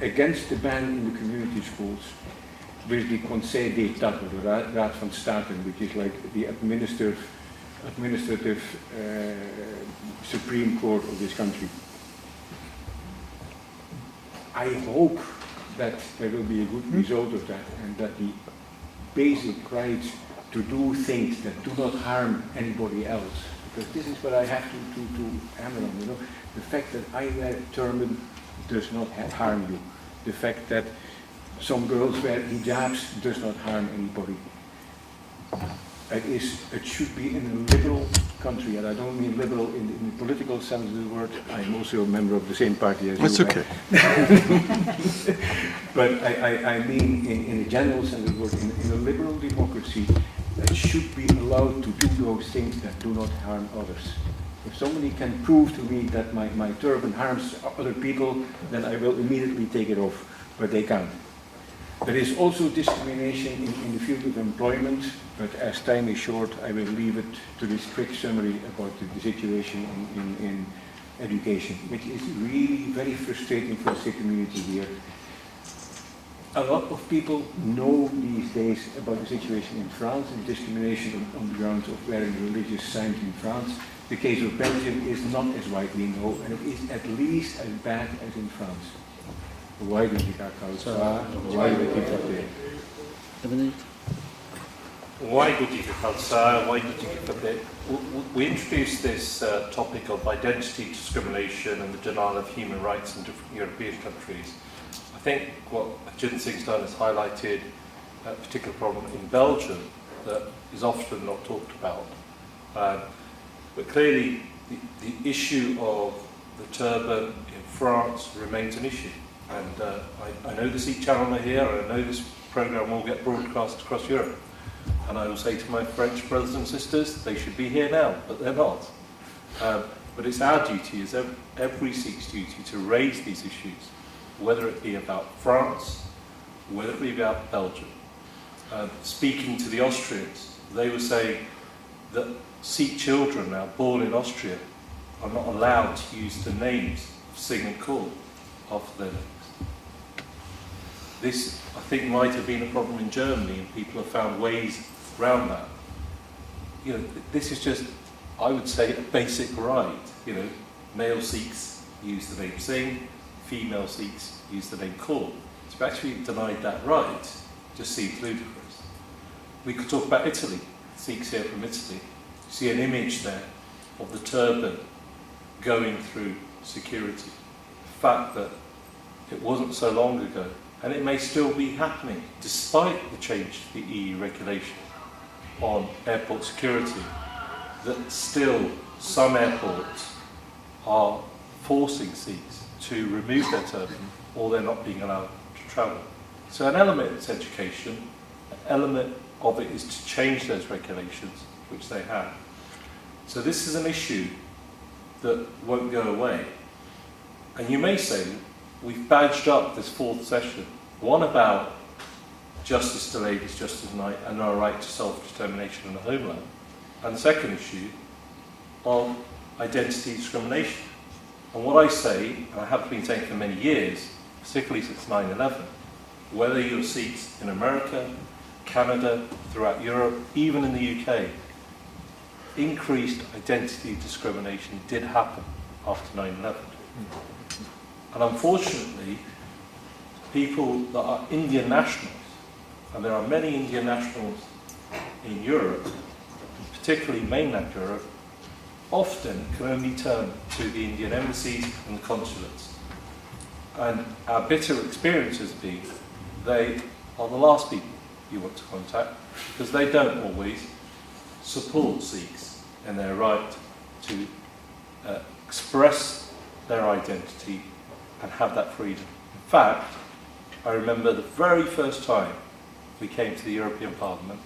against the ban in the community schools with the Conseil d'État, or the Raad van State, which is like the administrative Supreme Court of this country. I hope that there will be a good result of that, and that the basic rights to do things that do not harm anybody else, because this is what I have to hammer on, you know, the fact that I wear a turban does not harm you, the fact that some girls wear hijabs does not harm anybody. It should be in a liberal country, and I don't mean liberal in the political sense of the word. I'm also a member of the same party as you. That's okay. But I mean in a general sense of the word, in a liberal democracy, it should be allowed to do those things that do not harm others. If somebody can prove to me that my turban harms other people, then I will immediately take it off, but they can't. There is also discrimination in the field of employment, but as time is short, I will leave it to this quick summary about the situation in education, which is really very frustrating for the Sikh community here. A lot of people know these days about the situation in France and discrimination on the grounds of wearing religious signs in France. The case of Belgium is not as widely known, and it is at least as bad as in France. Why do you think why do you think that? Why we introduced this topic of identity discrimination and the denial of human rights in different European countries. I think what Jiten Singh's done is highlighted a particular problem in Belgium that is often not talked about. But clearly the issue of the turban in France remains an issue. And I know the Sikh channel are here, and I know this programme will get broadcast across Europe. And I will say to my French brothers and sisters, they should be here now, but they're not. But it's our duty, as every Sikh's duty, to raise these issues, whether it be about France, whether it be about Belgium. Speaking to the Austrians, they were saying that Sikh children now born in Austria are not allowed to use the names of Singh and Kaur after their names. This, I think, might have been a problem in Germany, and people have found ways around that. You know, this is just, I would say, a basic right. You know, male Sikhs use the name Singh, female Sikhs use the name Kaur. To actually denied that right just seems ludicrous. We could talk about Italy. Sikhs here from Italy. You see an image there of the turban going through security. The fact that it wasn't so long ago, and it may still be happening, despite the change to the EU regulation on airport security, that still some airports are forcing Sikhs to remove their turban, or they're not being allowed to travel. So an element is education, an element of it is to change those regulations, which they have. So this is an issue that won't go away. And you may say, we've badged up this fourth session, one about justice delayed is justice denied and our right to self-determination in the homeland, and the second issue of identity discrimination. And what I say, and I have been saying for many years, particularly since 9/11, whether you're Sikhs in America, Canada, throughout Europe, even in the UK, increased identity discrimination did happen after 9/11. And unfortunately, people that are Indian nationals, and there are many Indian nationals in Europe, particularly mainland Europe, often can only turn to the Indian embassies and the consulates. And our bitter experience has been they are the last people you want to contact, because they don't always support Sikhs in their right to express their identity and have that freedom. In fact, I remember the very first time we came to the European Parliament,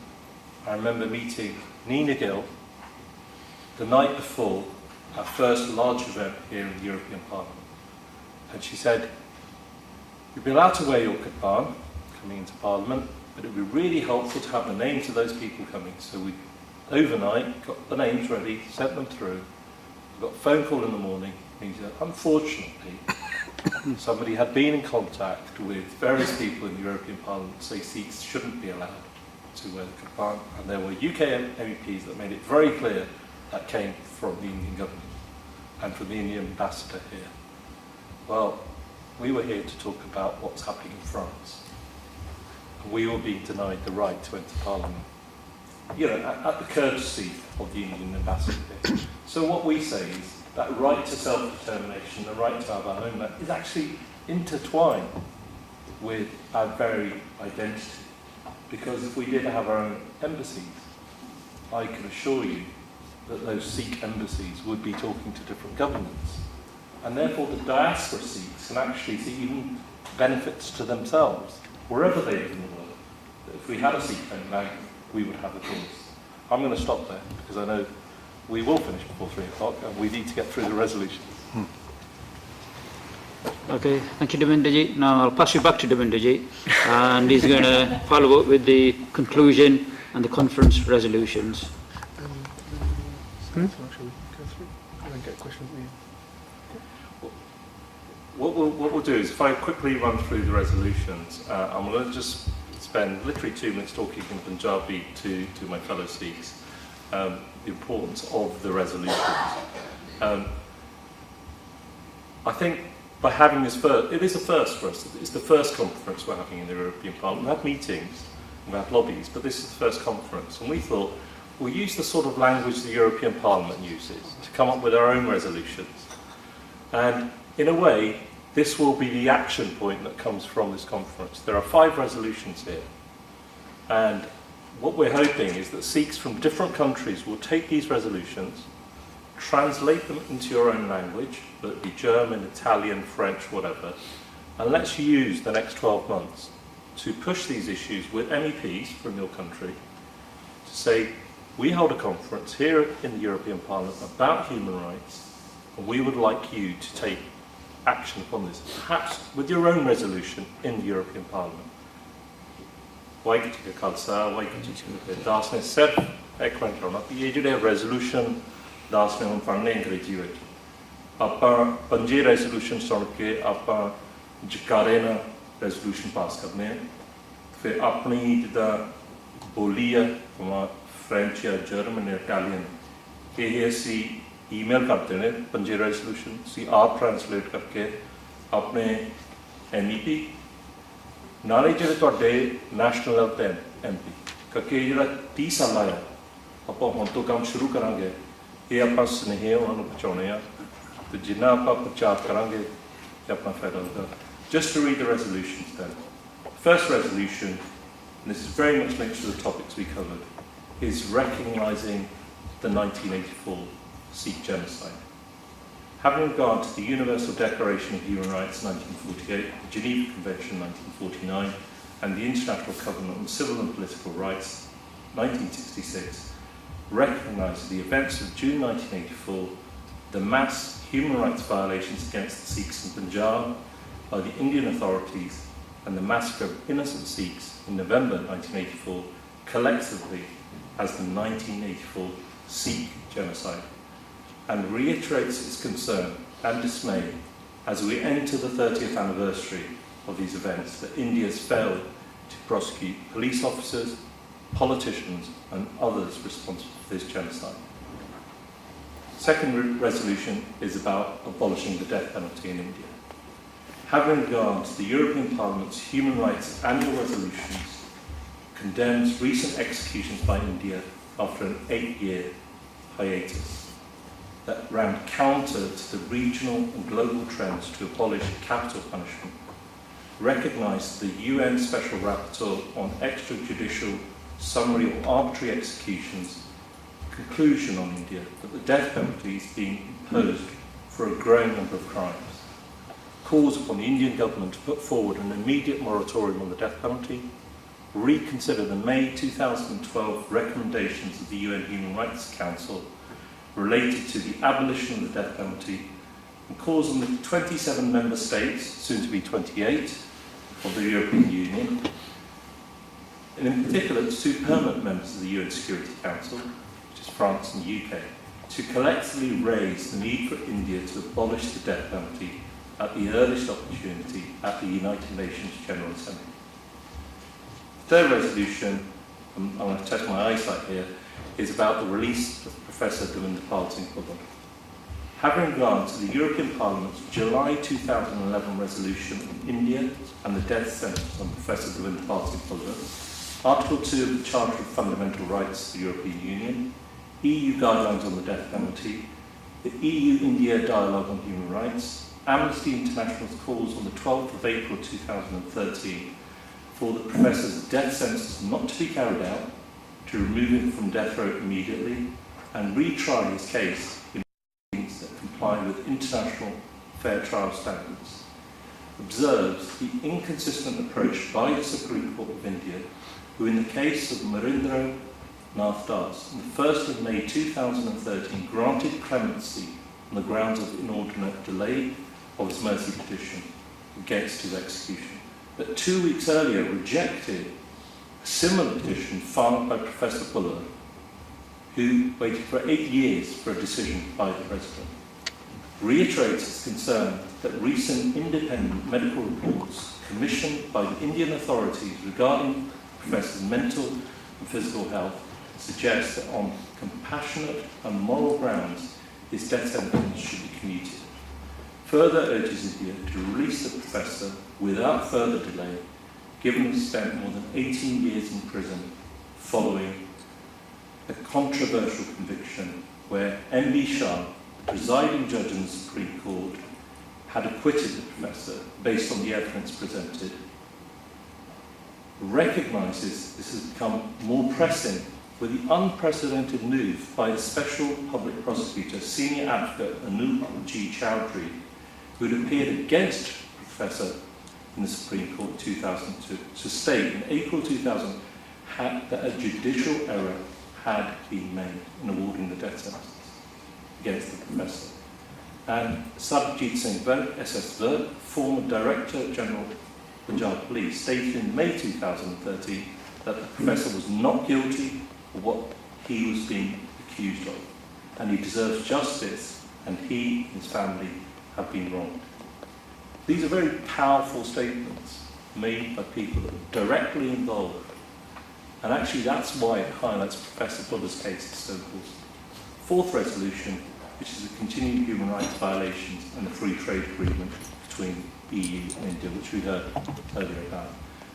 I remember meeting Nina Gill the night before our first large event here in the European Parliament. And she said, you'll be allowed to wear your kirpan coming into Parliament, but it would be really helpful to have the names of those people coming. So we overnight got the names ready, sent them through. We got a phone call in the morning, and he said, unfortunately, somebody had been in contact with various people in the European Parliament to say Sikhs shouldn't be allowed to wear the kirpan, and there were UK MEPs that made it very clear that came from the Indian government and from the Indian ambassador here. Well, we were here to talk about what's happening in France. And we were being denied the right to enter Parliament, you know, at the courtesy of the Indian ambassador here. So what we say is that right to self-determination, the right to have our homeland, is actually intertwined with our very identity. Because if we did have our own embassies, I can assure you that those Sikh embassies would be talking to different governments. And therefore the diaspora Sikhs can actually see even benefits to themselves, wherever they live in the world. That if we had a Sikh homeland, we would have a choice. I'm going to stop there, because I know we will finish before 3 o'clock, and we need to get through the resolutions. Okay, thank you, Devinderji. Now I'll pass you back to Devinderji, and he's going to follow up with the conclusion and the conference resolutions. What we'll do is, if I quickly run through the resolutions, I'm going to just spend literally 2 minutes talking in Punjabi to my fellow Sikhs, the importance of the resolutions. I think by having this first, it is a first for us. It's the first conference we're having in the European Parliament. We've had meetings, we've had lobbies, but this is the first conference. And we thought, we'll use the sort of language the European Parliament uses to come up with our own resolutions. And in a way, this will be the action point that comes from this conference. There are 5 resolutions here. And what we're hoping is that Sikhs from different countries will take these resolutions, translate them into your own language, whether it be German, Italian, French, whatever, and let's use the next 12 months to push these issues with MEPs from your country to say, we hold a conference here in the European Parliament about human rights, and we would like you to take action upon this, perhaps with your own resolution in the European Parliament. Waikiki Khalsa, Waikiki Dasne Seth, Ekwantrona, the resolution Dasne on Farne Griji. Apa Panji resolution Sorke, Apa Jakarena resolution pass करने फिर अपनी जिदा बोली है वहाँ French या German या Italian के ये सी ईमेल करते हैं पंजे रेजोल्यूशन सी आप ट्रांसलेट करके अपने एमईपी नाले जो तो डे नेशनल लेवल एमपी क्योंकि ये 30 साल आया आप हम तो काम शुरू करेंगे ये अपना स्नेह उन्होंने पहुँचाने हैं तो जिन्ना आप प्रचार करेंगे ये अपना फायदा होगा. Just to read the resolutions then. First resolution, and this is very much linked to the topics we covered, is recognising the 1984 Sikh genocide. Having regard to the Universal Declaration of Human Rights 1948, the Geneva Convention 1949, and the International Covenant on Civil and Political Rights 1966, recognise the events of June 1984, the mass human rights violations against the Sikhs in Punjab by the Indian authorities and the massacre of innocent Sikhs in November 1984 collectively as the 1984 Sikh genocide, and reiterates its concern and dismay as we enter the 30th anniversary of these events that India has failed to prosecute police officers, politicians and others responsible for this genocide. Second resolution is about abolishing the death penalty in India. Having regard to the European Parliament's human rights annual resolutions, condemns recent executions by India after an 8-year hiatus that ran counter to the regional and global trends to abolish capital punishment, recognised the UN Special Rapporteur on extrajudicial, summary or arbitrary executions conclusion on India that the death penalty is being imposed for a growing number of crimes, calls upon the Indian government to put forward an immediate moratorium on the death penalty, reconsider the May 2012 recommendations of the UN Human Rights Council related to the abolition of the death penalty, and calls on the 27 member states, soon to be 28, of the European Union, and in particular the two permanent members of the UN Security Council, which is France and the UK, to collectively raise the need for India to abolish the death penalty at the earliest opportunity at the United Nations General Assembly. Third resolution, I'm going to test my eyesight here, is about the release of Professor Devendra Singh Pullar. Having regard to the European Parliament's July 2011 resolution on India and the death sentence on Professor Devendra Singh Pullar, Article 2 of the Charter of Fundamental Rights of the European Union, EU guidelines on the death penalty, the EU-India Dialogue on Human Rights, Amnesty International's calls on the 12th of April 2013 for the professor's death sentence not to be carried out, to remove him from death row immediately, and retry his case in means that comply with international fair trial standards, observes the inconsistent approach by the Supreme Court of India, who in the case of Marindra Nath Das, on the 1st of May 2013 granted clemency on the grounds of inordinate delay of his mercy petition against his execution, but 2 weeks earlier rejected a similar petition filed by Professor Pullar, who waited for 8 years for a decision by the President, reiterates its concern that recent independent medical reports commissioned by the Indian authorities regarding the Professor's mental and physical health suggest that on compassionate and moral grounds his death sentence should be commuted. Further urges India to release the Professor without further delay, given he spent more than 18 years in prison following a controversial conviction where M.B. Shah, the presiding judge in the Supreme Court, had acquitted the Professor based on the evidence presented, recognises this has become more pressing with the unprecedented move by the Special Public Prosecutor, Senior Advocate Anup G. Chowdhury, who had appeared against Professor in the Supreme Court in 2002, to state in April 2000 that a judicial error had been made in awarding the death sentence against the professor. And Sarabjit Singh Virk, SS Virk, former Director General Punjab Police, stated in May 2013 that the professor was not guilty of what he was being accused of, and he deserves justice, and he and his family have been wronged. These are very powerful statements made by people that are directly involved, and actually that's why it highlights Professor Buller's case so important. Fourth resolution, which is the continuing human rights violations and the free trade agreement between EU and India, which we heard earlier about.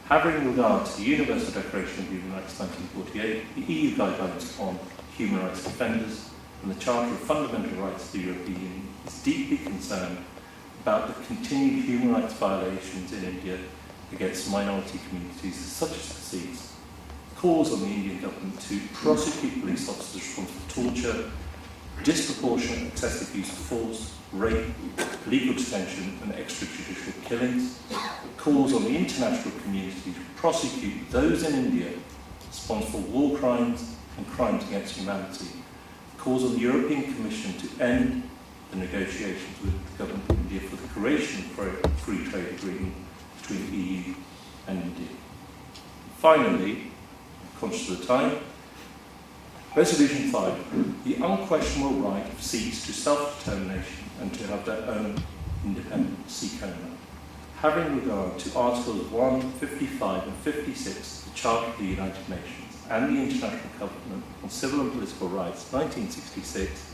Having regard to the Universal Declaration of Human Rights 1948, the EU guidelines on human rights defenders, and the Charter of Fundamental Rights of the European Union is deeply concerned about the continued human rights violations in India against minority communities such as the Sikhs, calls on the Indian government to prosecute police officers responsible for torture, disproportionate excessive use of force, rape, illegal detention and extrajudicial killings, calls on the international community to prosecute those in India responsible for war crimes and crimes against humanity, calls on the European Commission to end the negotiations with the government of India for the creation of a free trade agreement between the EU and India. Finally, conscious of the time, Resolution 5, the unquestionable right of Sikhs to self-determination and to have their own independent Sikh homeland. Having regard to Articles 1, 55 and 56 of the Charter of the United Nations and the International Covenant on Civil and Political Rights, 1966,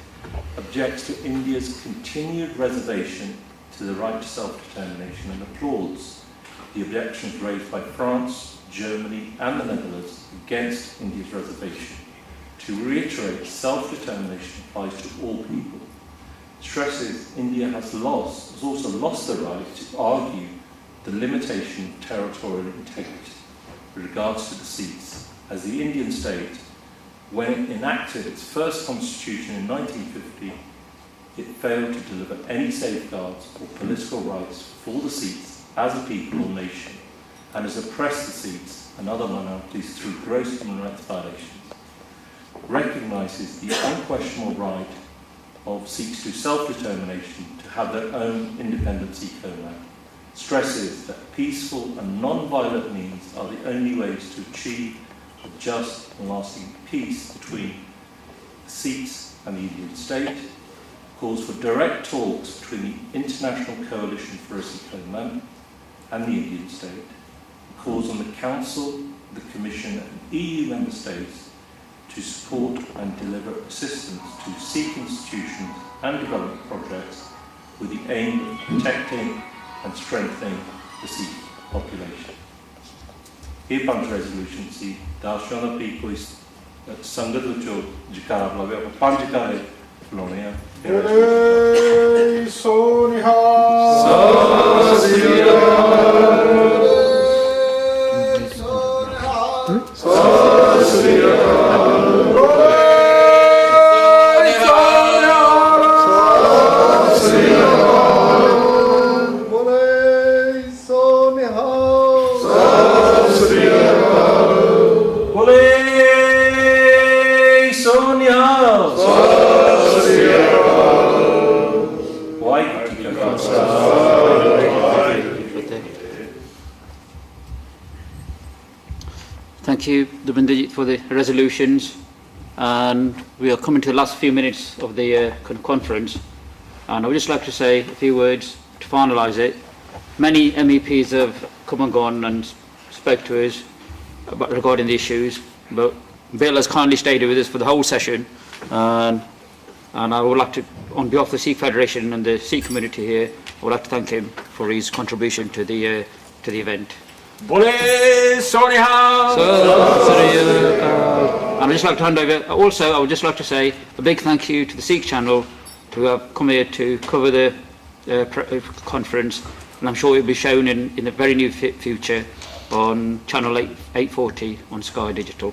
objects to India's continued reservation to the right to self-determination and applauds the objections raised by France, Germany and the Netherlands against India's reservation. To reiterate, self-determination applies to all people. Stresses India has also lost the right to argue the limitation of territorial integrity with regards to the Sikhs, as the Indian state, when it enacted its first constitution in 1950, it failed to deliver any safeguards or political rights for the Sikhs as a people or nation, and has oppressed the Sikhs and other minorities through gross human rights violations. Recognises the unquestionable right of Sikhs to self-determination to have their own independent Sikh homeland, stresses that peaceful and non-violent means are the only ways to achieve a just and lasting peace between the Sikhs and the Indian state, calls for direct talks between the International Coalition for a Sikh Homeland and the Indian state, calls on the Council, the Commission and EU member states to support and deliver assistance to Sikh institutions and development projects with the aim of protecting and strengthening the Sikh population. ਇਹ ਪੰਜ resolution ਸੀ ਦਰਸ਼ਕਾਂ ਦਾ ਵੀ ਕੋਈ ਸੰਗਤ ਵਿੱਚੋਂ ਜਕਾਰ ਲਵੇ ਆਪਾਂ ਪੰਜ ਕਾਰੇ ਬੁਲਾਉਣੇ ਆ ਸੋਨਿਹਾ Thank you, Dubinderjit, for the resolutions. And we are coming to the last few minutes of the conference. And I would just like to say a few words to finalise it. Many MEPs have come and gone and spoke to us regarding the issues, but Bill has kindly stayed with us for the whole session. And I would like to, on behalf of the Sikh Federation and the Sikh community here, I would like to thank him for his contribution to the event. Bole Sonia! And I'd just like to hand over. Also, I would just like to say a big thank you to the Sikh channel who have come here to cover the conference, and I'm sure it will be shown in the very near future on channel 840 on Sky Digital.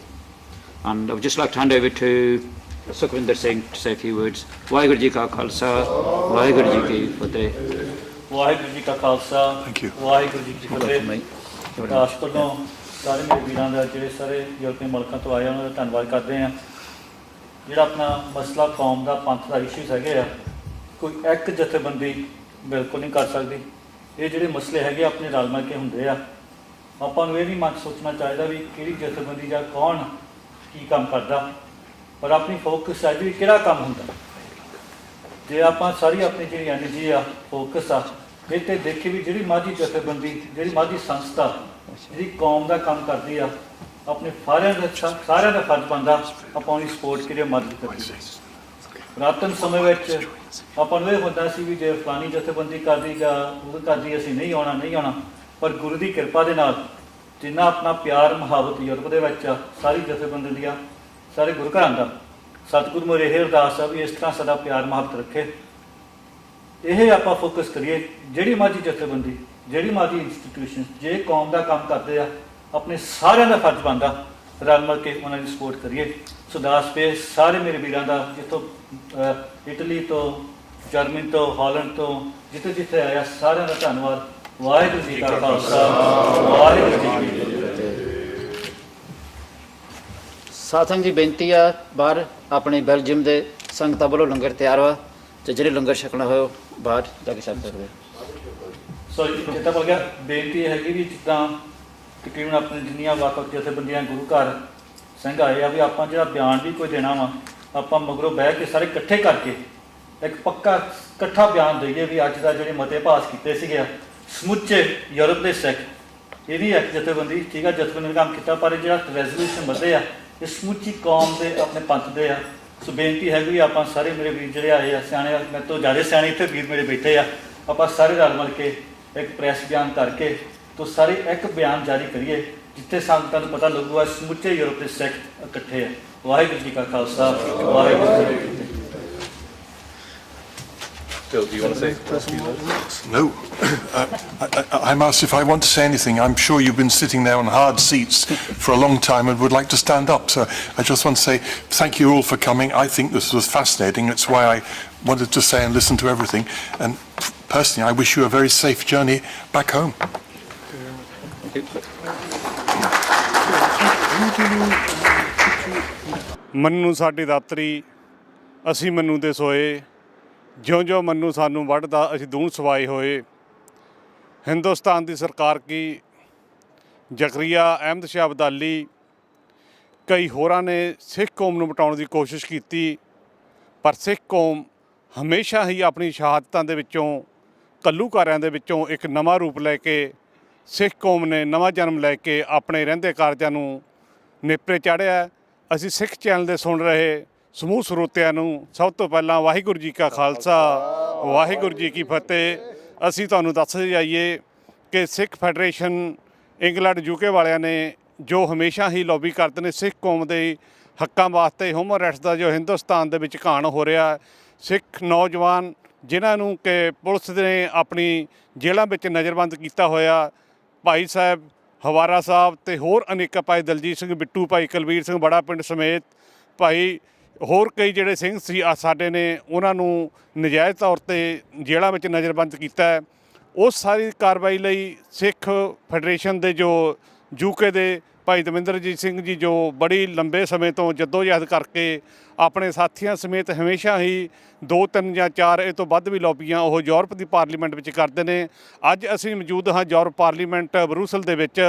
And I would just like to hand over to Sukhwinder Singh to say a few words. Waheguru Ji Ka Khalsa, Waheguru Ji Ki Fateh. Waheguru ji ਕਾ ਖਾਲਸਾ ਵਾਹਿਗੁਰੂ ਜੀ ਕੀ ਫਤਿਹ। ਰਾਸ਼ਟਰ ਤੋਂ ਸਾਰੇ ਮੇਰੇ ਵੀਰਾਂ ਦਾ ਜਿਹੜੇ ਸਾਰੇ European ਮੁਲਕਾਂ ਤੋਂ ਆਏ ਉਹਨਾਂ ਦਾ ਧੰਨਵਾਦ ਕਰਦੇ ਹਾਂ। ਜਿਹੜਾ ਆਪਣਾ ਮਸਲਾ ਕੌਮ ਦਾ ਪੰਥ ਦਾ ਇਸ਼ੂਜ਼ ਹੈਗੇ ਆ, ਕੋਈ ਇੱਕ ਜਥੇਬੰਦੀ ਬਿਲਕੁਲ ਨਹੀਂ ਕਰ ਸਕਦੀ। ਇਹ ਜਿਹੜੇ ਮਸਲੇ ਹੈਗੇ ਆਪਣੇ ਰਲ ਮਿਲ ਕੇ ਹੁੰਦੇ ਆ। ਆਪਾਂ ਨੂੰ ਇਹ ਨਹੀਂ ਮਨ ਸੋਚਣਾ ਚਾਹੀਦਾ ਵੀ ਕਿਹੜੀ ਜਥੇਬੰਦੀ ਜਾਂ ਕੌਣ ਕੀ ਕੰਮ ਕਰਦਾ, ਪਰ ਆਪਣੀ ਫੋਕਸ ਹੈ ਵੀ ਕਿਹੜਾ ਕੰਮ ਹੁੰਦਾ। ਜੇ ਆਪਾਂ ਸਾਰੀ ਆਪਣੀ ਜਿਹੜੀ ਐਨਰਜੀ ਆ ਫੋਕਸ ਆ ਇਹ 'ਤੇ ਦੇਖੀ ਵੀ ਜਿਹੜੀ ਮਾਝੀ ਜਥੇਬੰਦੀ ਜਿਹੜੀ ਮਾਝੀ ਸੰਸਥਾ ਜਿਹੜੀ ਕੌਮ ਦਾ ਕੰਮ ਕਰਦੀ ਆ, ਆਪਣੇ ਸਾਰਿਆਂ ਦਾ ਫਰਜ਼ ਬਣਦਾ ਆਪਾਂ ਉਹਦੀ ਸਪੋਰਟ ਕਰੀਏ, ਮਦਦ ਕਰੀਏ। ਪੁਰਾਤਨ ਸਮੇਂ ਵਿੱਚ ਆਪਾਂ ਨੂੰ ਇਹ ਹੁੰਦਾ ਸੀ ਵੀ ਜੇ ਫਲਾਣੀ ਜਥੇਬੰਦੀ ਕਰਦੀ ਜਾਂ ਉਹ ਕਰਦੀ ਅਸੀਂ ਨਹੀਂ ਆਉਣਾ, ਪਰ ਗੁਰੂ ਦੀ ਕਿਰਪਾ ਦੇ ਨਾਲ ਜਿੰਨਾ ਆਪਣਾ ਪਿਆਰ ਮੁਹੱਬਤ ਯੂਰਪ ਦੇ ਵਿੱਚ ਆ ਸਾਰੀ ਜਥੇਬੰਦੀ ਦੀਆਂ ਸਾਰੇ ਗੁਰੂ ਘਰਾਂ ਦਾ, ਸਤਿਗੁਰੂ ਮੋਰੇ ਇਹ ਅਰਦਾਸ ਆ ਵੀ ਇਸ ਤਰ੍ਹਾਂ ਸਾਡਾ ਪਿਆਰ ਮੁਹੱਬਤ ਰੱਖੇ। ਇਹ ਆਪਾਂ ਫੋਕਸ ਕਰੀਏ। ਜਿਹੜੀ ਮਾਝੀ ਜਥੇਬੰਦੀ ਜਿਹੜੀ ਮਾਝੀ ਇੰਸਟੀਟਿਊਸ਼ਨ ਜੇ ਕੌਮ ਦਾ ਕੰਮ ਕਰਦੇ ਆ, ਆਪਣੇ ਸਾਰਿਆਂ ਦਾ ਫਰਜ਼ ਬਣਦਾ ਰਲ ਮਿਲ ਕੇ ਉਹਨਾਂ ਦੀ ਸਪੋਰਟ ਕਰੀਏ। ਸੋ ਦਾਸ ਪੇ ਸਾਰੇ ਮੇਰੇ ਵੀਰਾਂ ਦਾ ਜਿੱਥੋਂ ਇਟਲੀ ਤੋਂ, ਜਰਮਨੀ ਤੋਂ, ਹਾਲੈਂਡ ਤੋਂ ਜਿੱਥੇ ਜਿੱਥੇ ਆਇਆ ਸਾਰਿਆਂ ਦਾ ਧੰਨਵਾਦ। ਵਾਹਿਗੁਰੂ ਜੀ ਕਾ ਖਾਲਸਾ ਵਾਹਿਗੁਰੂ ਜੀ ਕੀ ਫਤਿਹ। ਸਾਥਾਂ ਦੀ ਬੇਨਤੀ ਆ ਬਾਹਰ ਆਪਣੇ ਬੈਲਜੀਅਮ ਦੇ ਸੰਗਤਾਂ ਵੱਲੋਂ ਲੰਗਰ ਤਿਆਰ ਵਾ ਤੇ ਜਿਹੜੇ ਲੰਗਰ ਛਕਣਾ ਹੋਇਆ ਬਾਹਰ ਜਾ ਕੇ ਛਕ ਸਕਦੇ। ਸੋ ਜਿੱਦਾਂ ਹੋ ਗਿਆ ਬੇਨਤੀ ਇਹ ਹੈਗੀ ਵੀ ਜਿੱਦਾਂ ਤਕਰੀਬਨ ਆਪਣੇ ਜਿੰਨੀਆਂ ਵੱਖ-ਵੱਖ ਜਥੇਬੰਦੀਆਂ ਗੁਰੂ ਘਰ ਸਿੰਘ ਆਏ ਆ ਵੀ ਆਪਾਂ ਜਿਹੜਾ ਬਿਆਨ ਵੀ ਕੋਈ ਦੇਣਾ ਵਾ ਆਪਾਂ ਮਗਰੋਂ ਬਹਿ ਕੇ ਸਾਰੇ ਇਕੱਠੇ ਕਰਕੇ ਇੱਕ ਪੱਕਾ ਇਕੱਠਾ ਬਿਆਨ ਦੇਈਏ ਵੀ ਅੱਜ ਦਾ ਜਿਹੜੇ ਮਤੇ ਪਾਸ ਕੀਤੇ ਸੀਗੇ ਸਮੁੱਚੇ ਯੂਰਪ ਦੇ ਸਿੱਖ ਇਹਦੀ ਇੱਕ ਜਥੇਬੰਦੀ ਠੀਕ ਆ ਜਥੇਬੰਦੀ ਨੇ ਕੰਮ ਕੀਤਾ, ਪਰ ਜਿਹੜਾ ਰੈਜ਼ੋਲੂਸ਼ਨ ਵਧੇ ਆ ਇਹ ਸਮੁੱਚੀ ਕੌਮ ਦੇ ਆਪਣੇ ਪੰਥ ਦੇ ਆ। ਸੋ ਬੇਨਤੀ ਹੈਗੀ ਵੀ ਆਪਾਂ ਸਾਰੇ ਮੇਰੇ ਵੀਰ ਜਿਹੜੇ ਆਏ ਆ ਸਿਆਣੇ, ਮੇਰੇ ਤੋਂ ਜ਼ਿਆਦਾ ਸਿਆਣੇ ਇੱਥੇ ਵੀਰ ਮੇਰੇ ਬੈਠੇ ਆ, ਆਪਾਂ ਸਾਰੇ ਰਲ ਮਿਲ ਕੇ ਇੱਕ ਪ੍ਰੈਸ ਬਿਆਨ ਕਰਕੇ ਤੋਂ ਸਾਰੇ ਇੱਕ ਬਿਆਨ ਜਾਰੀ ਕਰੀਏ ਜਿੱਥੇ ਸੰਗਤਾਂ ਨੂੰ ਪਤਾ ਲੱਗੂਗਾ ਸਮੁੱਚੇ ਯੂਰਪ ਦੇ ਸਿੱਖ ਇਕੱਠੇ ਆ। ਵਾਹਿਗੁਰੂ ਜੀ ਕਾ ਖਾਲਸਾ ਵਾਹਿਗੁਰੂ ਜੀ ਕੀ ਫਤਿਹ। Phil, do you want to say a few words? No. I'm asked if I want to say anything. I'm sure you've been sitting there on hard seats for a long time and would like to stand up. So I just want to say thank you all for coming. I think this was fascinating. It's why I wanted to say and listen to everything. And personally, I wish you a very safe journey back home. ਮੰਨੂ ਸਾਡੀ ਦਾਤਰੀ ਅਸੀਂ ਮੰਨੂ ਦੇ ਸੋਏ, ਜਿਉਂ-ਜਿਉਂ ਮੰਨੂ ਸਾਨੂੰ ਵੱਢਦਾ ਅਸੀਂ ਦੂਣ ਸਵਾਏ ਹੋਏ। ਹਿੰਦੁਸਤਾਨ ਦੀ ਸਰਕਾਰ ਕੀ ਜ਼ਕਰੀਆ ਅਹਿਮਦ ਸ਼ਾਹ ਅਬਦਾਲੀ ਕਈ ਹੋਰਾਂ ਨੇ ਸਿੱਖ ਕੌਮ ਨੂੰ ਮਿਟਾਉਣ ਦੀ ਕੋਸ਼ਿਸ਼ ਕੀਤੀ, ਪਰ ਸਿੱਖ ਕੌਮ ਹਮੇਸ਼ਾ ਹੀ ਆਪਣੀ ਸ਼ਹਾਦਤਾਂ ਦੇ ਵਿੱਚੋਂ ਘੱਲੂਘਾਰਿਆਂ ਦੇ ਵਿੱਚੋਂ ਇੱਕ ਨਵਾਂ ਰੂਪ ਲੈ ਕੇ ਸਿੱਖ ਕੌਮ ਨੇ ਨਵਾਂ ਜਨਮ ਲੈ ਕੇ ਆਪਣੇ ਰਹਿੰਦੇ ਕਾਰਜਾਂ ਨੂੰ ਨੇਪਰੇ ਚਾੜਿਆ। ਅਸੀਂ ਸਿੱਖ ਚੈਨਲ ਦੇ ਸੁਣ ਰਹੇ ਸਮੂਹ ਸਰੋਤਿਆਂ ਨੂੰ ਸਭ ਤੋਂ ਪਹਿਲਾਂ ਵਾਹਿਗੁਰੂ ਜੀ ਕਾ ਖਾਲਸਾ ਵਾਹਿਗੁਰੂ ਜੀ ਕੀ ਫਤਿਹ। ਅਸੀਂ ਤੁਹਾਨੂੰ ਦੱਸਦੇ ਜਾਈਏ ਕਿ ਸਿੱਖ ਫੈਡਰੇਸ਼ਨ ਇੰਗਲੈਂਡ UK ਵਾਲਿਆਂ ਨੇ ਜੋ ਹਮੇਸ਼ਾ ਹੀ ਲੌਬੀ ਕਰਦੇ ਨੇ ਸਿੱਖ ਕੌਮ ਦੇ ਹੱਕਾਂ ਵਾਸਤੇ, ਹਿਊਮਨ ਰਾਈਟਸ ਦਾ ਜੋ ਹਿੰਦੁਸਤਾਨ ਦੇ ਵਿੱਚ ਘਾਣ ਹੋ ਰਿਹਾ, ਸਿੱਖ ਨੌਜਵਾਨ ਜਿਨ੍ਹਾਂ ਨੂੰ ਕਿ ਪੁਲਿਸ ਨੇ ਆਪਣੀ ਜੇਲ੍ਹਾਂ ਵਿੱਚ ਨਜ਼ਰਬੰਦ ਕੀਤਾ ਹੋਇਆ, ਭਾਈ ਸਾਹਿਬ ਹਵਾਰਾ ਸਾਹਿਬ ਅਤੇ ਹੋਰ ਅਨੇਕਾਂ, ਭਾਈ ਦਲਜੀਤ ਸਿੰਘ ਬਿੱਟੂ, ਭਾਈ ਕੁਲਵੀਰ ਸਿੰਘ ਬੜਾ ਪਿੰਡ ਸਮੇਤ ਭਾਈ ਹੋਰ ਕਈ ਜਿਹੜੇ ਸਿੰਘ ਸੀ ਸਾਡੇ ਨੇ ਉਹਨਾਂ ਨੂੰ ਨਜਾਇਜ਼ ਤੌਰ 'ਤੇ ਜੇਲ੍ਹਾਂ ਵਿੱਚ ਨਜ਼ਰਬੰਦ ਕੀਤਾ। ਉਸ ਸਾਰੀ ਕਾਰਵਾਈ ਲਈ ਸਿੱਖ ਫੈਡਰੇਸ਼ਨ ਦੇ ਜੋ UK ਦੇ ਭਾਈ ਦਵਿੰਦਰਜੀਤ ਸਿੰਘ ਜੀ ਜੋ ਬੜੀ ਲੰਬੇ ਸਮੇਂ ਤੋਂ ਜੱਦੋਜਹਿਦ ਕਰਕੇ ਆਪਣੇ ਸਾਥੀਆਂ ਸਮੇਤ ਹਮੇਸ਼ਾ ਹੀ 2, 3 ਜਾਂ 4 ਇਹ ਤੋਂ ਵੱਧ ਵੀ ਲੌਬੀਆਂ ਉਹ ਯੂਰਪ ਦੀ ਪਾਰਲੀਮੈਂਟ ਵਿੱਚ ਕਰਦੇ ਨੇ। ਅੱਜ ਅਸੀਂ ਮੌਜੂਦ ਹਾਂ ਯੂਰਪ ਪਾਰਲੀਮੈਂਟ ਬਰੂਸਲ ਦੇ ਵਿੱਚ,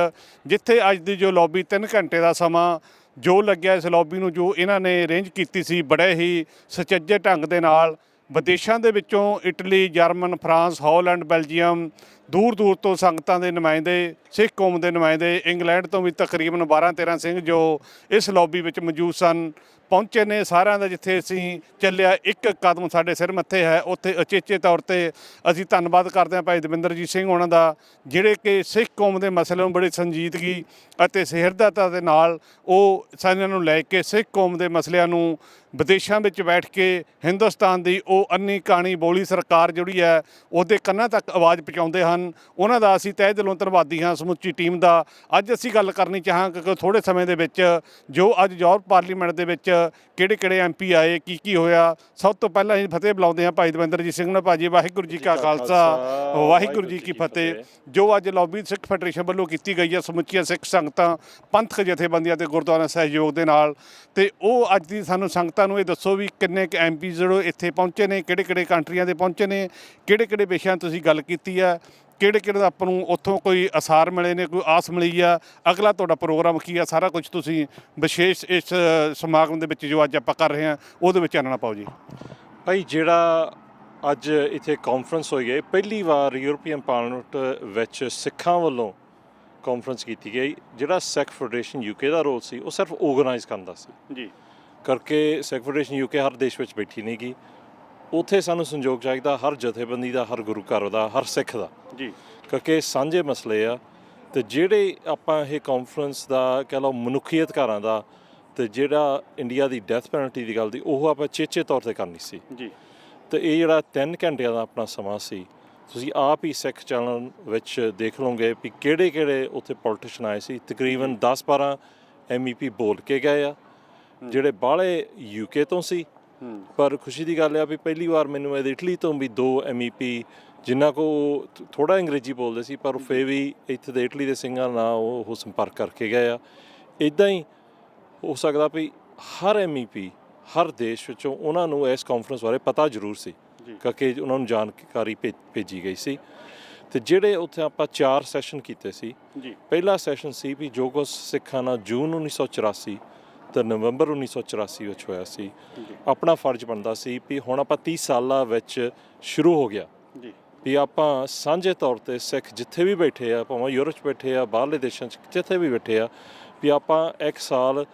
ਜਿੱਥੇ ਅੱਜ ਦੀ ਜੋ ਲੌਬੀ 3 ਘੰਟੇ ਦਾ ਸਮਾਂ ਜੋ ਲੱਗਿਆ ਇਸ ਲੌਬੀ ਨੂੰ, ਜੋ ਇਹਨਾਂ ਨੇ ਅਰੇਂਜ ਕੀਤੀ ਸੀ ਬੜੇ ਹੀ ਸੁਚੱਜੇ ਢੰਗ ਦੇ ਨਾਲ। ਵਿਦੇਸ਼ਾਂ ਦੇ ਵਿੱਚੋਂ Italy, German, France, Holland, Belgium ਦੂਰ ਦੂਰ ਤੋਂ ਸੰਗਤਾਂ ਦੇ ਨੁਮਾਇੰਦੇ, ਸਿੱਖ ਕੌਮ ਦੇ ਨੁਮਾਇੰਦੇ, ਇੰਗਲੈਂਡ ਤੋਂ ਵੀ ਤਕਰੀਬਨ 12-13 ਸਿੰਘ ਜੋ ਇਸ ਲੌਬੀ ਵਿੱਚ ਮੌਜੂਦ ਸਨ। ਪਹੁੰਚੇ ਨੇ। ਸਾਰਿਆਂ ਦਾ ਜਿੱਥੇ ਅਸੀਂ ਚੱਲਿਆ ਇੱਕ ਕਦਮ ਸਾਡੇ ਸਿਰ ਮੱਥੇ ਹੈ, ਉੱਥੇ ਉਚੇਚੇ ਤੌਰ 'ਤੇ ਅਸੀਂ ਧੰਨਵਾਦ ਕਰਦੇ ਹਾਂ ਭਾਈ ਦਵਿੰਦਰਜੀਤ ਸਿੰਘ ਉਹਨਾਂ ਦਾ, ਜਿਹੜੇ ਕਿ ਸਿੱਖ ਕੌਮ ਦੇ ਮਸਲੇ ਨੂੰ ਬੜੀ ਸੰਜੀਦਗੀ ਅਤੇ ਸਹਿਰਦਤਾ ਦੇ ਨਾਲ ਉਹ ਸਾਰਿਆਂ ਨੂੰ ਲੈ ਕੇ ਸਿੱਖ ਕੌਮ ਦੇ ਮਸਲਿਆਂ ਨੂੰ ਵਿਦੇਸ਼ਾਂ ਵਿੱਚ ਬੈਠ ਕੇ ਹਿੰਦੁਸਤਾਨ ਦੀ ਉਹ ਅੰਨੀ ਕਾਣੀ ਬੋਲੀ ਸਰਕਾਰ ਜਿਹੜੀ ਹੈ ਉਹਦੇ ਕੰਨਾਂ ਤੱਕ ਆਵਾਜ਼ ਪਹੁੰਚਾਉਂਦੇ ਹਨ। ਉਹਨਾਂ ਦਾ ਅਸੀਂ ਤਹਿ ਦਿਲੋਂ ਧੰਨਵਾਦੀ ਹਾਂ, ਸਮੁੱਚੀ ਟੀਮ ਦਾ। ਅੱਜ ਅਸੀਂ ਗੱਲ ਕਰਨੀ ਚਾਹਾਂਗੇ ਕਿ ਥੋੜ੍ਹੇ ਸਮੇਂ ਦੇ ਵਿੱਚ ਜੋ ਅੱਜ ਯੂਰਪ ਪਾਰਲੀਮੈਂਟ ਦੇ ਵਿੱਚ ਕਿਹੜੇ MP ਆਏ, ਕੀ ਹੋਇਆ। ਸਭ ਤੋਂ ਪਹਿਲਾਂ ਅਸੀਂ ਫਤਿਹ ਬੁਲਾਉਂਦੇ ਹਾਂ ਭਾਈ ਦਵਿੰਦਰਜੀਤ ਸਿੰਘ ਨੂੰ। ਭਾਜੀ ਵਾਹਿਗੁਰੂ ਜੀ ਕਾ ਖਾਲਸਾ, ਵਾਹਿਗੁਰੂ ਜੀ ਕੀ ਫਤਿਹ। ਜੋ ਅੱਜ ਲੌਬੀ ਸਿੱਖ ਫੈਡਰੇਸ਼ਨ ਵੱਲੋਂ ਕੀਤੀ ਗਈ ਹੈ, ਸਮੁੱਚੀਆਂ ਸਿੱਖ ਸੰਗਤਾਂ, ਪੰਥਕ ਜਥੇਬੰਦੀਆਂ ਅਤੇ ਗੁਰਦੁਆਰਾ ਸਹਿਯੋਗ ਦੇ ਨਾਲ, ਅਤੇ ਉਹ ਅੱਜ ਦੀ ਸਾਨੂੰ ਸੰਗਤਾਂ ਨੂੰ ਇਹ ਦੱਸੋ ਵੀ ਕਿੰਨੇ ਕੁ MP ਜਿਹੜੇ ਇੱਥੇ ਪਹੁੰਚੇ ਨੇ, ਕਿਹੜੇ ਕੰਟਰੀਆਂ ਦੇ ਪਹੁੰਚੇ ਨੇ, ਕਿਹੜੇ ਵਿਸ਼ਿਆਂ ਤੁਸੀਂ ਗੱਲ ਕੀਤੀ ਹੈ, ਕਿਹੜੇ ਆਪਾਂ ਨੂੰ ਉੱਥੋਂ ਕੋਈ ਅਸਾਰ ਮਿਲੇ ਨੇ, ਕੋਈ ਆਸ ਮਿਲੀ ਆ, ਅਗਲਾ ਤੁਹਾਡਾ ਪ੍ਰੋਗਰਾਮ ਕੀ ਆ, ਸਾਰਾ ਕੁਝ ਤੁਸੀਂ ਵਿਸ਼ੇਸ਼ ਇਸ ਸਮਾਗਮ ਦੇ ਵਿੱਚ ਜੋ ਅੱਜ ਆਪਾਂ ਕਰ ਰਹੇ ਹਾਂ ਉਹਦੇ ਵਿੱਚ ਚਾਨਣਾ ਪਾਓ ਜੀ। ਭਾਈ ਜਿਹੜਾ ਅੱਜ ਇੱਥੇ ਕਾਨਫਰੰਸ ਹੋਈ ਹੈ, ਪਹਿਲੀ ਵਾਰ ਯੂਰਪੀਅਨ ਪਾਰਲੀਮੈਂਟ ਵਿੱਚ ਸਿੱਖਾਂ ਵੱਲੋਂ ਕਾਨਫਰੰਸ ਕੀਤੀ ਗਈ। ਜਿਹੜਾ ਸਿੱਖ ਫੈਡਰੇਸ਼ਨ UK ਦਾ ਰੋਲ ਸੀ ਉਹ ਸਿਰਫ ਆਰਗੇਨਾਈਜ਼ ਕਰਨ ਦਾ ਸੀ ਜੀ, ਕਰਕੇ ਸਿੱਖ ਫੈਡਰੇਸ਼ਨ UK ਹਰ ਦੇਸ਼ ਵਿੱਚ ਬੈਠੀ ਨਹੀਂ ਗਈ। ਉੱਥੇ ਸਾਨੂੰ ਸੰਯੋਗ ਚਾਹੀਦਾ ਹਰ ਜਥੇਬੰਦੀ ਦਾ, ਹਰ ਗੁਰੂ ਘਰ ਦਾ, ਹਰ ਸਿੱਖ ਦਾ ਜੀ, ਕਿਉਂਕਿ ਸਾਂਝੇ ਮਸਲੇ ਆ। ਅਤੇ ਜਿਹੜੇ ਆਪਾਂ ਇਹ ਕਾਨਫਰੰਸ ਦਾ ਕਹਿ ਲਓ ਮਨੁੱਖੀ ਅਧਿਕਾਰਾਂ ਦਾ ਅਤੇ ਜਿਹੜਾ ਇੰਡੀਆ ਦੀ ਡੈਥ ਪੈਨਲਟੀ ਦੀ ਗੱਲ ਦੀ, ਉਹ ਆਪਾਂ ਚੇਚੇ ਤੌਰ 'ਤੇ ਕਰਨੀ ਸੀ ਜੀ। ਅਤੇ ਇਹ ਜਿਹੜਾ 3 ਘੰਟਿਆਂ ਦਾ ਆਪਣਾ ਸਮਾਂ ਸੀ, ਤੁਸੀਂ ਆਪ ਹੀ ਸਿੱਖ ਚੈਨਲ ਵਿੱਚ ਦੇਖ ਲਓਗੇ ਵੀ ਕਿਹੜੇ ਉੱਥੇ ਪੋਲੀਟੀਸ਼ਨ ਆਏ ਸੀ। ਤਕਰੀਬਨ 10-12 MEP ਬੋਲ ਕੇ ਗਏ ਆ, ਜਿਹੜੇ ਬਾਹਲੇ UK ਤੋਂ ਸੀ। ਪਰ ਖੁਸ਼ੀ ਦੀ ਗੱਲ ਆ ਵੀ ਪਹਿਲੀ ਵਾਰ ਮੈਨੂੰ ਇਟਲੀ ਤੋਂ ਵੀ 2 MEP ਜਿਨ੍ਹਾਂ ਕੋ ਥੋੜ੍ਹਾ ਅੰਗਰੇਜ਼ੀ ਬੋਲਦੇ ਸੀ, ਪਰ ਫਿਰ ਵੀ ਇੱਥੇ ਦੇ ਇਟਲੀ ਦੇ ਸਿੰਘਾਂ ਨਾਲ ਉਹ ਸੰਪਰਕ ਕਰਕੇ ਗਏ ਆ। ਇੱਦਾਂ ਹੀ ਹੋ ਸਕਦਾ ਵੀ ਹਰ MEP ਹਰ ਦੇਸ਼ ਵਿੱਚੋਂ ਉਹਨਾਂ ਨੂੰ ਇਸ ਕਾਨਫਰੰਸ ਬਾਰੇ ਪਤਾ ਜ਼ਰੂਰ ਸੀ, ਕਿਉਂਕਿ ਉਹਨਾਂ ਨੂੰ ਜਾਣਕਾਰੀ ਭੇਜੀ ਗਈ ਸੀ। ਅਤੇ ਜਿਹੜੇ ਉੱਥੇ ਆਪਾਂ 4 ਸੈਸ਼ਨ ਕੀਤੇ ਸੀ। ਪਹਿਲਾ ਸੈਸ਼ਨ ਸੀ ਵੀ ਜੋ ਕੁਛ ਸਿੱਖਾਂ ਨਾਲ ਜੂਨ 1984 ਅਤੇ ਨਵੰਬਰ 1984 ਵਿੱਚ ਹੋਇਆ ਸੀ, ਆਪਣਾ ਫਰਜ਼ ਬਣਦਾ ਸੀ ਵੀ ਹੁਣ ਆਪਾਂ 30 ਸਾਲਾਂ ਵਿੱਚ ਸ਼ੁਰੂ ਹੋ ਗਿਆ ਵੀ ਆਪਾਂ ਸਾਂਝੇ ਤੌਰ 'ਤੇ ਸਿੱਖ ਜਿੱਥੇ ਵੀ ਬੈਠੇ ਆ, ਭਾਵੇਂ ਯੂਰਪ 'ਚ ਬੈਠੇ ਆ, ਬਾਹਰਲੇ ਦੇਸ਼ਾਂ 'ਚ ਜਿੱਥੇ ਵੀ ਬੈਠੇ ਆ, ਵੀ ਆਪਾਂ ਇੱਕ ਸਾਲ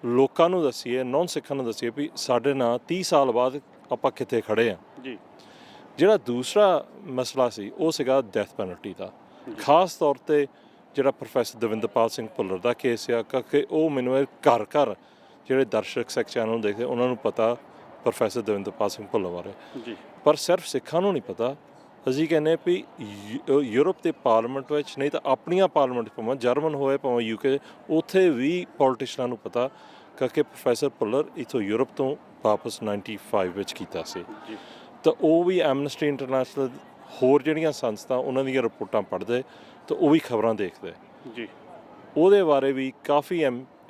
ਲੋਕਾਂ ਨੂੰ ਦੱਸੀਏ, ਨੌਨ ਸਿੱਖਾਂ ਨੂੰ ਦੱਸੀਏ ਵੀ ਸਾਡੇ ਨਾਲ 30 ਸਾਲ ਬਾਅਦ ਆਪਾਂ ਕਿੱਥੇ ਖੜ੍ਹੇ ਆ। ਜਿਹੜਾ ਦੂਸਰਾ ਮਸਲਾ ਸੀ ਉਹ ਸੀਗਾ ਡੈਥ ਪੈਨਲਟੀ ਦਾ, ਖਾਸ ਤੌਰ 'ਤੇ ਜਿਹੜਾ ਪ੍ਰੋਫੈਸਰ ਦਵਿੰਦਰਪਾਲ ਸਿੰਘ ਭੁੱਲਰ ਦਾ ਕੇਸ ਆ, ਕਿਉਂਕਿ ਉਹ ਮੈਨੂੰ ਇਹ ਘਰ ਜਿਹੜੇ ਦਰਸ਼ਕ ਸਿੱਖ ਚੈਨਲ ਨੂੰ ਦੇਖਦੇ ਉਹਨਾਂ ਨੂੰ ਪਤਾ ਪ੍ਰੋਫੈਸਰ ਦਵਿੰਦਰਪਾਲ ਸਿੰਘ ਭੁੱਲਰ ਬਾਰੇ, ਪਰ ਸਿਰਫ ਸਿੱਖਾਂ ਨੂੰ ਨਹੀਂ ਪਤਾ। ਅਸੀਂ ਕਹਿੰਦੇ ਵੀ ਯੂਰਪ ਦੇ ਪਾਰਲੀਮੈਂਟ ਵਿੱਚ ਨਹੀਂ ਤਾਂ ਆਪਣੀਆਂ ਪਾਰਲੀਮੈਂਟ ਭਾਵੇਂ ਜਰਮਨ ਹੋਏ, ਭਾਵੇਂ UK, ਉੱਥੇ ਵੀ ਪੋਲੀਟੀਸ਼ਨਾਂ ਨੂੰ ਪਤਾ, ਕਿਉਂਕਿ ਪ੍ਰੋਫੈਸਰ ਭੁੱਲਰ ਇੱਥੋਂ ਯੂਰਪ ਤੋਂ ਵਾਪਸ 95 ਵਿੱਚ ਕੀਤਾ ਸੀ। ਤਾਂ ਉਹ ਵੀ ਐਮਨੈਸਟੀ ਇੰਟਰਨੈਸ਼ਨਲ, ਹੋਰ ਜਿਹੜੀਆਂ ਸੰਸਥਾ ਉਹਨਾਂ ਦੀਆਂ ਰਿਪੋਰਟਾਂ ਪੜ੍ਹਦੇ ਅਤੇ ਉਹ ਵੀ ਖਬਰਾਂ ਦੇਖਦੇ ਜੀ। ਉਹਦੇ ਬਾਰੇ ਵੀ ਕਾਫੀ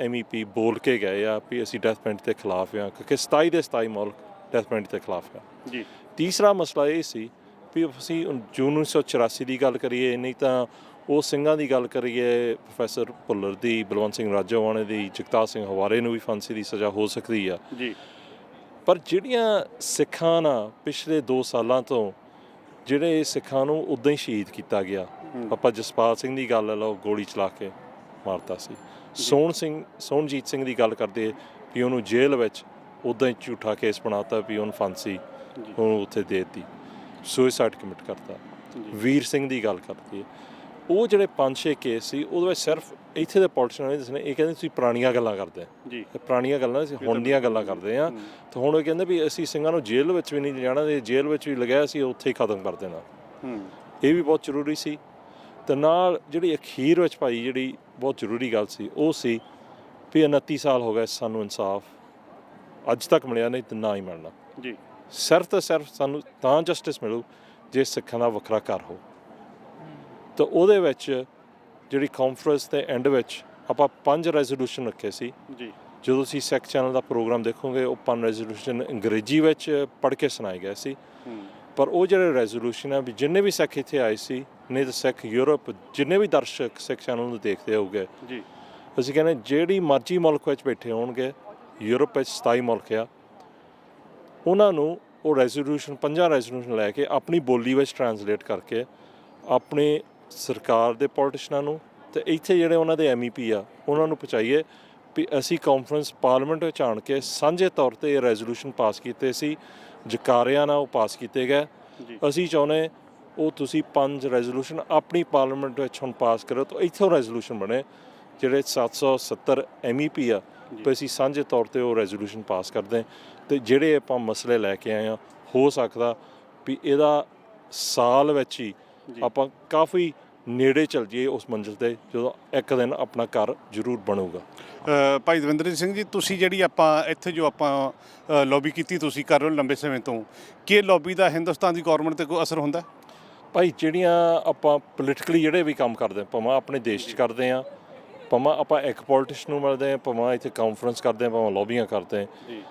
MEP ਬੋਲ ਕੇ ਗਏ ਆ ਵੀ ਅਸੀਂ ਡੈਥ ਪੈਨਲਟੀ ਦੇ ਖਿਲਾਫ ਹਾਂ, ਕਿਉਂਕਿ 27 ਦੇ 27 ਮੁਲਕ ਡੈਥ ਪੈਨਲਟੀ ਦੇ ਖਿਲਾਫ ਆ ਜੀ। ਤੀਸਰਾ ਮਸਲਾ ਇਹ ਸੀ ਵੀ ਅਸੀਂ ਜੂਨ 1984 ਦੀ ਗੱਲ ਕਰੀਏ, ਨਹੀਂ ਤਾਂ ਉਹ ਸਿੰਘਾਂ ਦੀ ਗੱਲ ਕਰੀਏ, ਪ੍ਰੋਫੈਸਰ ਭੁੱਲਰ ਦੀ, ਬਲਵੰਤ ਸਿੰਘ ਰਾਜੋਆਣੇ ਦੀ, ਜਗਤਾਰ ਸਿੰਘ ਹਵਾਰੇ ਨੂੰ ਵੀ ਫਾਂਸੀ ਦੀ ਸਜ਼ਾ ਹੋ ਸਕਦੀ ਆ ਜੀ। ਪਰ ਜਿਹੜੀਆਂ ਸਿੱਖਾਂ ਨਾਲ ਪਿਛਲੇ 2 ਸਾਲਾਂ ਤੋਂ ਜਿਹੜੇ ਸਿੱਖਾਂ ਨੂੰ ਉੱਦਾਂ ਹੀ ਸ਼ਹੀਦ ਕੀਤਾ ਗਿਆ, ਆਪਾਂ ਜਸਪਾਲ ਸਿੰਘ ਦੀ ਗੱਲ ਲੈ ਲਓ, ਗੋਲੀ ਚਲਾ ਕੇ ਮਾਰਤਾ ਸੀ। ਸੋਹਣਜੀਤ ਸਿੰਘ ਦੀ ਗੱਲ ਕਰਦੇ ਵੀ ਉਹਨੂੰ ਜੇਲ੍ਹ ਵਿੱਚ ਉੱਦਾਂ ਹੀ ਝੂਠਾ ਕੇਸ ਬਣਾਤਾ ਵੀ ਉਹਨੂੰ ਫਾਂਸੀ ਉਹਨੂੰ ਉੱਥੇ ਦੇ ਦਿੱਤੀ, ਸੁਇਸਾਈਡ ਕਮਿਟ ਕਰਤਾ। ਵੀਰ ਸਿੰਘ ਦੀ ਗੱਲ ਕਰਦੇ ਹੈ, ਉਹ ਜਿਹੜੇ 5-6 ਕੇਸ ਸੀ ਉਹਦੇ ਵਿੱਚ ਸਿਰਫ ਇੱਥੇ ਦੇ ਪੋਲੀਟੀਸ਼ੀਅਨ ਨੇ ਦੱਸਣੇ, ਇਹ ਕਹਿੰਦੇ ਤੁਸੀਂ ਪੁਰਾਣੀਆਂ ਗੱਲਾਂ ਕਰਦੇ ਜੀ, ਪੁਰਾਣੀਆਂ ਗੱਲਾਂ ਅਸੀਂ ਹੁਣ ਦੀਆਂ ਗੱਲਾਂ ਕਰਦੇ ਹਾਂ। ਤਾਂ ਹੁਣ ਉਹ ਕਹਿੰਦੇ ਵੀ ਅਸੀਂ ਸਿੰਘਾਂ ਨੂੰ ਜੇਲ੍ਹ ਵਿੱਚ ਵੀ ਨਹੀਂ ਜਾਣਾ, ਤੇ ਜੇਲ੍ਹ ਵਿੱਚ ਵੀ ਲਗਾਇਆ ਸੀ ਉੱਥੇ ਹੀ ਖਤਮ ਕਰ ਦੇਣਾ। ਇਹ ਵੀ ਬਹੁਤ ਜ਼ਰੂਰੀ ਸੀ। ਅਤੇ ਨਾਲ ਜਿਹੜੀ ਅਖੀਰ ਵਿੱਚ ਭਾਈ ਜਿਹੜੀ ਬਹੁਤ ਜ਼ਰੂਰੀ ਗੱਲ ਸੀ ਉਹ ਸੀ ਵੀ 29 ਸਾਲ ਹੋ ਗਏ ਸਾਨੂੰ ਇਨਸਾਫ ਅੱਜ ਤੱਕ ਮਿਲਿਆ ਨਹੀਂ ਤੇ ਨਾ ਹੀ ਮਿਲਣਾ ਜੀ। ਸਿਰਫ ਤੇ ਸਿਰਫ ਸਾਨੂੰ ਤਾਂ ਜਸਟਿਸ ਮਿਲੂ ਜੇ ਸਿੱਖਾਂ ਦਾ ਵੱਖਰਾ ਘਰ ਹੋ। ਤਾਂ ਉਹਦੇ ਵਿੱਚ ਜਿਹੜੀ ਕਾਨਫਰੰਸ ਦੇ ਐਂਡ ਵਿੱਚ ਆਪਾਂ 5 ਰੈਜ਼ੋਲੂਸ਼ਨ ਰੱਖੇ ਸੀ ਜੀ। ਜਦੋਂ ਤੁਸੀਂ ਸਿੱਖ ਚੈਨਲ ਦਾ ਪ੍ਰੋਗਰਾਮ ਦੇਖੋਗੇ ਉਹ 5 ਰੈਜ਼ੋਲੂਸ਼ਨ ਅੰਗਰੇਜ਼ੀ ਵਿੱਚ ਪੜ੍ਹ ਕੇ ਸੁਣਾਏ ਗਏ ਸੀ। ਪਰ ਉਹ ਜਿਹੜੇ ਰੈਜ਼ੋਲੂਸ਼ਨ ਆ ਵੀ ਜਿੰਨੇ ਵੀ ਸਿੱਖ ਇੱਥੇ ਆਏ ਸੀ, ਨਹੀਂ ਤਾਂ ਸਿੱਖ ਯੂਰਪ, ਜਿੰਨੇ ਵੀ ਦਰਸ਼ਕ ਸਿੱਖ ਚੈਨਲ ਨੂੰ ਦੇਖਦੇ ਹੋਊਗੇ ਜੀ, ਅਸੀਂ ਕਹਿੰਦੇ ਜਿਹੜੀ ਮਰਜ਼ੀ ਮੁਲਕ ਵਿੱਚ ਬੈਠੇ ਹੋਣਗੇ, ਯੂਰਪ ਵਿੱਚ 27 ਮੁਲਕ ਆ, ਉਹਨਾਂ ਨੂੰ ਉਹ ਰੈਜ਼ੋਲੂਸ਼ਨ 5 ਰੈਜ਼ੋਲੂਸ਼ਨ ਲੈ ਕੇ ਆਪਣੀ ਬੋਲੀ ਵਿੱਚ ਟਰਾਂਸਲੇਟ ਕਰਕੇ ਆਪਣੇ ਸਰਕਾਰ ਦੇ ਪੋਲੀਟੀਸ਼ਨਾਂ ਨੂੰ ਅਤੇ ਇੱਥੇ ਜਿਹੜੇ ਉਹਨਾਂ ਦੇ MEP ਆ ਉਹਨਾਂ ਨੂੰ ਪਹੁੰਚਾਈਏ ਵੀ ਅਸੀਂ ਕਾਨਫਰੰਸ ਪਾਰਲੀਮੈਂਟ ਵਿੱਚ ਆਣ ਕੇ ਸਾਂਝੇ ਤੌਰ ਤੇ ਇਹ ਰੈਜ਼ੋਲੂਸ਼ਨ ਪਾਸ ਕੀਤੇ ਸੀ, ਜਕਾਰਿਆਂ ਨਾਲ ਉਹ ਪਾਸ ਕੀਤੇ ਗਏ। ਅਸੀਂ ਚਾਹੁੰਦੇ ਉਹ ਤੁਸੀਂ 5 ਰੈਜ਼ੋਲੂਸ਼ਨ ਆਪਣੀ ਪਾਰਲੀਮੈਂਟ ਵਿੱਚ ਹੁਣ ਪਾਸ ਕਰੋ ਤਾਂ ਇੱਥੋਂ ਰੈਜ਼ੋਲੂਸ਼ਨ ਬਣੇ ਜਿਹੜੇ 770 MEP ਆ, ਵੀ ਅਸੀਂ ਸਾਂਝੇ ਤੌਰ ਤੇ ਉਹ ਰੈਜ਼ੋਲੂਸ਼ਨ ਪਾਸ ਕਰਦੇ ਤੇ ਜਿਹੜੇ ਆਪਾਂ ਮਸਲੇ ਲੈ ਕੇ ਆਏ ਆ, ਹੋ ਸਕਦਾ ਵੀ ਇਹਦਾ ਸਾਲ ਵਿੱਚ ਹੀ ਆਪਾਂ ਕਾਫੀ ਨੇੜੇ ਚੱਲ ਜਾਈਏ ਉਸ ਮੰਜ਼ਿਲ ਤੇ ਜਦੋਂ ਇੱਕ ਦਿਨ ਆਪਣਾ ਘਰ ਜ਼ਰੂਰ ਬਣੂਗਾ। ਭਾਈ ਦਵਿੰਦਰ ਸਿੰਘ ਜੀ, ਤੁਸੀਂ ਜਿਹੜੀ ਆਪਾਂ ਇੱਥੇ ਜੋ ਆਪਾਂ ਲੌਬੀ ਕੀਤੀ ਤੁਸੀਂ ਕਰ ਰਹੇ ਹੋ ਲੰਬੇ ਸਮੇਂ ਤੋਂ, ਕੀ ਲੌਬੀ ਦਾ ਹਿੰਦੁਸਤਾਨ ਦੀ ਗੌਰਮੈਂਟ 'ਤੇ ਕੋਈ ਅਸਰ ਹੁੰਦਾ? ਭਾਈ ਜਿਹੜੀਆਂ ਆਪਾਂ ਪੋਲੀਟੀਕਲੀ ਜਿਹੜੇ ਵੀ ਕੰਮ ਕਰਦੇ ਭਾਵੇਂ ਆਪਣੇ ਦੇਸ਼ 'ਚ ਕਰਦੇ ਹਾਂ, ਭਾਵੇਂ ਆਪਾਂ ਇੱਕ ਪੋਲੀਟੀਸ਼ਨ ਨੂੰ ਮਿਲਦੇ ਹਾਂ, ਭਾਵੇਂ ਇੱਥੇ ਕਾਨਫਰੰਸ ਕਰਦੇ ਹਾਂ, ਭਾਵੇਂ ਲੌਬੀਆਂ ਕਰਦੇ ਹਾਂ,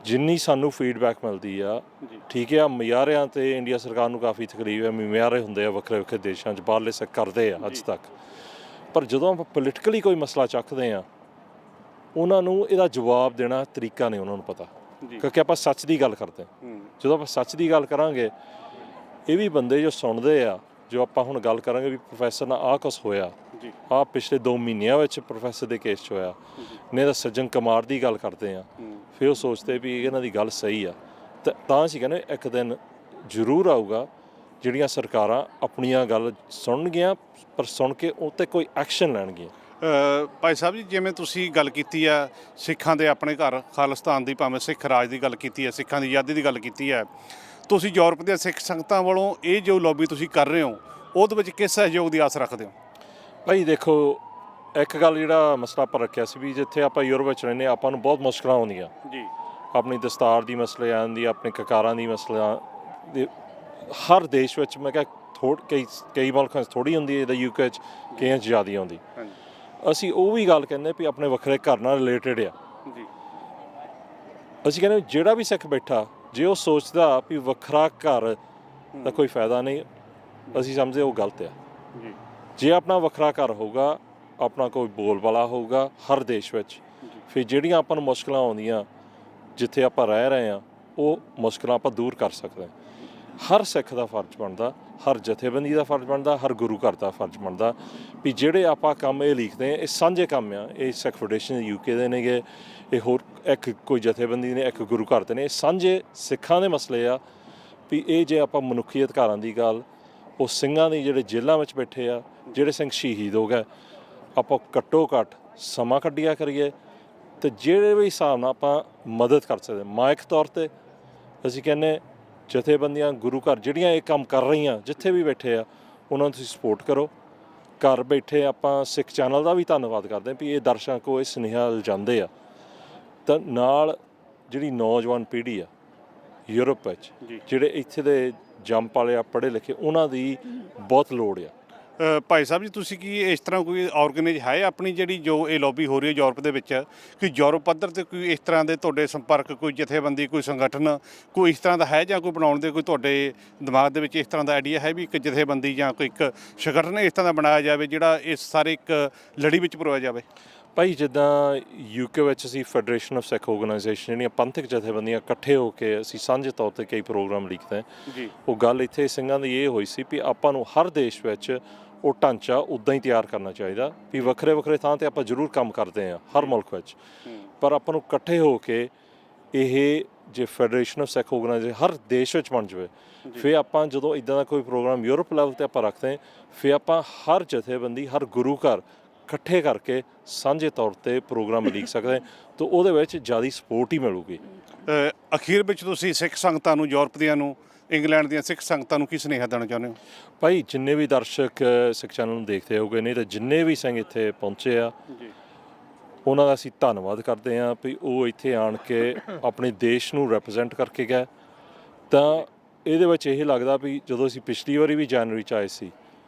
ਜਿੰਨੀ ਸਾਨੂੰ ਫੀਡਬੈਕ ਮਿਲਦੀ ਆ, ਠੀਕ ਆ, ਮਿਆਰਿਆਂ 'ਤੇ ਇੰਡੀਆ ਸਰਕਾਰ ਨੂੰ ਕਾਫੀ ਤਕਲੀਫ ਹੈ, ਮਿਆਰੇ ਹੁੰਦੇ ਆ ਵੱਖਰੇ ਵੱਖਰੇ ਦੇਸ਼ਾਂ 'ਚ, ਬਾਹਰਲੇ ਸਿੱਖ ਕਰਦੇ ਆ ਅੱਜ ਤੱਕ, ਪਰ ਜਦੋਂ ਆਪਾਂ ਪੋਲੀਟੀਕਲੀ ਕੋਈ ਮਸਲਾ ਚੱਕਦੇ ਹਾਂ ਉਹਨਾਂ ਨੂੰ ਇਹਦਾ ਜਵਾਬ ਦੇਣਾ ਤਰੀਕਾ ਨਹੀਂ ਉਹਨਾਂ ਨੂੰ ਪਤਾ, ਕਿਉਂਕਿ ਆਪਾਂ ਸੱਚ ਦੀ ਗੱਲ ਕਰਦੇ ਹਾਂ। ਜਦੋਂ ਆਪਾਂ ਸੱਚ ਦੀ ਗੱਲ ਕਰਾਂਗੇ, ਇਹ ਵੀ ਬੰਦੇ ਜੋ ਸੁਣਦੇ ਆ, ਜੋ ਆਪਾਂ ਹੁਣ ਗੱਲ ਕਰਾਂਗੇ ਵੀ ਪ੍ਰੋਫੈਸਰ ਨਾਲ ਆਹ ਕੁਛ ਹੋਇਆ, ਆਹ ਪਿਛਲੇ 2 ਮਹੀਨਿਆਂ ਵਿੱਚ ਪ੍ਰੋਫੈਸਰ ਦੇ ਕੇਸ 'ਚ ਹੋਇਆ, ਨਹੀਂ ਤਾਂ ਸੱਜਣ ਕੁਮਾਰ ਦੀ ਗੱਲ ਕਰਦੇ ਆ, ਫਿਰ ਉਹ ਸੋਚਦੇ ਵੀ ਇਹਨਾਂ ਦੀ ਗੱਲ ਸਹੀ ਆ, ਤਾਂ ਅਸੀਂ ਕਹਿੰਦੇ ਇੱਕ ਦਿਨ ਜ਼ਰੂਰ ਆਊਗਾ ਜਿਹੜੀਆਂ ਸਰਕਾਰਾਂ ਆਪਣੀਆਂ ਗੱਲ ਸੁਣਨਗੀਆਂ, ਪਰ ਸੁਣ ਕੇ ਉਹ 'ਤੇ ਕੋਈ ਐਕਸ਼ਨ ਲੈਣਗੀਆਂ। ਭਾਈ ਸਾਹਿਬ ਜੀ, ਜਿਵੇਂ ਤੁਸੀਂ ਗੱਲ ਕੀਤੀ ਆ ਸਿੱਖਾਂ ਦੇ ਆਪਣੇ ਘਰ ਖਾਲਿਸਤਾਨ ਦੀ, ਭਾਵੇਂ ਸਿੱਖ ਰਾਜ ਦੀ ਗੱਲ ਕੀਤੀ ਹੈ, ਸਿੱਖਾਂ ਦੀ ਆਜ਼ਾਦੀ ਦੀ ਗੱਲ ਕੀਤੀ ਹੈ, ਤੁਸੀਂ ਯੂਰਪ ਦੀਆਂ ਸਿੱਖ ਸੰਗਤਾਂ ਵੱਲੋਂ ਇਹ ਜੋ ਲੌਬੀ ਤੁਸੀਂ ਕਰ ਰਹੇ ਹੋ ਉਹਦੇ ਵਿੱਚ ਕਿਸ ਸਹਿਯੋਗ ਦੀ ਆਸ ਰੱਖਦੇ ਹੋ? ਭਾਈ ਦੇਖੋ, ਇੱਕ ਗੱਲ ਜਿਹੜਾ ਮਸਲਾ ਆਪਾਂ ਰੱਖਿਆ ਸੀ ਵੀ ਜਿੱਥੇ ਆਪਾਂ ਯੂਰਪ ਵਿੱਚ ਰਹਿੰਦੇ ਆਪਾਂ ਨੂੰ ਬਹੁਤ ਮੁਸ਼ਕਲਾਂ ਆਉਂਦੀਆਂ ਜੀ, ਆਪਣੀ ਦਸਤਾਰ ਦੀ ਮਸਲੇ ਆਉਂਦੀ, ਆਪਣੇ ਕਕਾਰਾਂ ਦੀ ਮਸਲਾ ਦੇ, ਹਰ ਦੇਸ਼ ਵਿੱਚ ਮੈਂ ਕਿਹਾ ਕਈ ਮੁਲਕਾਂ 'ਚ ਥੋੜ੍ਹੀ ਹੁੰਦੀ ਹੈ, ਜਿੱਦਾਂ UK 'ਚ ਕਈਆਂ 'ਚ ਜ਼ਿਆਦਾ ਆਉਂਦੀ। ਅਸੀਂ ਉਹ ਵੀ ਗੱਲ ਕਹਿੰਦੇ ਵੀ ਆਪਣੇ ਵੱਖਰੇ ਘਰ ਨਾਲ ਰਿਲੇਟਡ ਆ। ਅਸੀਂ ਕਹਿੰਦੇ ਜਿਹੜਾ ਵੀ ਸਿੱਖ ਬੈਠਾ ਜੇ ਉਹ ਸੋਚਦਾ ਵੀ ਵੱਖਰਾ ਘਰ ਦਾ ਕੋਈ ਫਾਇਦਾ ਨਹੀਂ, ਅਸੀਂ ਸਮਝਦੇ ਉਹ ਗਲਤ ਆ। ਜੇ ਆਪਣਾ ਵੱਖਰਾ ਘਰ ਹੋਊਗਾ, ਆਪਣਾ ਕੋਈ ਬੋਲਬਾਲਾ ਹੋਊਗਾ ਹਰ ਦੇਸ਼ ਵਿੱਚ, ਫਿਰ ਜਿਹੜੀਆਂ ਆਪਾਂ ਨੂੰ ਮੁਸ਼ਕਲਾਂ ਆਉਂਦੀਆਂ ਜਿੱਥੇ ਆਪਾਂ ਰਹਿ ਰਹੇ ਹਾਂ, ਉਹ ਮੁਸ਼ਕਲਾਂ ਆਪਾਂ ਦੂਰ ਕਰ ਸਕਦੇ ਹਾਂ। ਹਰ ਸਿੱਖ ਦਾ ਫਰਜ਼ ਬਣਦਾ, ਹਰ ਜਥੇਬੰਦੀ ਦਾ ਫਰਜ਼ ਬਣਦਾ, ਹਰ ਗੁਰੂ ਘਰ ਦਾ ਫਰਜ਼ ਬਣਦਾ ਵੀ ਜਿਹੜੇ ਆਪਾਂ ਕੰਮ ਇਹ ਲਿਖਦੇ ਹਾਂ ਇਹ ਸਾਂਝੇ ਕੰਮ ਆ। ਇਹ ਸਿੱਖ ਫੈਡਰੇਸ਼ਨ UK ਦੇ ਨੇਗੇ, ਇਹ ਹੋਰ ਇੱਕ ਕੋਈ ਜਥੇਬੰਦੀ ਨੇ, ਇੱਕ ਗੁਰੂ ਘਰ ਦੇ ਨੇ, ਇਹ ਸਾਂਝੇ ਸਿੱਖਾਂ ਦੇ ਮਸਲੇ ਆ ਵੀ ਇਹ ਜੇ ਆਪਾਂ ਮਨੁੱਖੀ ਅਧਿਕਾਰਾਂ ਦੀ ਗੱਲ, ਉਹ ਸਿੰਘਾਂ ਦੀ ਜਿਹੜੇ ਜੇਲ੍ਹਾਂ ਵਿੱਚ ਬੈਠੇ ਆ, ਜਿਹੜੇ ਸਿੰਘ ਸ਼ਹੀਦ ਹੋ ਗਏ, ਆਪਾਂ ਘੱਟੋ ਘੱਟ ਸਮਾਂ ਕੱਢਿਆ ਕਰੀਏ ਅਤੇ ਜਿਹੜੇ ਵੀ ਹਿਸਾਬ ਨਾਲ ਆਪਾਂ ਮਦਦ ਕਰ ਸਕਦੇ। ਮਾਇਕ ਤੌਰ 'ਤੇ ਅਸੀਂ ਕਹਿੰਦੇ ਜਥੇਬੰਦੀਆਂ, ਗੁਰੂ ਘਰ ਜਿਹੜੀਆਂ ਇਹ ਕੰਮ ਕਰ ਰਹੀਆਂ ਜਿੱਥੇ ਵੀ ਬੈਠੇ ਆ, ਉਹਨਾਂ ਨੂੰ ਤੁਸੀਂ ਸਪੋਰਟ ਕਰੋ। ਘਰ ਬੈਠੇ ਆਪਾਂ ਸਿੱਖ ਚੈਨਲ ਦਾ ਵੀ ਧੰਨਵਾਦ ਕਰਦੇ ਹਾਂ ਵੀ ਇਹ ਦਰਸ਼ਕਾਂ ਕੋਲ ਇਹ ਸੁਨੇਹਾ ਲਿਜਾਂਦੇ ਆ, ਤਾਂ ਨਾਲ ਜਿਹੜੀ ਨੌਜਵਾਨ ਪੀੜ੍ਹੀ ਆ ਯੂਰਪ ਵਿੱਚ, ਜਿਹੜੇ ਇੱਥੇ ਦੇ ਜੰਪ ਵਾਲੇ ਆ ਪੜ੍ਹੇ ਲਿਖੇ, ਉਹਨਾਂ ਦੀ ਬਹੁਤ ਲੋੜ ਆ। ਭਾਈ ਸਾਹਿਬ ਜੀ, ਤੁਸੀਂ ਕੀ ਇਸ ਤਰ੍ਹਾਂ ਕੋਈ ਆਰਗੇਨਾਈਜ਼ ਹੈ ਆਪਣੀ ਜਿਹੜੀ ਜੋ ਇਹ ਲੌਬੀ ਹੋ ਰਹੀ ਹੈ ਯੂਰਪ ਦੇ ਵਿੱਚ, ਕਿ ਯੂਰਪ ਪੱਧਰ 'ਤੇ ਕੋਈ ਇਸ ਤਰ੍ਹਾਂ ਦੇ ਤੁਹਾਡੇ ਸੰਪਰਕ, ਕੋਈ ਜਥੇਬੰਦੀ, ਕੋਈ ਸੰਗਠਨ, ਕੋਈ ਇਸ ਤਰ੍ਹਾਂ ਦਾ ਹੈ, ਜਾਂ ਕੋਈ ਬਣਾਉਣ ਦੇ ਕੋਈ ਤੁਹਾਡੇ ਦਿਮਾਗ ਦੇ ਵਿੱਚ ਇਸ ਤਰ੍ਹਾਂ ਦਾ ਆਈਡੀਆ ਹੈ ਵੀ ਇੱਕ ਜਥੇਬੰਦੀ ਜਾਂ ਕੋਈ ਇੱਕ ਸੰਗਠਨ ਇਸ ਤਰ੍ਹਾਂ ਦਾ ਬਣਾਇਆ ਜਾਵੇ ਜਿਹੜਾ ਇਸ ਸਾਰੇ ਇੱਕ ਲੜੀ ਵਿੱਚ ਪਰੋਇਆ ਜਾਵੇ? ਭਾਈ ਜਿੱਦਾਂ UK ਵਿੱਚ ਅਸੀਂ ਫੈਡਰੇਸ਼ਨ ਆਫ ਸਿੱਖ ਆਰਗੇਨਾਈਜੇਸ਼ਨ, ਜਿਹੜੀਆਂ ਪੰਥਕ ਜਥੇਬੰਦੀਆਂ ਇਕੱਠੇ ਹੋ ਕੇ ਅਸੀਂ ਸਾਂਝੇ ਤੌਰ 'ਤੇ ਕਈ ਪ੍ਰੋਗਰਾਮ ਲਿਖਦੇ ਹਾਂ। ਉਹ ਗੱਲ ਇੱਥੇ ਸਿੰਘਾਂ ਦੀ ਇਹ ਹੋਈ ਸੀ ਵੀ ਆਪਾਂ ਨੂੰ ਹਰ ਦੇਸ਼ ਵਿੱਚ ਉਹ ਢਾਂਚਾ ਉੱਦਾਂ ਹੀ ਤਿਆਰ ਕਰਨਾ ਚਾਹੀਦਾ ਵੀ ਵੱਖਰੇ ਵੱਖਰੇ ਥਾਂ 'ਤੇ ਆਪਾਂ ਜ਼ਰੂਰ ਕੰਮ ਕਰਦੇ ਹਾਂ ਹਰ ਮੁਲਕ ਵਿੱਚ, ਪਰ ਆਪਾਂ ਨੂੰ ਇਕੱਠੇ ਹੋ ਕੇ ਇਹ ਜੇ ਫੈਡਰੇਸ਼ਨ ਆਫ ਸਿੱਖ ਆਰਗੇਨਾਈਜੇਸ਼ਨ ਹਰ ਦੇਸ਼ ਵਿੱਚ ਬਣ ਜਾਵੇ, ਫਿਰ ਆਪਾਂ ਜਦੋਂ ਇੱਦਾਂ ਦਾ ਕੋਈ ਪ੍ਰੋਗਰਾਮ ਯੂਰਪ ਲੈਵਲ 'ਤੇ ਆਪਾਂ ਰੱਖਦੇ ਹਾਂ, ਫਿਰ ਆਪਾਂ ਹਰ ਜਥੇਬੰਦੀ, ਹਰ ਗੁਰੂ ਘਰ ਇਕੱਠੇ ਕਰਕੇ ਸਾਂਝੇ ਤੌਰ 'ਤੇ ਪ੍ਰੋਗਰਾਮ ਲਿਖ ਸਕਦੇ ਤਾਂ ਉਹਦੇ ਵਿੱਚ ਜ਼ਿਆਦਾ ਸਪੋਰਟ ਹੀ ਮਿਲੂਗੀ। ਅਖੀਰ ਵਿੱਚ ਤੁਸੀਂ ਸਿੱਖ ਸੰਗਤਾਂ ਨੂੰ, ਯੂਰਪ ਦੀਆਂ ਨੂੰ, ਇੰਗਲੈਂਡ ਦੀਆਂ ਸਿੱਖ ਸੰਗਤਾਂ ਨੂੰ ਕੀ ਸੁਨੇਹਾ ਦੇਣਾ ਚਾਹੁੰਦੇ ਹੋ? ਭਾਈ ਜਿੰਨੇ ਵੀ ਦਰਸ਼ਕ ਸਿੱਖ ਚੈਨਲ ਨੂੰ ਦੇਖਦੇ ਹੋਗੇ, ਨਹੀਂ ਤਾਂ ਜਿੰਨੇ ਵੀ ਸਿੰਘ ਇੱਥੇ ਪਹੁੰਚੇ ਆ, ਉਹਨਾਂ ਦਾ ਅਸੀਂ ਧੰਨਵਾਦ ਕਰਦੇ ਹਾਂ ਵੀ ਉਹ ਇੱਥੇ ਆਣ ਕੇ ਆਪਣੇ ਦੇਸ਼ ਨੂੰ ਰਿਪਰੈਜ਼ੈਂਟ ਕਰਕੇ ਗਏ। ਤਾਂ ਇਹਦੇ ਵਿੱਚ ਇਹ ਲੱਗਦਾ ਵੀ ਜਦੋਂ ਅਸੀਂ ਪਿਛਲੀ ਵਾਰੀ ਵੀ ਜਨਵਰੀ 'ਚ ਆਏ ਸੀ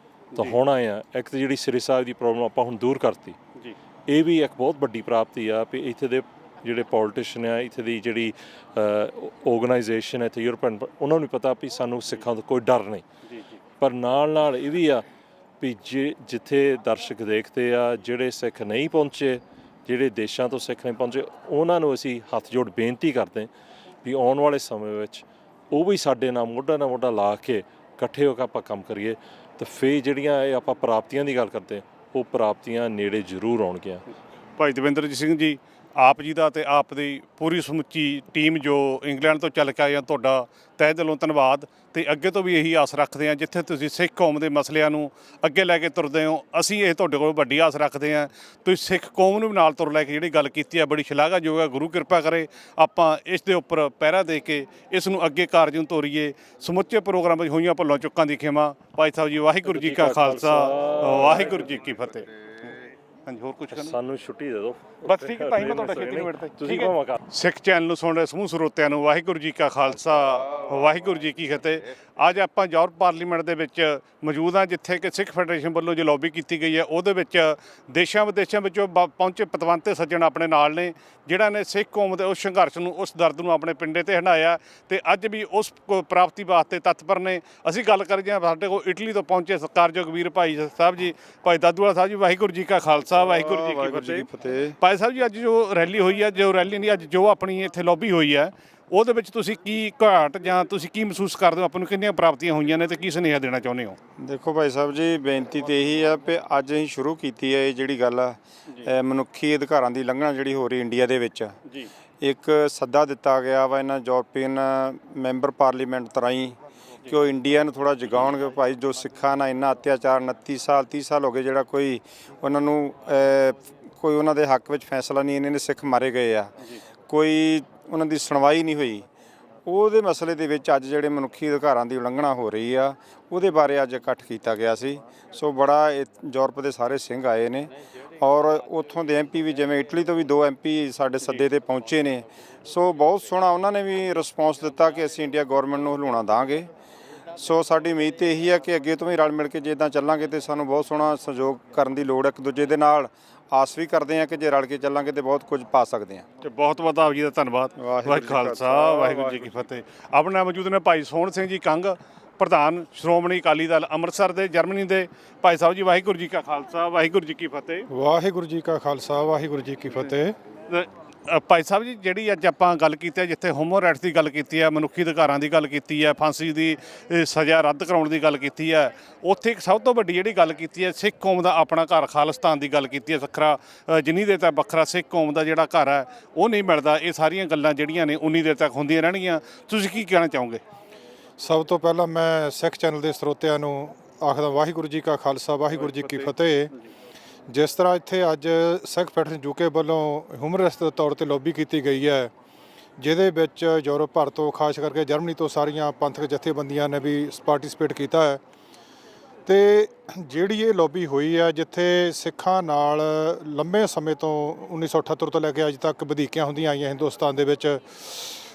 ਤਾਂ ਹੁਣ ਆਏ ਆ, ਇੱਕ ਤਾਂ ਜਿਹੜੀ ਸ੍ਰੀ ਸਾਹਿਬ ਦੀ ਪ੍ਰੋਬਲਮ ਆਪਾਂ ਹੁਣ ਦੂਰ ਕਰਤੀ, ਇਹ ਵੀ ਇੱਕ ਬਹੁਤ ਵੱਡੀ ਪ੍ਰਾਪਤੀ ਆ ਵੀ ਇੱਥੇ ਦੇ ਜਿਹੜੇ ਪੋਲੀਟੀਸ਼ਨ ਆ, ਇੱਥੇ ਦੀ ਜਿਹੜੀ ਆਰਗੇਨਾਈਜੇਸ਼ਨ ਹੈ ਇੱਥੇ ਯੂਰਪੀਅਨ, ਉਹਨਾਂ ਨੂੰ ਪਤਾ ਵੀ ਸਾਨੂੰ ਸਿੱਖਾਂ ਤੋਂ ਕੋਈ ਡਰ ਨਹੀਂ। ਪਰ ਨਾਲ ਨਾਲ ਇਹ ਵੀ ਆ ਵੀ ਜਿੱਥੇ ਦਰਸ਼ਕ ਦੇਖਦੇ ਆ, ਜਿਹੜੇ ਸਿੱਖ ਨਹੀਂ ਪਹੁੰਚੇ, ਜਿਹੜੇ ਦੇਸ਼ਾਂ ਤੋਂ ਸਿੱਖ ਨਹੀਂ ਪਹੁੰਚੇ, ਉਹਨਾਂ ਨੂੰ ਅਸੀਂ ਹੱਥ ਜੋੜ ਬੇਨਤੀ ਕਰਦੇ ਵੀ ਆਉਣ ਵਾਲੇ ਸਮੇਂ ਵਿੱਚ ਉਹ ਵੀ ਸਾਡੇ ਨਾਲ ਮੋਢਾ ਲਾ ਕੇ ਇਕੱਠੇ ਹੋ ਕੇ ਆਪਾਂ ਕੰਮ ਕਰੀਏ, ਤਾਂ ਫਿਰ ਜਿਹੜੀਆਂ ਇਹ ਆਪਾਂ ਪ੍ਰਾਪਤੀਆਂ ਦੀ ਗੱਲ ਕਰਦੇ ਉਹ ਪ੍ਰਾਪਤੀਆਂ ਨੇੜੇ ਜ਼ਰੂਰ ਆਉਣਗੀਆਂ। ਭਾਈ ਦਵਿੰਦਰ ਸਿੰਘ ਜੀ, ਆਪ ਜੀ ਦਾ ਤੇ ਆਪ ਦੀ ਪੂਰੀ ਸਮੁੱਚੀ ਟੀਮ ਜੋ ਇੰਗਲੈਂਡ ਤੋਂ ਚੱਲ ਕੇ ਆਏ ਆ, ਤੁਹਾਡਾ ਤਹਿ ਦਿਲੋਂ ਧੰਨਵਾਦ। ਤੇ ਅੱਗੇ ਤੋਂ ਵੀ ਇਹੀ ਆਸ ਰੱਖਦੇ ਹਾਂ, ਜਿੱਥੇ ਤੁਸੀਂ ਸਿੱਖ ਕੌਮ ਦੇ ਮਸਲਿਆਂ ਨੂੰ ਅੱਗੇ ਲੈ ਕੇ ਤੁਰਦੇ ਹੋ, ਅਸੀਂ ਇਹ ਤੁਹਾਡੇ ਕੋਲ ਵੱਡੀ ਆਸ ਰੱਖਦੇ ਹਾਂ। ਤੁਸੀਂ ਸਿੱਖ ਕੌਮ ਨੂੰ ਵੀ ਨਾਲ ਤੁਰ ਲੈ ਕੇ ਜਿਹੜੀ ਗੱਲ ਕੀਤੀ ਹੈ ਬੜੀ ਸ਼ਲਾਘਾਯੋਗ ਹੈ। ਗੁਰੂ ਕਿਰਪਾ ਕਰੇ ਆਪਾਂ ਇਸ ਦੇ ਉੱਪਰ ਪਹਿਰਾ ਦੇ ਕੇ ਇਸ ਨੂੰ ਅੱਗੇ ਕਾਰਜ ਨੂੰ ਤੋਰੀਏ। ਸਮੁੱਚੇ ਪ੍ਰੋਗਰਾਮ ਵਿੱਚ ਹੋਈਆਂ ਭੁੱਲਾਂ ਚੁੱਕਾਂ ਦੀ ਖਿਮਾ। ਭਾਈ ਸਾਹਿਬ ਜੀ, ਵਾਹਿਗੁਰੂ ਜੀ ਕਾ ਖਾਲਸਾ, ਵਾਹਿਗੁਰੂ ਜੀ ਕੀ ਫਤਿਹ। ਹਾਂਜੀ, ਹੋਰ ਕੁਝ ਸਾਨੂੰ ਛੁੱਟੀ ਦੇ ਦਿਓ ਬਸ। ਠੀਕ ਹੈ, ਤਾਂ ਹੀ ਮੈਂ ਤੁਹਾਡਾ 6 ਮਿੰਟ ਤੇ ਤੁਸੀਂ ਸਿੱਖ ਚੈਨਲ ਨੂੰ ਸੁਣ ਰਹੇ ਸਮੂਹ ਸਰੋਤਿਆਂ ਨੂੰ ਵਾਹਿਗੁਰੂ ਜੀ ਕਾ ਖਾਲਸਾ, ਵਾਹਿਗੁਰੂ ਜੀ ਕੀ ਫਤਿਹ। ਅੱਜ ਆਪਾਂ ਯੂਰਪ ਪਾਰਲੀਮੈਂਟ ਦੇ ਵਿੱਚ ਮੌਜੂਦ ਹਾਂ, ਜਿੱਥੇ ਕਿ ਸਿੱਖ ਫੈਡਰੇਸ਼ਨ ਵੱਲੋਂ ਜੋ ਲੌਬੀ ਕੀਤੀ ਗਈ ਹੈ ਉਹਦੇ ਵਿੱਚ ਦੇਸ਼ਾਂ ਵਿਦੇਸ਼ਾਂ ਵਿੱਚੋਂ ਪਹੁੰਚੇ ਪਤਵੰਤੇ ਸੱਜਣ ਆਪਣੇ ਨਾਲ ਨੇ, ਜਿਹੜਾ ਨੇ ਸਿੱਖ ਕੌਮ ਦੇ ਉਸ ਸੰਘਰਸ਼ ਨੂੰ, ਉਸ ਦਰਦ ਨੂੰ ਆਪਣੇ ਪਿੰਡੇ ਤੇ ਹੰਢਾਇਆ ਤੇ ਅੱਜ ਵੀ ਉਸ ਪ੍ਰਾਪਤੀ ਵਾਸਤੇ ਤਤਪਰ ਨੇ। ਅਸੀਂ ਗੱਲ ਕਰਦੇ ਹਾਂ ਸਾਡੇ ਕੋਲ ਇਟਲੀ ਤੋਂ ਪਹੁੰਚੇ ਸਤਿਕਾਰਯੋਗ ਵੀਰ ਭਾਈ ਸਾਹਿਬ ਜੀ, ਭਾਈ ਦਾਦੂਵਾਲਾ ਸਾਹਿਬ ਜੀ, ਵਾਹਿਗੁਰੂ ਜੀ ਕਾ ਖਾਲਸਾ, ਵਾਹਿਗੁਰੂ ਜੀ ਕੀ ਫਤਿਹ। ਭਾਈ ਸਾਹਿਬ ਜੀ, ਅੱਜ ਜੋ ਰੈਲੀ ਹੋਈ ਹੈ, ਜੋ ਰੈਲੀ ਨਹੀਂ, ਅੱਜ ਜੋ ਆਪਣੀ ਇੱਥੇ ਲੌਬੀ ਹੋਈ ਹੈ, ਉਹਦੇ ਵਿੱਚ ਤੁਸੀਂ ਕੀ ਘਾਟ ਜਾਂ ਤੁਸੀਂ ਕੀ ਮਹਿਸੂਸ ਕਰਦੇ ਹੋ, ਆਪਾਂ ਨੂੰ ਕਿੰਨੀਆਂ ਪ੍ਰਾਪਤੀਆਂ ਹੋਈਆਂ ਨੇ ਤੇ ਕੀ ਸੁਨੇਹਾ ਦੇਣਾ ਚਾਹੁੰਦੇ ਹੋ? ਦੇਖੋ ਭਾਈ ਸਾਹਿਬ ਜੀ, ਬੇਨਤੀ ਤਾਂ ਇਹੀ ਆ ਵੀ ਅੱਜ ਅਸੀਂ ਸ਼ੁਰੂ ਕੀਤੀ ਹੈ ਇਹ ਜਿਹੜੀ ਗੱਲ ਆ, ਮਨੁੱਖੀ ਅਧਿਕਾਰਾਂ ਦੀ ਉਲੰਘਣਾ ਜਿਹੜੀ ਹੋ ਰਹੀ ਇੰਡੀਆ ਦੇ ਵਿੱਚ। ਇੱਕ ਸੱਦਾ ਦਿੱਤਾ ਗਿਆ ਵਾ ਇਹਨਾਂ ਯੂਰਪੀਅਨ ਮੈਂਬਰ ਪਾਰਲੀਮੈਂਟ ਤਰਾਈ ਕਿ ਉਹ ਇੰਡੀਆ ਨੂੰ ਥੋੜ੍ਹਾ ਜਗਾਉਣਗੇ। ਭਾਈ ਜੋ ਸਿੱਖਾਂ ਨਾਲ ਇੰਨਾ ਅਤਿਆਚਾਰ 29 ਸਾਲ ਹੋ ਗਏ, ਜਿਹੜਾ ਕੋਈ ਉਹਨਾਂ ਨੂੰ ਕੋਈ ਉਹਨਾਂ ਦੇ ਹੱਕ ਵਿੱਚ ਫੈਸਲਾ ਨਹੀਂ, ਇੰਨੇ ਸਿੱਖ ਮਾਰੇ ਗਏ ਆ, ਕੋਈ ਉਹਨਾਂ ਦੀ ਸੁਣਵਾਈ ਨਹੀਂ ਹੋਈ। ਉਹਦੇ ਮਸਲੇ ਦੇ ਵਿੱਚ ਅੱਜ ਜਿਹੜੇ ਮਨੁੱਖੀ ਅਧਿਕਾਰਾਂ ਦੀ ਉਲੰਘਣਾ ਹੋ ਰਹੀ ਆ, ਉਹਦੇ ਬਾਰੇ ਅੱਜ ਇਕੱਠ ਕੀਤਾ ਗਿਆ ਸੀ। ਸੋ ਬੜਾ ਯੂਰਪ ਦੇ ਸਾਰੇ ਸਿੰਘ ਆਏ ਨੇ ਔਰ ਉੱਥੋਂ ਦੇ MP ਵੀ, ਜਿਵੇਂ ਇਟਲੀ ਤੋਂ ਵੀ 2 MP ਸਾਡੇ ਸੱਦੇ 'ਤੇ ਪਹੁੰਚੇ ਨੇ। ਸੋ ਬਹੁਤ ਸੋਹਣਾ ਉਹਨਾਂ ਨੇ ਵੀ ਰਿਸਪੌਂਸ ਦਿੱਤਾ ਕਿ ਅਸੀਂ ਇੰਡੀਆ ਗੌਰਮੈਂਟ ਨੂੰ ਹਿਲਾਉਣਾ ਦਾਂਗੇ। ਸੋ ਸਾਡੀ ਉਮੀਦ ਤਾਂ ਇਹੀ ਹੈ ਕਿ ਅੱਗੇ ਤੋਂ ਵੀ ਰਲ ਮਿਲ ਕੇ ਜੇ ਇੱਦਾਂ ਚੱਲਾਂਗੇ ਤਾਂ ਸਾਨੂੰ ਬਹੁਤ ਸੋਹਣਾ ਸਹਿਯੋਗ ਕਰਨ ਦੀ ਲੋੜ ਹੈ ਇੱਕ ਦੂਜੇ ਦੇ ਨਾਲ। ਆਸ ਵੀ ਕਰਦੇ ਹਾਂ ਕਿ ਜੇ ਰਲ ਕੇ ਚੱਲਾਂਗੇ ਤਾਂ ਬਹੁਤ ਕੁਝ ਪਾ ਸਕਦੇ ਹਾਂ। ਤੇ ਬਹੁਤ ਬਹੁਤ ਆਪ ਜੀ ਦਾ ਧੰਨਵਾਦ। ਵਾਹਿਗੁਰੂ ਖਾਲਸਾ, ਵਾਹਿਗੁਰੂ ਜੀ ਕੀ ਫਤਿਹ। ਆਪਣੇ ਨਾਲ ਮੌਜੂਦ ਨੇ ਭਾਈ ਸੋਹਣ ਸਿੰਘ ਜੀ ਕੰਗ, ਪ੍ਰਧਾਨ ਸ਼੍ਰੋਮਣੀ ਅਕਾਲੀ ਦਲ ਅੰਮ੍ਰਿਤਸਰ ਦੇ, ਜਰਮਨੀ ਦੇ। ਭਾਈ ਸਾਹਿਬ ਜੀ, ਵਾਹਿਗੁਰੂ ਜੀ ਕਾ ਖਾਲਸਾ, ਵਾਹਿਗੁਰੂ ਜੀ ਕੀ ਫਤਿਹ। ਵਾਹਿਗੁਰੂ ਜੀ ਕਾ ਖਾਲਸਾ, ਵਾਹਿਗੁਰੂ ਜੀ ਕੀ ਫਤਿਹ। ਭਾਈ ਸਾਹਿਬ ਜੀ, ਜਿਹੜੀ ਅੱਜ ਆਪਾਂ ਗੱਲ ਕੀਤੀ ਹੈ, ਜਿੱਥੇ ਹਿਊਮਨ ਰਾਈਟਸ ਦੀ ਗੱਲ ਕੀਤੀ ਹੈ, ਮਨੁੱਖੀ ਅਧਿਕਾਰਾਂ ਦੀ ਗੱਲ ਕੀਤੀ ਹੈ, ਫਾਂਸੀ ਦੀ ਸਜ਼ਾ ਰੱਦ ਕਰਾਉਣ ਦੀ ਗੱਲ ਕੀਤੀ ਹੈ, ਉੱਥੇ ਇੱਕ ਸਭ ਤੋਂ ਵੱਡੀ ਜਿਹੜੀ ਗੱਲ ਕੀਤੀ ਹੈ, ਸਿੱਖ ਕੌਮ ਦਾ ਆਪਣਾ ਘਰ ਖਾਲਿਸਤਾਨ ਦੀ ਗੱਲ ਕੀਤੀ ਹੈ। ਵੱਖਰਾ ਜਿੰਨੀ ਦੇਰ ਤੱਕ ਵੱਖਰਾ ਸਿੱਖ ਕੌਮ ਦਾ ਜਿਹੜਾ ਘਰ ਹੈ ਉਹ ਨਹੀਂ ਮਿਲਦਾ, ਇਹ ਸਾਰੀਆਂ ਗੱਲਾਂ ਜਿਹੜੀਆਂ ਨੇ ਉਨੀ ਦੇਰ ਤੱਕ ਹੁੰਦੀਆਂ ਰਹਿਣਗੀਆਂ। ਤੁਸੀਂ ਕੀ ਕਹਿਣਾ ਚਾਹੋਗੇ? ਸਭ ਤੋਂ ਪਹਿਲਾਂ ਮੈਂ ਸਿੱਖ ਚੈਨਲ ਦੇ ਸਰੋਤਿਆਂ ਨੂੰ ਆਖਦਾ ਵਾਹਿਗੁਰੂ ਜੀ ਕਾ ਖਾਲਸਾ, ਵਾਹਿਗੁਰੂ ਜੀ ਕੀ ਫਤਿਹ। ਜਿਸ ਤਰ੍ਹਾਂ ਇੱਥੇ ਅੱਜ ਸਿੱਖ ਫੈਡਰੇਸ਼ਨ UK ਵੱਲੋਂ ਹਿਊਮਨ ਰਾਈਟਸ ਦੇ ਤੌਰ 'ਤੇ ਲੌਬੀ ਕੀਤੀ ਗਈ ਹੈ, ਜਿਹਦੇ ਵਿੱਚ ਯੂਰਪ ਭਰ ਤੋਂ, ਖਾਸ ਕਰਕੇ ਜਰਮਨੀ ਤੋਂ ਸਾਰੀਆਂ ਪੰਥਕ ਜਥੇਬੰਦੀਆਂ ਨੇ ਵੀ ਪਾਰਟੀਸਪੇਟ ਕੀਤਾ ਹੈ। ਤੇ ਜਿਹੜੀ ਇਹ ਲੌਬੀ ਹੋਈ ਹੈ, ਜਿੱਥੇ ਸਿੱਖਾਂ ਨਾਲ ਲੰਬੇ ਸਮੇਂ ਤੋਂ 1978 ਤੋਂ ਲੈ ਕੇ ਅੱਜ ਤੱਕ ਵਧੀਕੀਆਂ ਹੁੰਦੀਆਂ ਆਈਆਂ ਹਿੰਦੁਸਤਾਨ ਦੇ ਵਿੱਚ,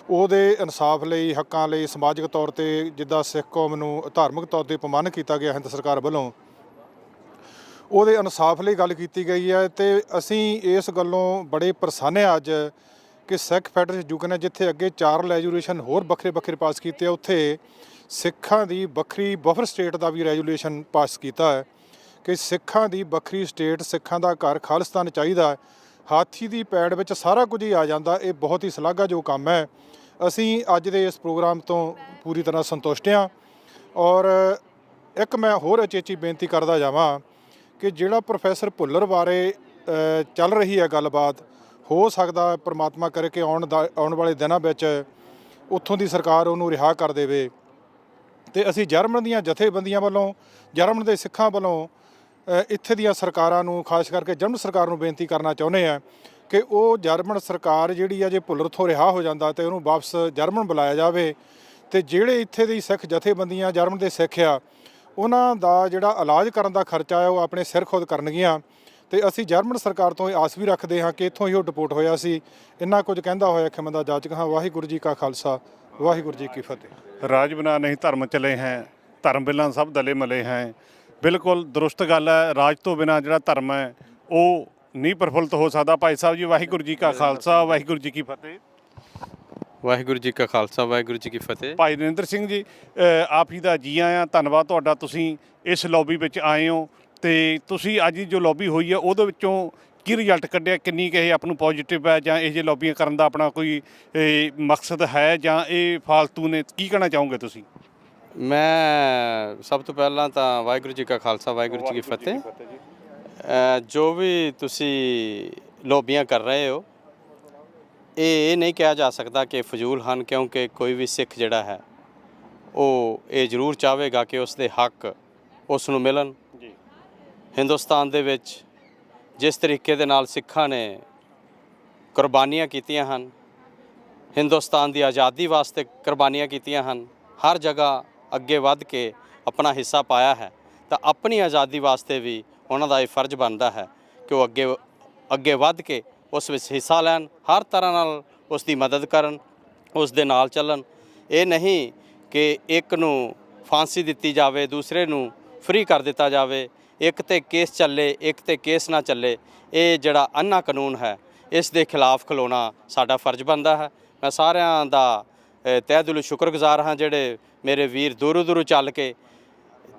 ਉਹਦੇ ਇਨਸਾਫ ਲਈ, ਹੱਕਾਂ ਲਈ, ਸਮਾਜਿਕ ਤੌਰ 'ਤੇ ਜਿੱਦਾਂ ਸਿੱਖ ਕੌਮ ਨੂੰ ਧਾਰਮਿਕ ਤੌਰ 'ਤੇ ਅਪਮਾਨ ਕੀਤਾ ਗਿਆ ਹਿੰਦ ਸਰਕਾਰ ਵੱਲੋਂ, ਉਹਦੇ ਇਨਸਾਫ ਲਈ ਗੱਲ ਕੀਤੀ ਗਈ ਹੈ। ਤੇ ਅਸੀਂ ਇਸ ਗੱਲੋਂ ਬੜੇ ਪ੍ਰਸੰਨ ਹਾਂ ਅੱਜ ਕਿ ਸਿੱਖ ਫੈਡਰੇਸ਼ਨ UK ਨੇ ਜਿੱਥੇ ਅੱਗੇ 4 ਰੈਜੂਲੇਸ਼ਨ ਹੋਰ ਵੱਖਰੇ ਪਾਸ ਕੀਤੇ ਆ, ਉੱਥੇ ਸਿੱਖਾਂ ਦੀ ਵੱਖਰੀ ਬਫਰ ਸਟੇਟ ਦਾ ਵੀ ਰੈਜੂਲੇਸ਼ਨ ਪਾਸ ਕੀਤਾ ਹੈ ਕਿ ਸਿੱਖਾਂ ਦੀ ਵੱਖਰੀ ਸਟੇਟ, ਸਿੱਖਾਂ ਦਾ ਘਰ ਖਾਲਿਸਤਾਨ ਚਾਹੀਦਾ ਹੈ। ਹਾਥੀ ਦੀ ਪੈੜ ਵਿੱਚ ਸਾਰਾ ਕੁਝ ਹੀ ਆ ਜਾਂਦਾ। ਇਹ ਬਹੁਤ ਹੀ ਸ਼ਲਾਘਾਯੋਗ ਕੰਮ ਹੈ। ਅਸੀਂ ਅੱਜ ਦੇ ਇਸ ਪ੍ਰੋਗਰਾਮ ਤੋਂ ਪੂਰੀ ਤਰ੍ਹਾਂ ਸੰਤੁਸ਼ਟ ਹਾਂ। ਔਰ ਇੱਕ ਮੈਂ ਹੋਰ ਅਚੇਚੀ ਬੇਨਤੀ ਕਰਦਾ ਜਾਵਾਂ ਕਿ ਜਿਹੜਾ ਪ੍ਰੋਫੈਸਰ ਭੁੱਲਰ ਬਾਰੇ ਚੱਲ ਰਹੀ ਹੈ ਗੱਲਬਾਤ, ਹੋ ਸਕਦਾ ਪ੍ਰਮਾਤਮਾ ਕਰੇ ਕਿ ਆਉਣ ਵਾਲੇ ਦਿਨਾਂ ਵਿੱਚ ਉੱਥੋਂ ਦੀ ਸਰਕਾਰ ਉਹਨੂੰ ਰਿਹਾ ਕਰ ਦੇਵੇ। ਤੇ ਅਸੀਂ ਜਰਮਨ ਦੀਆਂ ਜਥੇਬੰਦੀਆਂ ਵੱਲੋਂ, ਜਰਮਨ ਦੇ ਸਿੱਖਾਂ ਵੱਲੋਂ ਇੱਥੇ ਦੀਆਂ ਸਰਕਾਰਾਂ ਨੂੰ, ਖਾਸ ਕਰਕੇ ਜਰਮਨ ਸਰਕਾਰ ਨੂੰ ਬੇਨਤੀ ਕਰਨਾ ਚਾਹੁੰਦੇ ਹਾਂ ਕਿ ਉਹ ਜਰਮਨ ਸਰਕਾਰ ਜਿਹੜੀ ਆ, ਜੇ ਭੁੱਲਰ ਤੋਂ ਰਿਹਾ ਹੋ ਜਾਂਦਾ ਤੇ ਉਹਨੂੰ ਵਾਪਸ ਜਰਮਨ ਬੁਲਾਇਆ ਜਾਵੇ। ਤੇ ਜਿਹੜੇ ਇੱਥੇ ਦੀ ਸਿੱਖ ਜਥੇਬੰਦੀਆਂ ਜਰਮਨ ਦੇ ਸਿੱਖ ਆ, ਉਹਨਾਂ ਦਾ ਜਿਹੜਾ ਇਲਾਜ ਕਰਨ ਦਾ ਖਰਚਾ ਹੈ ਉਹ ਆਪਣੇ ਸਿਰ ਖੁਦ ਕਰਨਗੀਆਂ। ਤੇ ਅਸੀਂ ਜਰਮਨ ਸਰਕਾਰ ਤੋਂ ਇਹ ਆਸ ਵੀ ਰੱਖਦੇ ਹਾਂ ਕਿ ਇੱਥੋਂ ਹੀ ਉਹ ਡਿਪੋਰਟ ਹੋਇਆ ਸੀ। ਇੰਨਾ ਕੁਝ ਕਹਿੰਦਾ ਹੋਇਆ ਖਿਮਾ ਦਾ ਜਾਚਕ ਹਾਂ। ਵਾਹਿਗੁਰੂ ਜੀ ਕਾ ਖਾਲਸਾ, ਵਾਹਿਗੁਰੂ ਜੀ ਕੀ ਫਤਿਹ। ਰਾਜ ਬਿਨਾ ਨਹੀਂ ਧਰਮ ਚਲੇ ਹੈ, ਧਰਮ ਬਿਨਾਂ ਸਭ ਦਲੇ ਮਲੇ ਹੈ। ਬਿਲਕੁਲ ਦਰੁਸਤ ਗੱਲ ਹੈ। ਰਾਜ ਤੋਂ ਬਿਨਾਂ ਜਿਹੜਾ ਧਰਮ ਹੈ ਉਹ ਨਹੀਂ ਪ੍ਰਫੁੱਲਤ ਹੋ ਸਕਦਾ। ਭਾਈ ਸਾਹਿਬ ਜੀ, ਵਾਹਿਗੁਰੂ ਜੀ ਕਾ ਖਾਲਸਾ, ਵਾਹਿਗੁਰੂ ਜੀ ਕੀ ਫਤਿਹ। ਵਾਹਿਗੁਰੂ ਜੀ ਕਾ ਖਾਲਸਾ, ਵਾਹਿਗੁਰੂ ਜੀ ਕੀ ਫਤਿਹ। ਭਾਈ ਨਰਿੰਦਰ ਸਿੰਘ ਜੀ, ਆਪ ਜੀ ਦਾ ਜੀ ਆਇਆਂ, ਧੰਨਵਾਦ ਤੁਹਾਡਾ। ਤੁਸੀਂ ਇਸ ਲੌਬੀ ਵਿੱਚ ਆਏ ਹੋ ਤੇ ਤੁਸੀਂ ਅੱਜ ਜੋ ਲੌਬੀ ਹੋਈ ਹੈ ਉਹਦੇ ਵਿੱਚੋਂ ਕੀ ਰਿਜ਼ਲਟ ਕੱਢਿਆ? ਕਿੰਨੀ ਕੁ ਇਹ ਆਪ ਨੂੰ ਪੋਜ਼ਿਟਿਵ ਹੈ, ਜਾਂ ਇਹ ਜੇ ਲੌਬੀਆਂ ਕਰਨ ਦਾ ਆਪਣਾ ਕੋਈ ਮਕਸਦ ਹੈ, ਜਾਂ ਇਹ ਫਾਲਤੂ ਨੇ? ਕੀ ਕਹਿਣਾ ਚਾਹੋਗੇ ਤੁਸੀਂ? ਮੈਂ ਸਭ ਤੋਂ ਪਹਿਲਾਂ ਤਾਂ ਵਾਹਿਗੁਰੂ ਜੀ ਕਾ ਖਾਲਸਾ, ਵਾਹਿਗੁਰੂ ਜੀ ਕੀ ਫਤਿਹ। ਜੋ ਵੀ ਤੁਸੀਂ ਲੋਬੀਆਂ ਕਰ ਰਹੇ ਹੋ, ਇਹ ਨਹੀਂ ਕਿਹਾ ਜਾ ਸਕਦਾ ਕਿ ਫਜ਼ੂਲ ਹਨ, ਕਿਉਂਕਿ ਕੋਈ ਵੀ ਸਿੱਖ ਜਿਹੜਾ ਹੈ ਉਹ ਇਹ ਜ਼ਰੂਰ ਚਾਹੇਗਾ ਕਿ ਉਸ ਦੇ ਹੱਕ ਉਸ ਨੂੰ ਮਿਲਣ। ਹਿੰਦੁਸਤਾਨ ਦੇ ਵਿੱਚ ਜਿਸ ਤਰੀਕੇ ਦੇ ਨਾਲ ਸਿੱਖਾਂ ਨੇ ਕੁਰਬਾਨੀਆਂ ਕੀਤੀਆਂ ਹਨ, ਹਿੰਦੁਸਤਾਨ ਦੀ ਆਜ਼ਾਦੀ ਵਾਸਤੇ ਕੁਰਬਾਨੀਆਂ ਕੀਤੀਆਂ ਹਨ, ਹਰ ਜਗ੍ਹਾ ਅੱਗੇ ਵੱਧ ਕੇ ਆਪਣਾ ਹਿੱਸਾ ਪਾਇਆ ਹੈ, ਤਾਂ ਆਪਣੀ ਆਜ਼ਾਦੀ ਵਾਸਤੇ ਵੀ ਉਹਨਾਂ ਦਾ ਇਹ ਫਰਜ਼ ਬਣਦਾ ਹੈ ਕਿ ਉਹ ਅੱਗੇ ਵੱਧ ਕੇ ਉਸ ਵਿੱਚ ਹਿੱਸਾ ਲੈਣ, ਹਰ ਤਰ੍ਹਾਂ ਨਾਲ ਉਸ ਦੀ ਮਦਦ ਕਰਨ, ਉਸ ਦੇ ਨਾਲ ਚੱਲਣ। ਇਹ ਨਹੀਂ ਕਿ ਇੱਕ ਨੂੰ ਫਾਂਸੀ ਦਿੱਤੀ ਜਾਵੇ, ਦੂਸਰੇ ਨੂੰ ਫ੍ਰੀ ਕਰ ਦਿੱਤਾ ਜਾਵੇ, ਇੱਕ ਤੇ ਕੇਸ ਚੱਲੇ ਇੱਕ ਤੇ ਕੇਸ ਨਾ ਚੱਲੇ। ਇਹ ਜਿਹੜਾ ਅੰਨਾ ਕਾਨੂੰਨ ਹੈ, ਇਸ ਦੇ ਖਿਲਾਫ ਖਲੋਣਾ ਸਾਡਾ ਫਰਜ਼ ਬਣਦਾ ਹੈ। ਮੈਂ ਸਾਰਿਆਂ ਦਾ ਤਹਿ ਦਿਲੋਂ ਸ਼ੁਕਰਗੁਜ਼ਾਰ ਹਾਂ ਜਿਹੜੇ ਮੇਰੇ ਵੀਰ ਦੂਰੋਂ ਦੂਰੋਂ ਚੱਲ ਕੇ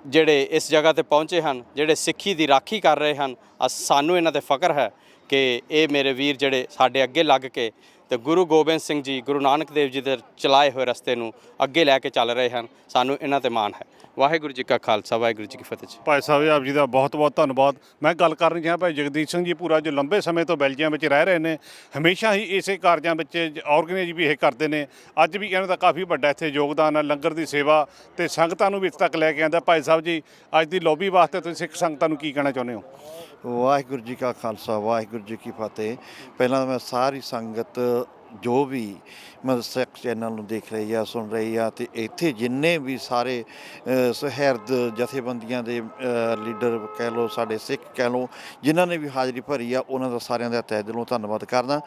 ਜਿਹੜੇ ਇਸ ਜਗ੍ਹਾ ਤੇ ਪਹੁੰਚੇ ਹਨ, ਜਿਹੜੇ ਸਿੱਖੀ ਦੀ ਰਾਖੀ ਕਰ ਰਹੇ ਹਨ। ਸਾਨੂੰ ਇਹਨਾਂ 'ਤੇ ਫਖਰ ਹੈ ਕਿ ਇਹ ਮੇਰੇ ਵੀਰ ਜਿਹੜੇ ਸਾਡੇ ਅੱਗੇ ਲੱਗ ਕੇ ਤੇ ਗੁਰੂ ਗੋਬਿੰਦ ਸਿੰਘ ਜੀ, ਗੁਰੂ ਨਾਨਕ ਦੇਵ ਜੀ ਦੇ ਚਲਾਏ ਹੋਏ ਰਸਤੇ ਨੂੰ ਅੱਗੇ ਲੈ ਕੇ ਚੱਲ ਰਹੇ ਹਨ। ਸਾਨੂੰ ਇਹਨਾਂ 'ਤੇ ਮਾਣ ਹੈ। ਵਾਹਿਗੁਰੂ ਜੀ ਕਾ ਖਾਲਸਾ, ਵਾਹਿਗੁਰੂ ਜੀ ਕੀ ਫਤਿਹ। ਭਾਈ ਸਾਹਿਬ ਆਪ ਜੀ ਦਾ ਬਹੁਤ ਬਹੁਤ ਧੰਨਵਾਦ। ਮੈਂ ਗੱਲ ਕਰਨੀ ਚਾਹਾਂ ਭਾਈ ਜਗਦੀਸ਼ ਸਿੰਘ ਜੀ ਪੂਰਾ, ਜੋ ਲੰਬੇ ਸਮੇਂ ਤੋਂ ਬੈਲਜੀਅਮ ਵਿੱਚ ਰਹਿ ਰਹੇ ਨੇ, ਹਮੇਸ਼ਾ ਹੀ ਇਸੇ ਕਾਰਜਾਂ ਵਿੱਚ ਆਰਗੇਨਾਈਜ਼ ਵੀ ਇਹ ਕਰਦੇ ਨੇ। ਅੱਜ ਵੀ ਇਹਨਾਂ ਦਾ ਕਾਫੀ ਵੱਡਾ ਇੱਥੇ ਯੋਗਦਾਨ ਹੈ, ਲੰਗਰ ਦੀ ਸੇਵਾ ਤੇ ਸੰਗਤਾਂ ਨੂੰ ਵੀ ਇੱਥੇ ਤੱਕ ਲੈ ਕੇ ਆਉਂਦਾ। ਭਾਈ ਸਾਹਿਬ ਜੀ, ਅੱਜ ਦੀ ਲੌਬੀ ਵਾਸਤੇ ਤੁਸੀਂ ਸਿੱਖ ਸੰਗਤਾਂ ਨੂੰ ਕੀ ਕਹਿਣਾ ਚਾਹੁੰਦੇ ਹੋ? ਵਾਹਿਗੁਰੂ ਜੀ ਕਾ ਖਾਲਸਾ, ਵਾਹਿਗੁਰੂ ਜੀ ਕੀ ਫਤਿਹ। ਪਹਿਲਾਂ ਮੈਂ ਸਾਰੀ ਸੰਗਤ ਜੋ ਵੀ ਮਤਲਬ ਸਿੱਖ ਚੈਨਲ ਨੂੰ ਦੇਖ ਰਹੀ ਆ, ਸੁਣ ਰਹੀ ਆ, ਅਤੇ ਇੱਥੇ ਜਿੰਨੇ ਵੀ ਸਾਰੇ ਸੁਹਿਰਦ ਜਥੇਬੰਦੀਆਂ ਦੇ ਲੀਡਰ ਕਹਿ ਲਓ, ਸਾਡੇ ਸਿੱਖ ਕਹਿ ਲਓ, ਜਿਨ੍ਹਾਂ ਨੇ ਵੀ ਹਾਜ਼ਰੀ ਭਰੀ ਆ, ਉਹਨਾਂ ਦਾ ਸਾਰਿਆਂ ਦਾ ਤਹਿ ਦਿਲੋਂ ਧੰਨਵਾਦ ਕਰਦਾ।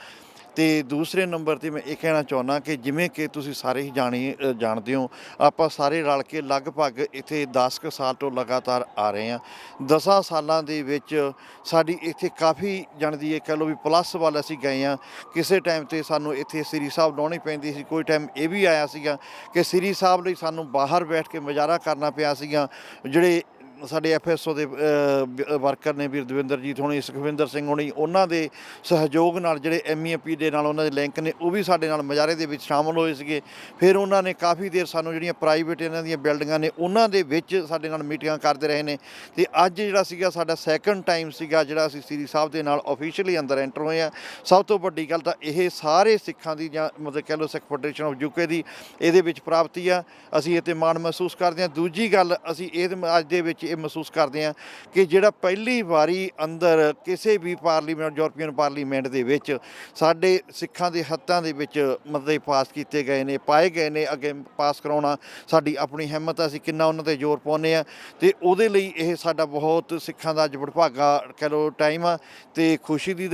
ਅਤੇ ਦੂਸਰੇ ਨੰਬਰ 'ਤੇ ਮੈਂ ਇਹ ਕਹਿਣਾ ਚਾਹੁੰਦਾ ਕਿ ਜਿਵੇਂ ਕਿ ਤੁਸੀਂ ਸਾਰੇ ਹੀ ਜਾਣਦੇ ਹੋ, ਆਪਾਂ ਸਾਰੇ ਰਲ ਕੇ ਲਗਭਗ ਇੱਥੇ 10 ਕੁ ਸਾਲ ਤੋਂ ਲਗਾਤਾਰ ਆ ਰਹੇ ਹਾਂ। 10 ਸਾਲਾਂ ਦੇ ਵਿੱਚ ਸਾਡੀ ਇੱਥੇ ਕਾਫੀ ਜਾਣਦੀ ਹੈ ਕਹਿ ਲਓ ਵੀ ਪਲੱਸ ਵੱਲ ਅਸੀਂ ਗਏ ਹਾਂ। ਕਿਸੇ ਟਾਈਮ 'ਤੇ ਸਾਨੂੰ ਇੱਥੇ ਸ੍ਰੀ ਸਾਹਿਬ ਲਾਉਣੀ ਪੈਂਦੀ ਸੀ, ਕੋਈ ਟਾਈਮ ਇਹ ਵੀ ਆਇਆ ਸੀਗਾ ਕਿ ਸ੍ਰੀ ਸਾਹਿਬ ਲਈ ਸਾਨੂੰ ਬਾਹਰ ਬੈਠ ਕੇ ਮੁਜ਼ਾਹਰਾ ਕਰਨਾ ਪਿਆ ਸੀਗਾ। ਜਿਹੜੇ ਸਾਡੇ FSO ਦੇ ਵਰਕਰ ਨੇ ਵੀਰ ਦਵਿੰਦਰਜੀਤ ਹੋਣੀ, ਸੁਖਵਿੰਦਰ ਸਿੰਘ ਹੋਣੀ, ਉਹਨਾਂ ਦੇ ਸਹਿਯੋਗ ਨਾਲ ਜਿਹੜੇ MEP ਦੇ ਨਾਲ ਉਹਨਾਂ ਦੇ ਲਿੰਕ ਨੇ, ਉਹ ਵੀ ਸਾਡੇ ਨਾਲ ਮੁਜ਼ਾਹਰੇ ਦੇ ਵਿੱਚ ਸ਼ਾਮਲ ਹੋਏ ਸੀਗੇ। ਫਿਰ ਉਹਨਾਂ ਨੇ ਕਾਫੀ ਦੇਰ ਸਾਨੂੰ ਜਿਹੜੀਆਂ ਪ੍ਰਾਈਵੇਟ ਇਹਨਾਂ ਦੀਆਂ ਬਿਲਡਿੰਗਾਂ ਨੇ, ਉਹਨਾਂ ਦੇ ਵਿੱਚ ਸਾਡੇ ਨਾਲ ਮੀਟਿੰਗਾਂ ਕਰਦੇ ਰਹੇ ਨੇ। ਅਤੇ ਅੱਜ ਜਿਹੜਾ ਸੀਗਾ ਸਾਡਾ ਸੈਕੰਡ ਟਾਈਮ ਸੀਗਾ ਜਿਹੜਾ ਅਸੀਂ ਸ੍ਰੀ ਸਾਹਿਬ ਦੇ ਨਾਲ ਆਫੀਸ਼ੀਅਲੀ ਅੰਦਰ ਐਂਟਰ ਹੋਏ ਹਾਂ। ਸਭ ਤੋਂ ਵੱਡੀ ਗੱਲ ਤਾਂ ਇਹ ਸਾਰੇ ਸਿੱਖਾਂ ਦੀ ਜਾਂ ਮਤਲਬ ਕਹਿ ਲਓ ਸਿੱਖ ਫੈਡਰੇਸ਼ਨ ਆਫ UK ਦੀ ਇਹਦੇ ਵਿੱਚ ਪ੍ਰਾਪਤੀ ਆ। ਅਸੀਂ ਇਹ 'ਤੇ ਮਾਣ ਮਹਿਸੂਸ ਕਰਦੇ ਹਾਂ। ਦੂਜੀ ਗੱਲ ਅਸੀਂ ਇਹ ਅੱਜ ਦੇ ਵਿੱਚ ਇਹ ਮਹਿਸੂਸ ਕਰਦੇ ਹਾਂ ਕਿ ਜਿਹੜਾ ਪਹਿਲੀ ਵਾਰੀ ਅੰਦਰ ਕਿਸੇ ਵੀ ਪਾਰਲੀਮੈਂਟ, ਯੂਰਪੀਅਨ ਪਾਰਲੀਮੈਂਟ ਦੇ ਵਿੱਚ ਸਾਡੇ ਸਿੱਖਾਂ ਦੇ ਹੱਥਾਂ ਦੇ ਵਿੱਚ ਮਤੇ ਪਾਸ ਕੀਤੇ ਗਏ ਨੇ, ਪਾਏ ਗਏ ਨੇ। ਅੱਗੇ ਪਾਸ ਕਰਾਉਣਾ ਸਾਡੀ ਆਪਣੀ ਹਿੰਮਤ, ਅਸੀਂ ਕਿੰਨਾ ਉਹਨਾਂ 'ਤੇ ਜ਼ੋਰ ਪਾਉਂਦੇ ਹਾਂ, ਅਤੇ ਉਹਦੇ ਲਈ ਇਹ ਸਾਡਾ ਬਹੁਤ ਸਿੱਖਾਂ ਦਾ ਅੱਜ ਵਡਭਾਗਾ ਕਹਿ ਲਓ ਟਾਈਮ ਆ ਅਤੇ ਖੁਸ਼ੀ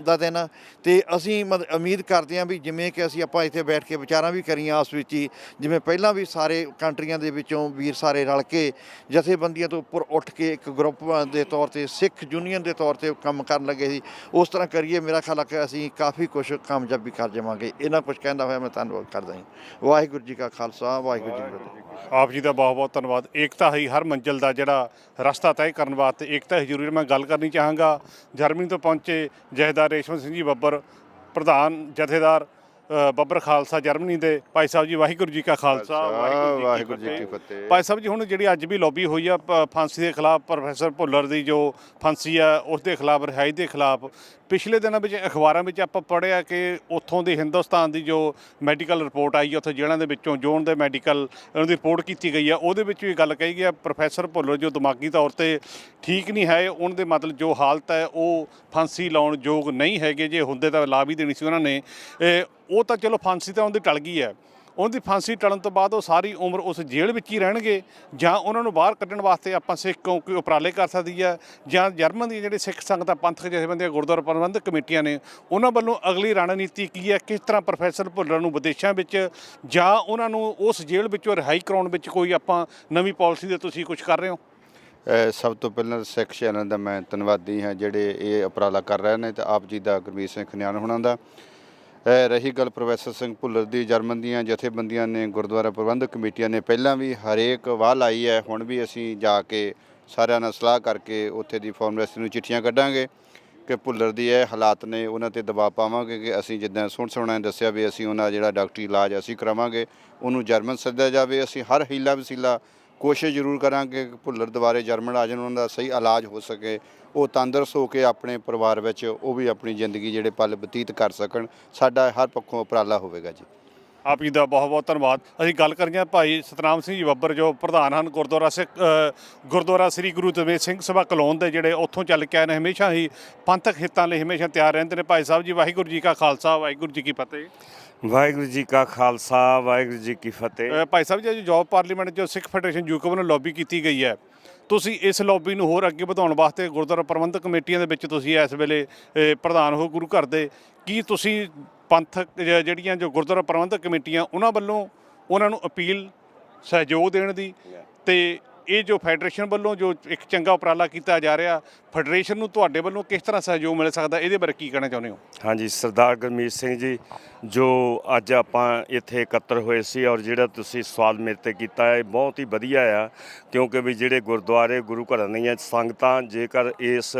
ਦਾ ਦਿਨ ਆ। ਅਤੇ ਅਸੀਂ ਉਮੀਦ ਕਰਦੇ ਹਾਂ ਵੀ ਜਿਵੇਂ ਕਿ ਆਪਾਂ ਇੱਥੇ ਬੈਠ ਕੇ ਵਿਚਾਰਾਂ ਵੀ ਕਰੀਆਂ ਆਪਸ ਵਿੱਚ ਹੀ, ਜਿਵੇਂ ਪਹਿਲਾਂ ਵੀ ਸਾਰੇ ਕੰਟਰੀਆਂ ਦੇ ਵਿੱਚੋਂ ਵੀਰ ਸਾਰੇ ਰਲ ਕੇ ਜਥੇਬੰਦੀਆਂ ਤੋਂ ਉੱਪਰ ਉੱਠ ਕੇ ਇੱਕ ਗਰੁੱਪ ਦੇ ਤੌਰ 'ਤੇ ਸਿੱਖ ਯੂਨੀਅਨ ਦੇ ਤੌਰ 'ਤੇ ਕੰਮ ਕਰਨ ਲੱਗੇ ਸੀ, ਉਸ ਤਰ੍ਹਾਂ ਕਰੀਏ। ਮੇਰਾ ਖਿਆਲ ਹੈ ਕਿ ਅਸੀਂ ਕਾਫੀ ਕੁਛ ਕਾਮਯਾਬੀ ਕਰ ਜਾਵਾਂਗੇ। ਇਹਨਾਂ ਕੁਛ ਕਹਿੰਦਾ ਹੋਇਆ ਮੈਂ ਧੰਨਵਾਦ ਕਰਦਾ ਹਾਂ। ਵਾਹਿਗੁਰੂ ਜੀ ਕਾ ਖਾਲਸਾ, ਵਾਹਿਗੁਰੂ ਜੀ ਕੀ ਫਤਿਹ। ਆਪ ਜੀ ਦਾ ਬਹੁਤ ਬਹੁਤ ਧੰਨਵਾਦ। ਏਕਤਾ ਹੀ ਹਰ ਮੰਜ਼ਿਲ ਦਾ ਜਿਹੜਾ ਰਸਤਾ ਤੈਅ ਕਰਨ ਵਾਸਤੇ ਏਕਤਾ ਹੀ ਜ਼ਰੂਰੀ। ਮੈਂ ਗੱਲ ਕਰਨੀ ਚਾਹਾਂਗਾ ਜਰਮਨੀ ਤੋਂ ਪਹੁੰਚੇ ਜਥੇਦਾਰ ਰੇਸ਼ਮ ਸਿੰਘ ਜੀ ਬੱਬਰ, ਪ੍ਰਧਾਨ ਜਥੇਦਾਰ ਬੱਬਰ ਖਾਲਸਾ ਜਰਮਨੀ ਦੇ। ਭਾਈ ਸਾਹਿਬ ਜੀ, ਵਾਹਿਗੁਰੂ ਜੀ ਕਾ ਖਾਲਸਾ, ਵਾਹਿਗੁਰੂ ਜੀ ਕੀ ਫਤਿਹ। ਭਾਈ ਸਾਹਿਬ ਜੀ, ਹੁਣ ਜਿਹੜੀ ਅੱਜ ਵੀ ਲੌਬੀ ਹੋਈ ਆ ਫਾਂਸੀ ਦੇ ਖਿਲਾਫ, ਪ੍ਰੋਫੈਸਰ ਭੁੱਲਰ ਦੀ ਜੋ ਫਾਂਸੀ ਆ ਉਸ ਦੇ ਖਿਲਾਫ, ਰਿਹਾਈ ਦੇ ਖਿਲਾਫ, ਪਿਛਲੇ ਦਿਨਾਂ ਵਿੱਚ ਅਖਬਾਰਾਂ ਵਿੱਚ ਆਪਾਂ ਪੜ੍ਹਿਆ ਕਿ ਉੱਥੋਂ ਦੀ ਹਿੰਦੁਸਤਾਨ ਦੀ ਜੋ ਮੈਡੀਕਲ ਰਿਪੋਰਟ ਆਈ ਹੈ, ਉੱਥੇ ਜੇਲ੍ਹਾਂ ਦੇ ਵਿੱਚੋਂ ਜੋਨ ਦੇ ਮੈਡੀਕਲ ਉਹਨਾਂ ਦੀ ਰਿਪੋਰਟ ਕੀਤੀ ਗਈ ਆ, ਉਹਦੇ ਵਿੱਚ ਵੀ ਗੱਲ ਕਹੀ ਗਈ ਆ ਪ੍ਰੋਫੈਸਰ ਭੁੱਲਰ ਜੋ ਦਿਮਾਗੀ ਤੌਰ 'ਤੇ ਠੀਕ ਨਹੀਂ ਹੈ, ਉਹਨਾਂ ਦੇ ਮਤਲਬ ਜੋ ਹਾਲਤ ਹੈ ਉਹ ਫਾਂਸੀ ਲਾਉਣ ਯੋਗ ਨਹੀਂ ਹੈਗੇ। ਜੇ ਹੁੰਦੇ ਤਾਂ ਲਾ ਵੀ ਦੇਣੀ ਸੀ ਉਹਨਾਂ ਨੇ। ਉਹ ਤਾਂ ਚਲੋ ਫਾਂਸੀ ਤਾਂ ਉਹਦੀ ਟਲ ਗਈ ਹੈ। ਉਹਦੀ ਫਾਂਸੀ ਟਲਣ ਤੋਂ ਬਾਅਦ ਉਹ ਸਾਰੀ ਉਮਰ ਉਸ ਜੇਲ੍ਹ ਵਿੱਚ ਹੀ ਰਹਿਣਗੇ, ਜਾਂ ਉਹਨਾਂ ਨੂੰ ਬਾਹਰ ਕੱਢਣ ਵਾਸਤੇ ਆਪਾਂ ਸਿੱਖ ਕੋਈ ਉਪਰਾਲੇ ਕਰ ਸਕਦੀ ਹੈ, ਜਾਂ ਜਰਮਨ ਦੀਆਂ ਜਿਹੜੇ ਸਿੱਖ ਸੰਗਤਾਂ, ਪੰਥਕ ਜਥੇਬੰਦੀਆਂ, ਗੁਰਦੁਆਰਾ ਪ੍ਰਬੰਧਕ ਕਮੇਟੀਆਂ ਨੇ, ਉਹਨਾਂ ਵੱਲੋਂ ਅਗਲੀ ਰਣਨੀਤੀ ਕੀ ਹੈ? ਕਿਸ ਤਰ੍ਹਾਂ ਪ੍ਰੋਫੈਸਰ ਭੁੱਲਰ ਨੂੰ ਵਿਦੇਸ਼ਾਂ ਵਿੱਚ ਜਾਂ ਉਹਨਾਂ ਨੂੰ ਉਸ ਜੇਲ੍ਹ ਵਿੱਚੋਂ ਰਿਹਾਈ ਕਰਾਉਣ ਵਿੱਚ ਕੋਈ ਆਪਾਂ ਨਵੀਂ ਪਾਲਿਸੀ ਦੇ ਤੁਸੀਂ ਕੁਝ ਕਰ ਰਹੇ ਹੋ? ਸਭ ਤੋਂ ਪਹਿਲਾਂ ਸਿੱਖ ਚੈਨਲ ਦਾ ਮੈਂ ਧੰਨਵਾਦੀ ਹਾਂ ਜਿਹੜੇ ਇਹ ਉਪਰਾਲਾ ਕਰ ਰਹੇ ਨੇ, ਅਤੇ ਆਪ ਜੀ ਦਾ ਗੁਰਮੀਤ ਸਿੰਘ ਖਨਿਆਣ ਹੋਣਾ ਦਾ। ਰਹੀ ਗੱਲ ਪ੍ਰੋਫੈਸਰ ਸਿੰਘ ਭੁੱਲਰ ਦੀ, ਜਰਮਨ ਦੀਆਂ ਜਥੇਬੰਦੀਆਂ ਨੇ, ਗੁਰਦੁਆਰਾ ਪ੍ਰਬੰਧਕ ਕਮੇਟੀਆਂ ਨੇ ਪਹਿਲਾਂ ਵੀ ਹਰੇਕ ਵਾਹ ਲਾਈ ਹੈ। ਹੁਣ ਵੀ ਅਸੀਂ ਜਾ ਕੇ ਸਾਰਿਆਂ ਨਾਲ ਸਲਾਹ ਕਰਕੇ ਉੱਥੇ ਦੀ ਫਾਰਮੈਸੀ ਨੂੰ ਚਿੱਠੀਆਂ ਕੱਢਾਂਗੇ ਕਿ ਭੁੱਲਰ ਦੀ ਇਹ ਹਾਲਾਤ ਨੇ, ਉਹਨਾਂ 'ਤੇ ਦਬਾਅ ਪਾਵਾਂਗੇ ਕਿ ਅਸੀਂ ਜਿੱਦਾਂ ਸੋਹਣਾ ਨੇ ਦੱਸਿਆ ਵੀ ਅਸੀਂ ਉਹਨਾਂ ਜਿਹੜਾ ਡਾਕਟਰੀ ਇਲਾਜ ਅਸੀਂ ਕਰਾਵਾਂਗੇ, ਉਹਨੂੰ ਜਰਮਨ ਸੱਦਿਆ ਜਾਵੇ। ਅਸੀਂ ਹਰ ਹੀਲਾ ਵਸੀਲਾ ਕੋਸ਼ਿਸ਼ ਜ਼ਰੂਰ ਕਰਾਂਗੇ ਕਿ ਭੁੱਲਰ ਦੁਬਾਰੇ ਜਰਮਨ ਆ ਜਾਣ, ਉਹਨਾਂ ਦਾ ਸਹੀ ਇਲਾਜ ਹੋ ਸਕੇ, ਉਹ ਤੰਦਰੁਸਤ ਹੋ ਕੇ ਆਪਣੇ ਪਰਿਵਾਰ ਵਿੱਚ ਉਹ ਵੀ ਆਪਣੀ ਜ਼ਿੰਦਗੀ ਜਿਹੜੇ ਪਲ ਬਤੀਤ ਕਰ ਸਕਣ। ਸਾਡਾ ਹਰ ਪੱਖੋਂ ਉਪਰਾਲਾ ਹੋਵੇਗਾ ਜੀ। ਆਪ ਜੀ ਦਾ ਬਹੁਤ ਬਹੁਤ ਧੰਨਵਾਦ। ਅਸੀਂ ਗੱਲ ਕਰੀਏ ਭਾਈ ਸਤਨਾਮ ਸਿੰਘ ਜੀ ਬੱਬਰ, ਜੋ ਪ੍ਰਧਾਨ ਹਨ ਗੁਰਦੁਆਰਾ ਸ੍ਰੀ ਗੁਰੂ ਤੇਗ ਸਿੰਘ ਸਭਾ ਕਲੋਨ ਦੇ, ਜਿਹੜੇ ਉੱਥੋਂ ਚੱਲ ਕੇ ਆਏ ਨੇ, ਹਮੇਸ਼ਾ ਹੀ ਪੰਥਕ ਹਿੱਤਾਂ ਲਈ ਹਮੇਸ਼ਾ ਤਿਆਰ ਰਹਿੰਦੇ ਨੇ। ਭਾਈ ਸਾਹਿਬ ਜੀ, ਵਾਹਿਗੁਰੂ ਜੀ ਕਾ ਖਾਲਸਾ, ਵਾਹਿਗੁਰੂ ਜੀ ਕੀ ਫਤਿਹ। ਵਾਹਿਗੁਰੂ ਜੀ ਕਾ ਖਾਲਸਾ, ਵਾਹਿਗੁਰੂ ਜੀ ਕੀ ਫਤਿਹ। ਭਾਈ ਸਾਹਿਬ ਜੀ, ਜੋਬ ਪਾਰਲੀਮੈਂਟ ਜੋ ਸਿੱਖ ਫੈਡਰੇਸ਼ਨ ਯੂਕੇ ਵੱਲੋਂ ਲੌਬੀ ਕੀਤੀ ਗਈ ਹੈ, ਤੁਸੀਂ ਇਸ ਲੌਬੀ ਨੂੰ ਹੋਰ ਅੱਗੇ ਵਧਾਉਣ ਵਾਸਤੇ ਗੁਰਦੁਆਰਾ ਪ੍ਰਬੰਧਕ ਕਮੇਟੀਆਂ ਦੇ ਵਿੱਚ ਤੁਸੀਂ ਇਸ ਵੇਲੇ ਪ੍ਰਧਾਨ ਹੋ ਗੁਰੂ ਘਰ ਦੇ, ਕੀ ਤੁਸੀਂ ਪੰਥਕ ਜਿਹੜੀਆਂ ਜੋ ਗੁਰਦੁਆਰਾ ਪ੍ਰਬੰਧਕ ਕਮੇਟੀਆਂ ਉਹਨਾਂ ਵੱਲੋਂ ਉਹਨਾਂ ਨੂੰ ਅਪੀਲ ਸਹਿਯੋਗ ਦੇਣ ਦੀ, ਤੇ ਇਹ ਜੋ ਫੈਡਰੇਸ਼ਨ ਵੱਲੋਂ ਜੋ ਇੱਕ ਚੰਗਾ ਉਪਰਾਲਾ ਕੀਤਾ ਜਾ ਰਿਹਾ, ਫੈਡਰੇਸ਼ਨ ਨੂੰ ਤੁਹਾਡੇ ਵੱਲੋਂ ਕਿਸ ਤਰ੍ਹਾਂ ਸਹਿਯੋਗ ਮਿਲ ਸਕਦਾ, ਇਹਦੇ ਬਾਰੇ ਕੀ ਕਹਿਣਾ ਚਾਹੁੰਦੇ ਹੋ? ਹਾਂਜੀ, ਸਰਦਾਰ ਗੁਰਮੀਤ ਸਿੰਘ ਜੀ, ਜੋ ਅੱਜ ਆਪਾਂ ਇੱਥੇ ਇਕੱਤਰ ਹੋਏ ਸੀ ਔਰ ਜਿਹੜਾ ਤੁਸੀਂ ਸਵਾਲ ਮੇਰੇ 'ਤੇ ਕੀਤਾ ਹੈ, ਬਹੁਤ ਹੀ ਵਧੀਆ ਆ, ਕਿਉਂਕਿ ਵੀ ਜਿਹੜੇ ਗੁਰਦੁਆਰੇ ਗੁਰੂ ਘਰਾਂ ਦੀਆਂ ਸੰਗਤਾਂ ਜੇਕਰ ਇਸ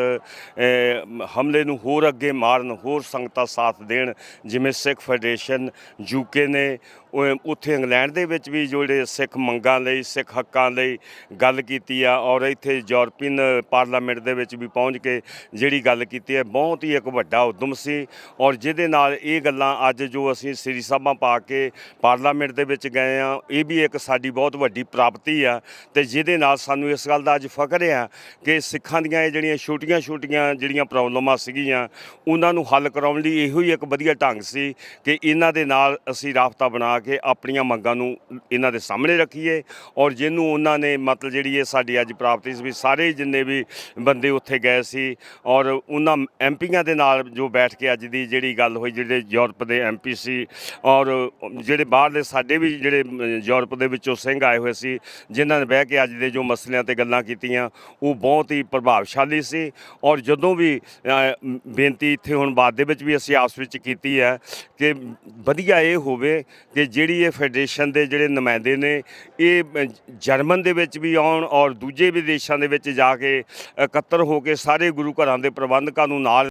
ਹਮਲੇ ਨੂੰ ਹੋਰ ਅੱਗੇ ਮਾਰਨ, ਹੋਰ ਸੰਗਤਾਂ ਸਾਥ ਦੇਣ, ਜਿਵੇਂ ਸਿੱਖ ਫੈਡਰੇਸ਼ਨ ਯੂਕੇ ਨੇ ਉੱਥੇ ਇੰਗਲੈਂਡ ਦੇ ਵਿੱਚ ਵੀ ਜਿਹੜੇ ਸਿੱਖ ਮੰਗਾਂ ਲਈ, ਸਿੱਖ ਹੱਕਾਂ ਲਈ ਗੱਲ ਕੀਤੀ ਆ, ਔਰ ਇੱਥੇ ਯੂਰਪੀਅਨ ਪਾਰਲੀਮੈਂਟ ਦੇ ਵਿੱਚ ਵੀ ਪਹੁੰਚ ਕੇ ਜਿਹੜੀ ਗੱਲ ਕੀਤੀ ਹੈ, ਬਹੁਤ ਹੀ ਇੱਕ ਵੱਡਾ ਉਦਮ ਸੀ। ਔਰ ਜਿਹਦੇ ਨਾਲ ਇਹ ਗੱਲਾਂ ਅੱਜ ਜੋ ਅਸੀਂ ਸ੍ਰੀ ਸਾਹਿਬਾਂ ਪਾ ਕੇ ਪਾਰਲੀਮੈਂਟ ਦੇ ਵਿੱਚ ਗਏ ਆ, ਇਹ ਵੀ ਇੱਕ ਸਾਡੀ ਬਹੁਤ ਵੱਡੀ ਪ੍ਰਾਪਤੀ ਆ, ਅਤੇ ਜਿਹਦੇ ਨਾਲ ਸਾਨੂੰ ਇਸ ਗੱਲ ਦਾ ਅੱਜ ਫਖਰ ਆ ਕਿ ਸਿੱਖਾਂ ਦੀਆਂ ਇਹ ਜਿਹੜੀਆਂ ਛੋਟੀਆਂ ਜਿਹੜੀਆਂ ਪ੍ਰੋਬਲਮਾਂ ਸੀਗੀਆਂ, ਉਹਨਾਂ ਨੂੰ ਹੱਲ ਕਰਾਉਣ ਲਈ ਇਹੋ ਹੀ ਇੱਕ ਵਧੀਆ ਢੰਗ ਸੀ ਕਿ ਇਹਨਾਂ ਦੇ ਨਾਲ ਅਸੀਂ ਰਾਬਤਾ ਬਣਾ ਕੇ ਆਪਣੀਆਂ ਮੰਗਾਂ ਨੂੰ ਇਹਨਾਂ ਦੇ ਸਾਹਮਣੇ ਰੱਖੀਏ। ਔਰ ਜਿਹਨੂੰ ਉਹਨਾਂ ਨੇ ਮਤਲਬ ਜਿਹੜੀ ਇਹ ਸਾਡੀ ਅੱਜ ਪ੍ਰਾਪਤੀ ਸੀ ਵੀ ਸਾਰੇ ਜਿੰਨੇ ਵੀ ਬੰਦੇ ਉੱਥੇ ਗਏ ਸੀ, ਔਰ ਉਹਨਾਂ ਐਮਪੀਆਂ ਦੇ ਨਾਲ ਜੋ ਬੈਠ ਕੇ ਅੱਜ ਦੀ ਜਿਹੜੀ ਗੱਲ ਹੋਈ, ਜਿਹੜੇ ਯੂਰਪ ਦੇ ਐਮਪੀ ਸੀ ਔਰ ਜਿਹੜੇ ਬਾਹਰਲੇ ਸਾਡੇ ਵੀ ਜਿਹੜੇ ਯੂਰਪ ਦੇ ਵਿੱਚੋਂ ਸਿੰਘ ਆਏ ਹੋਏ ਸੀ, ਜਿਨ੍ਹਾਂ ਨੇ ਬਹਿ ਕੇ ਅੱਜ ਦੇ ਜੋ ਮਸਲਿਆਂ 'ਤੇ ਗੱਲਾਂ ਕੀਤੀਆਂ, ਉਹ ਬਹੁਤ ਹੀ ਪ੍ਰਭਾਵਸ਼ਾਲੀ ਸੀ। ਔਰ ਜਦੋਂ ਵੀ ਬੇਨਤੀ ਇੱਥੇ ਹੁਣ ਬਾਅਦ ਦੇ ਵਿੱਚ ਵੀ ਅਸੀਂ ਆਪਸ ਵਿੱਚ ਕੀਤੀ ਹੈ ਕਿ ਵਧੀਆ ਇਹ ਹੋਵੇ ਕਿ ਜਿਹੜੀ ਇਹ ਫੈਡਰੇਸ਼ਨ ਦੇ ਜਿਹੜੇ ਨੁਮਾਇੰਦੇ ਨੇ, ਇਹ ਜਰਮਨ ਦੇ ਵਿੱਚ ਵੀ ਆਉਣ ਔਰ ਦੂਜੇ ਵੀ ਦੇਸ਼ਾਂ ਦੇ ਵਿੱਚ ਜਾ ਕੇ ਇਕੱਤਰ ਹੋ ਕੇ ਸਾਰੇ ਗੁਰੂ ਘਰਾਂ ਦੇ ਪ੍ਰਬੰਧਕਾਂ ਨੂੰ ਨਾਲ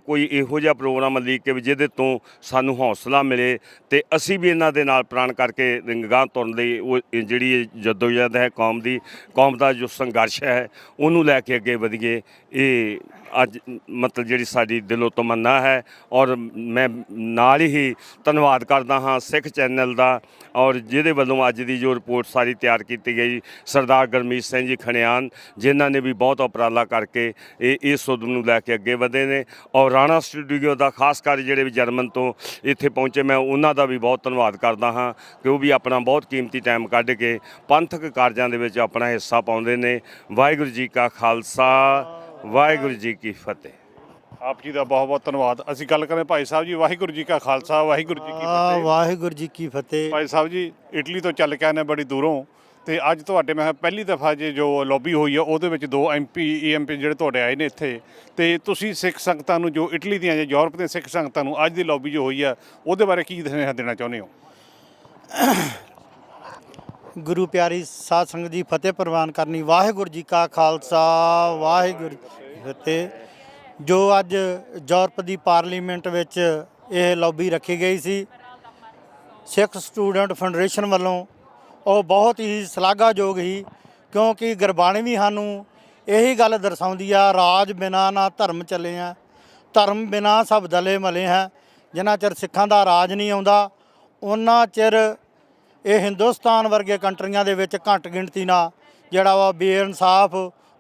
ਕੋਈ ਇਹੋ ਜਿਹਾ ਪ੍ਰੋਗਰਾਮ ਲੀਕ ਕੇ ਜਿਹਦੇ ਤੋਂ ਸਾਨੂੰ ਹੌਸਲਾ ਮਿਲੇ ਅਤੇ ਅਸੀਂ ਵੀ ਇਹਨਾਂ ਦੇ ਨਾਲ ਪ੍ਰਾਣ ਕਰਕੇ ਗਾਂਹ ਤੁਰਨ ਲਈ ਉਹ ਜਿਹੜੀ ਜਦੋਜਹਿਦ ਹੈ ਕੌਮ ਦਾ ਜੋ ਸੰਘਰਸ਼ ਹੈ ਉਹਨੂੰ ਲੈ ਕੇ ਅੱਗੇ ਵਧੀਏ। ਇਹ ਅੱਜ ਮਤਲਬ ਜਿਹੜੀ ਸਾਡੀ ਦਿਲੋਂ ਤਮੰਨਾ ਹੈ। ਔਰ ਮੈਂ ਨਾਲ ਹੀ ਧੰਨਵਾਦ ਕਰਦਾ ਹਾਂ ਸਿੱਖ ਚੈਨਲ ਦਾ, ਔਰ ਜਿਹਦੇ ਵੱਲੋਂ ਅੱਜ ਦੀ ਜੋ ਰਿਪੋਰਟ ਸਾਰੀ ਤਿਆਰ ਕੀਤੀ ਗਈ, ਸਰਦਾਰ ਗੁਰਮੀਤ ਸਿੰਘ ਜੀ ਖਣਿਆਨ, ਜਿਨ੍ਹਾਂ ਨੇ ਵੀ ਬਹੁਤ ਉਪਰਾਲਾ ਕਰਕੇ ਇਸ ਉਦਮ ਨੂੰ ਲੈ ਕੇ ਅੱਗੇ ਵਧੇ ਨੇ। ਔਰ ਰਾਣਾ ਸਟੂਡੀਓ ਦਾ ਖਾਸ ਕਰ ਜਿਹੜੇ ਵੀ ਜਰਮਨ ਤੋਂ ਇੱਥੇ ਪਹੁੰਚੇ, ਮੈਂ ਉਹਨਾਂ ਦਾ ਵੀ ਬਹੁਤ ਧੰਨਵਾਦ ਕਰਦਾ ਹਾਂ ਕਿ ਉਹ ਵੀ ਆਪਣਾ ਬਹੁਤ ਕੀਮਤੀ ਟਾਈਮ ਕੱਢ ਕੇ ਪੰਥਕ ਕਾਰਜਾਂ ਦੇ ਵਿੱਚ ਆਪਣਾ ਹਿੱਸਾ ਪਾਉਂਦੇ ਨੇ। ਵਾਹਿਗੁਰੂ ਜੀ ਕਾ ਖਾਲਸਾ, ਵਾਹਿਗੁਰੂ ਜੀ ਕੀ ਫਤਿਹ। ਆਪ ਜੀ ਦਾ ਬਹੁਤ ਬਹੁਤ ਧੰਨਵਾਦ। ਅਸੀਂ ਗੱਲ ਕरें ਭਾਈ ਸਾਹਿਬ ਜੀ, ਵਾਹਿਗੁਰੂ ਜੀ ਕਾ ਖਾਲਸਾ, ਵਾਹਿਗੁਰੂ ਜੀ ਕੀ ਫਤਿਹ। ਵਾਹਿਗੁਰੂ ਜੀ ਕੀ ਫਤਿਹ। ਭਾਈ ਸਾਹਿਬ ਜੀ, ਇਟਲੀ ਤੋਂ ਚੱਲ ਕੇ ਆਏ ਨੇ ਬੜੀ ਦੂਰੋਂ, ਤੇ ਅੱਜ ਤੁਹਾਡੇ ਮੈਂ ਪਹਿਲੀ ਦਫਾ ਜੋ ਲੌਬੀ ਹੋਈ ਹੈ ਉਹਦੇ ਵਿੱਚ 2 ਐਮਪੀ ਜਿਹੜੇ ਤੁਹਾਡੇ ਆਏ ਨੇ ਇੱਥੇ, ਤੇ ਤੁਸੀਂ ਸਿੱਖ ਸੰਗਤਾਂ ਨੂੰ, ਜੋ ਇਟਲੀ ਦੀਆਂ ਜਾਂ ਯੂਰਪ ਦੀਆਂ ਸਿੱਖ ਸੰਗਤਾਂ ਨੂੰ ਅੱਜ ਦੀ ਲੌਬੀ ਜੋ ਹੋਈ ਹੈ ਉਹਦੇ ਬਾਰੇ ਕੀ ਸੁਨੇਹਾ ਦੇਣਾ ਚਾਹੁੰਦੇ ਹੋ? ਗੁਰੂ ਪਿਆਰੀ ਸਾਧ ਸੰਗਤ ਜੀ, ਫਤਿਹ ਪ੍ਰਵਾਨ ਕਰਨੀ। ਵਾਹਿਗੁਰੂ ਜੀ ਕਾ ਖਾਲਸਾ, ਵਾਹਿਗੁਰੂ ਜੀ ਕੀ ਫਤਿਹ। ਜੋ ਅੱਜ ਯੂਰਪ ਦੀ ਪਾਰਲੀਮੈਂਟ ਵਿੱਚ ਇਹ ਲੌਬੀ ਰੱਖੀ ਗਈ ਸੀ ਸਿੱਖ ਸਟੂਡੈਂਟ ਫੈਡਰੇਸ਼ਨ ਵੱਲੋਂ, ਉਹ ਬਹੁਤ ਹੀ ਸ਼ਲਾਘਾਯੋਗ ਸੀ, ਕਿਉਂਕਿ ਗੁਰਬਾਣੀ ਵੀ ਸਾਨੂੰ ਇਹੀ ਗੱਲ ਦਰਸਾਉਂਦੀ ਆ, ਰਾਜ ਬਿਨਾ ਨਾ ਧਰਮ ਚੱਲੇ ਆ, ਧਰਮ ਬਿਨਾ ਸਭ ਦਲੇ ਮਲੇ ਹੈ। ਜਿੰਨਾ ਚਿਰ ਸਿੱਖਾਂ ਦਾ ਰਾਜ ਨਹੀਂ ਆਉਂਦਾ, ਉਹਨਾਂ ਚਿਰ ਇਹ ਹਿੰਦੁਸਤਾਨ ਵਰਗੇ ਕੰਟਰੀਆਂ ਦੇ ਵਿੱਚ ਘੱਟ ਗਿਣਤੀ ਨਾਲ ਜਿਹੜਾ ਵਾ ਬੇਇਨਸਾਫ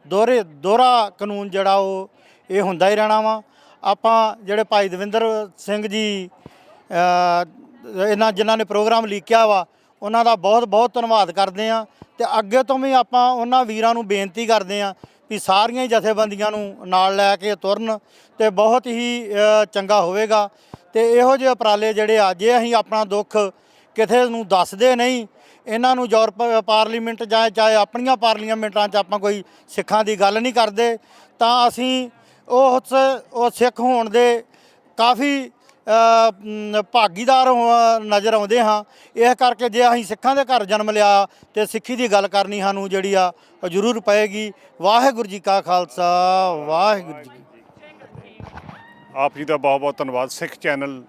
ਦੋਹਰਾ ਕਾਨੂੰਨ ਜਿਹੜਾ ਉਹ ਇਹ ਹੁੰਦਾ ਹੀ ਰਹਿਣਾ ਵਾ। ਆਪਾਂ ਜਿਹੜੇ ਭਾਈ ਦਵਿੰਦਰ ਸਿੰਘ ਜੀ ਜਿਨ੍ਹਾਂ ਨੇ ਪ੍ਰੋਗਰਾਮ ਲੀਕਿਆ ਵਾ, ਉਹਨਾਂ ਦਾ ਬਹੁਤ ਬਹੁਤ ਧੰਨਵਾਦ ਕਰਦੇ ਹਾਂ। ਅਤੇ ਅੱਗੇ ਤੋਂ ਵੀ ਆਪਾਂ ਉਹਨਾਂ ਵੀਰਾਂ ਨੂੰ ਬੇਨਤੀ ਕਰਦੇ ਹਾਂ ਵੀ ਸਾਰੀਆਂ ਹੀ ਜਥੇਬੰਦੀਆਂ ਨੂੰ ਨਾਲ ਲੈ ਕੇ ਤੁਰਨ, ਅਤੇ ਬਹੁਤ ਹੀ ਚੰਗਾ ਹੋਵੇਗਾ। ਅਤੇ ਇਹੋ ਜਿਹੇ ਉਪਰਾਲੇ ਜਿਹੜੇ ਆ, ਜੇ ਅਸੀਂ ਆਪਣਾ ਦੁੱਖ ਕਿਸੇ ਨੂੰ ਦੱਸਦੇ ਨਹੀਂ, ਇਹਨਾਂ ਨੂੰ ਯੂਰਪ ਪਾਰਲੀਮੈਂਟ ਜਾਂ ਚਾਹੇ ਆਪਣੀਆਂ ਪਾਰਲੀਮੈਂਟਾਂ 'ਚ ਆਪਾਂ ਕੋਈ ਸਿੱਖਾਂ ਦੀ ਗੱਲ ਨਹੀਂ ਕਰਦੇ, ਤਾਂ ਅਸੀਂ ਉਹ ਸਿੱਖ ਹੋਣ ਦੇ ਕਾਫੀ ਭਾਗੀਦਾਰ ਨਜ਼ਰ ਆਉਂਦੇ ਹਾਂ। ਇਸ ਕਰਕੇ ਜੇ ਅਸੀਂ ਸਿੱਖਾਂ ਦੇ ਘਰ ਜਨਮ ਲਿਆ ਤੇ ਸਿੱਖੀ ਦੀ ਗੱਲ ਕਰਨੀ ਸਾਨੂੰ ਜਿਹੜੀ ਆ ਜ਼ਰੂਰ ਪਏਗੀ। ਵਾਹਿਗੁਰੂ ਜੀ ਕਾ ਖਾਲਸਾ, ਵਾਹਿਗੁਰੂ ਜੀ ਕੀ ਫਤਿਹ। ਆਪ ਜੀ ਦਾ ਬਹੁਤ ਬਹੁਤ ਧੰਨਵਾਦ। ਸਿੱਖ ਚੈਨਲ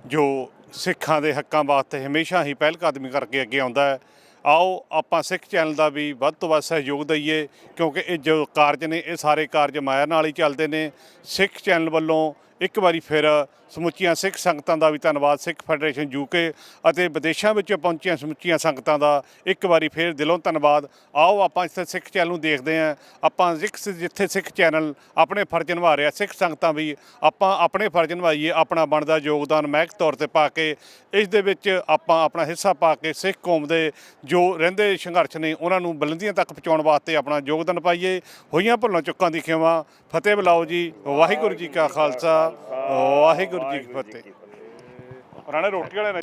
ਜੋ ਸਿੱਖਾਂ ਦੇ ਹੱਕਾਂ ਵਾਸਤੇ ਹਮੇਸ਼ਾ ਹੀ ਪਹਿਲ ਕਦਮੀ ਕਰਕੇ ਅੱਗੇ ਆਉਂਦਾ ਹੈ। ਆਓ ਆਪਾਂ ਸਿੱਖ ਚੈਨਲ ਦਾ ਵੀ ਵੱਧ ਤੋਂ ਵੱਧ ਸਹਿਯੋਗ ਦਈਏ, ਕਿਉਂਕਿ ਇਹ ਜੋ ਕਾਰਜ ਨੇ ਇਹ ਸਾਰੇ ਕਾਰਜ ਮਾਇਆ ਨਾਲ ਹੀ ਚੱਲਦੇ ਨੇ। ਸਿੱਖ ਚੈਨਲ ਵੱਲੋਂ ਇੱਕ ਵਾਰੀ ਫਿਰ ਸਮੁੱਚੀਆਂ ਸਿੱਖ ਸੰਗਤਾਂ ਦਾ ਵੀ ਧੰਨਵਾਦ। ਸਿੱਖ ਫੈਡਰੇਸ਼ਨ ਯੂਕੇ ਅਤੇ ਵਿਦੇਸ਼ਾਂ ਵਿੱਚ ਪਹੁੰਚੀਆਂ ਸਮੁੱਚੀਆਂ ਸੰਗਤਾਂ ਦਾ ਇੱਕ ਵਾਰੀ ਫਿਰ ਦਿਲੋਂ ਧੰਨਵਾਦ। ਆਓ ਆਪਾਂ ਇੱਥੇ ਸਿੱਖ ਚੈਨਲ ਨੂੰ ਦੇਖਦੇ ਹਾਂ। ਆਪਾਂ ਜਿੱਥੇ ਸਿੱਖ ਚੈਨਲ ਆਪਣੇ ਫਰਜ਼ ਨਿਭਾ ਰਿਹਾ, ਸਿੱਖ ਸੰਗਤਾਂ ਵੀ ਆਪਾਂ ਆਪਣੇ ਫਰਜ਼ ਨਿਭਾਈਏ, ਆਪਣਾ ਬਣਦਾ ਯੋਗਦਾਨ ਮਹਿਕ ਤੌਰ ਤੇ ਪਾ ਕੇ ਇਸ ਦੇ ਵਿੱਚ ਆਪਾਂ ਆਪਣਾ ਹਿੱਸਾ ਪਾ ਕੇ ਸਿੱਖ ਕੌਮ ਦੇ ਜੋ ਰਹਿੰਦੇ ਸੰਘਰਸ਼ ਨੇ ਉਹਨਾਂ ਨੂੰ ਬੁਲੰਦੀਆਂ ਤੱਕ ਪਹੁੰਚਾਉਣ ਵਾਸਤੇ ਆਪਣਾ ਯੋਗਦਾਨ ਪਾਈਏ। ਹੋਈਆਂ ਭੁੱਲਾਂ ਚੁੱਕਾਂ ਦੀ ਖਿਮਾ। ਫਤਿਹ ਬੁਲਾਓ ਜੀ। ਵਾਹਿਗੁਰੂ ਜੀ ਕਾ ਖਾਲਸਾ, ਵਾਹਿਗੁਰੂ ਜੀ ਕੀ ਫਤਿਹ। ਰਾਣਾ ਰੋਟੀ ਵਾਲੇ ਨੇ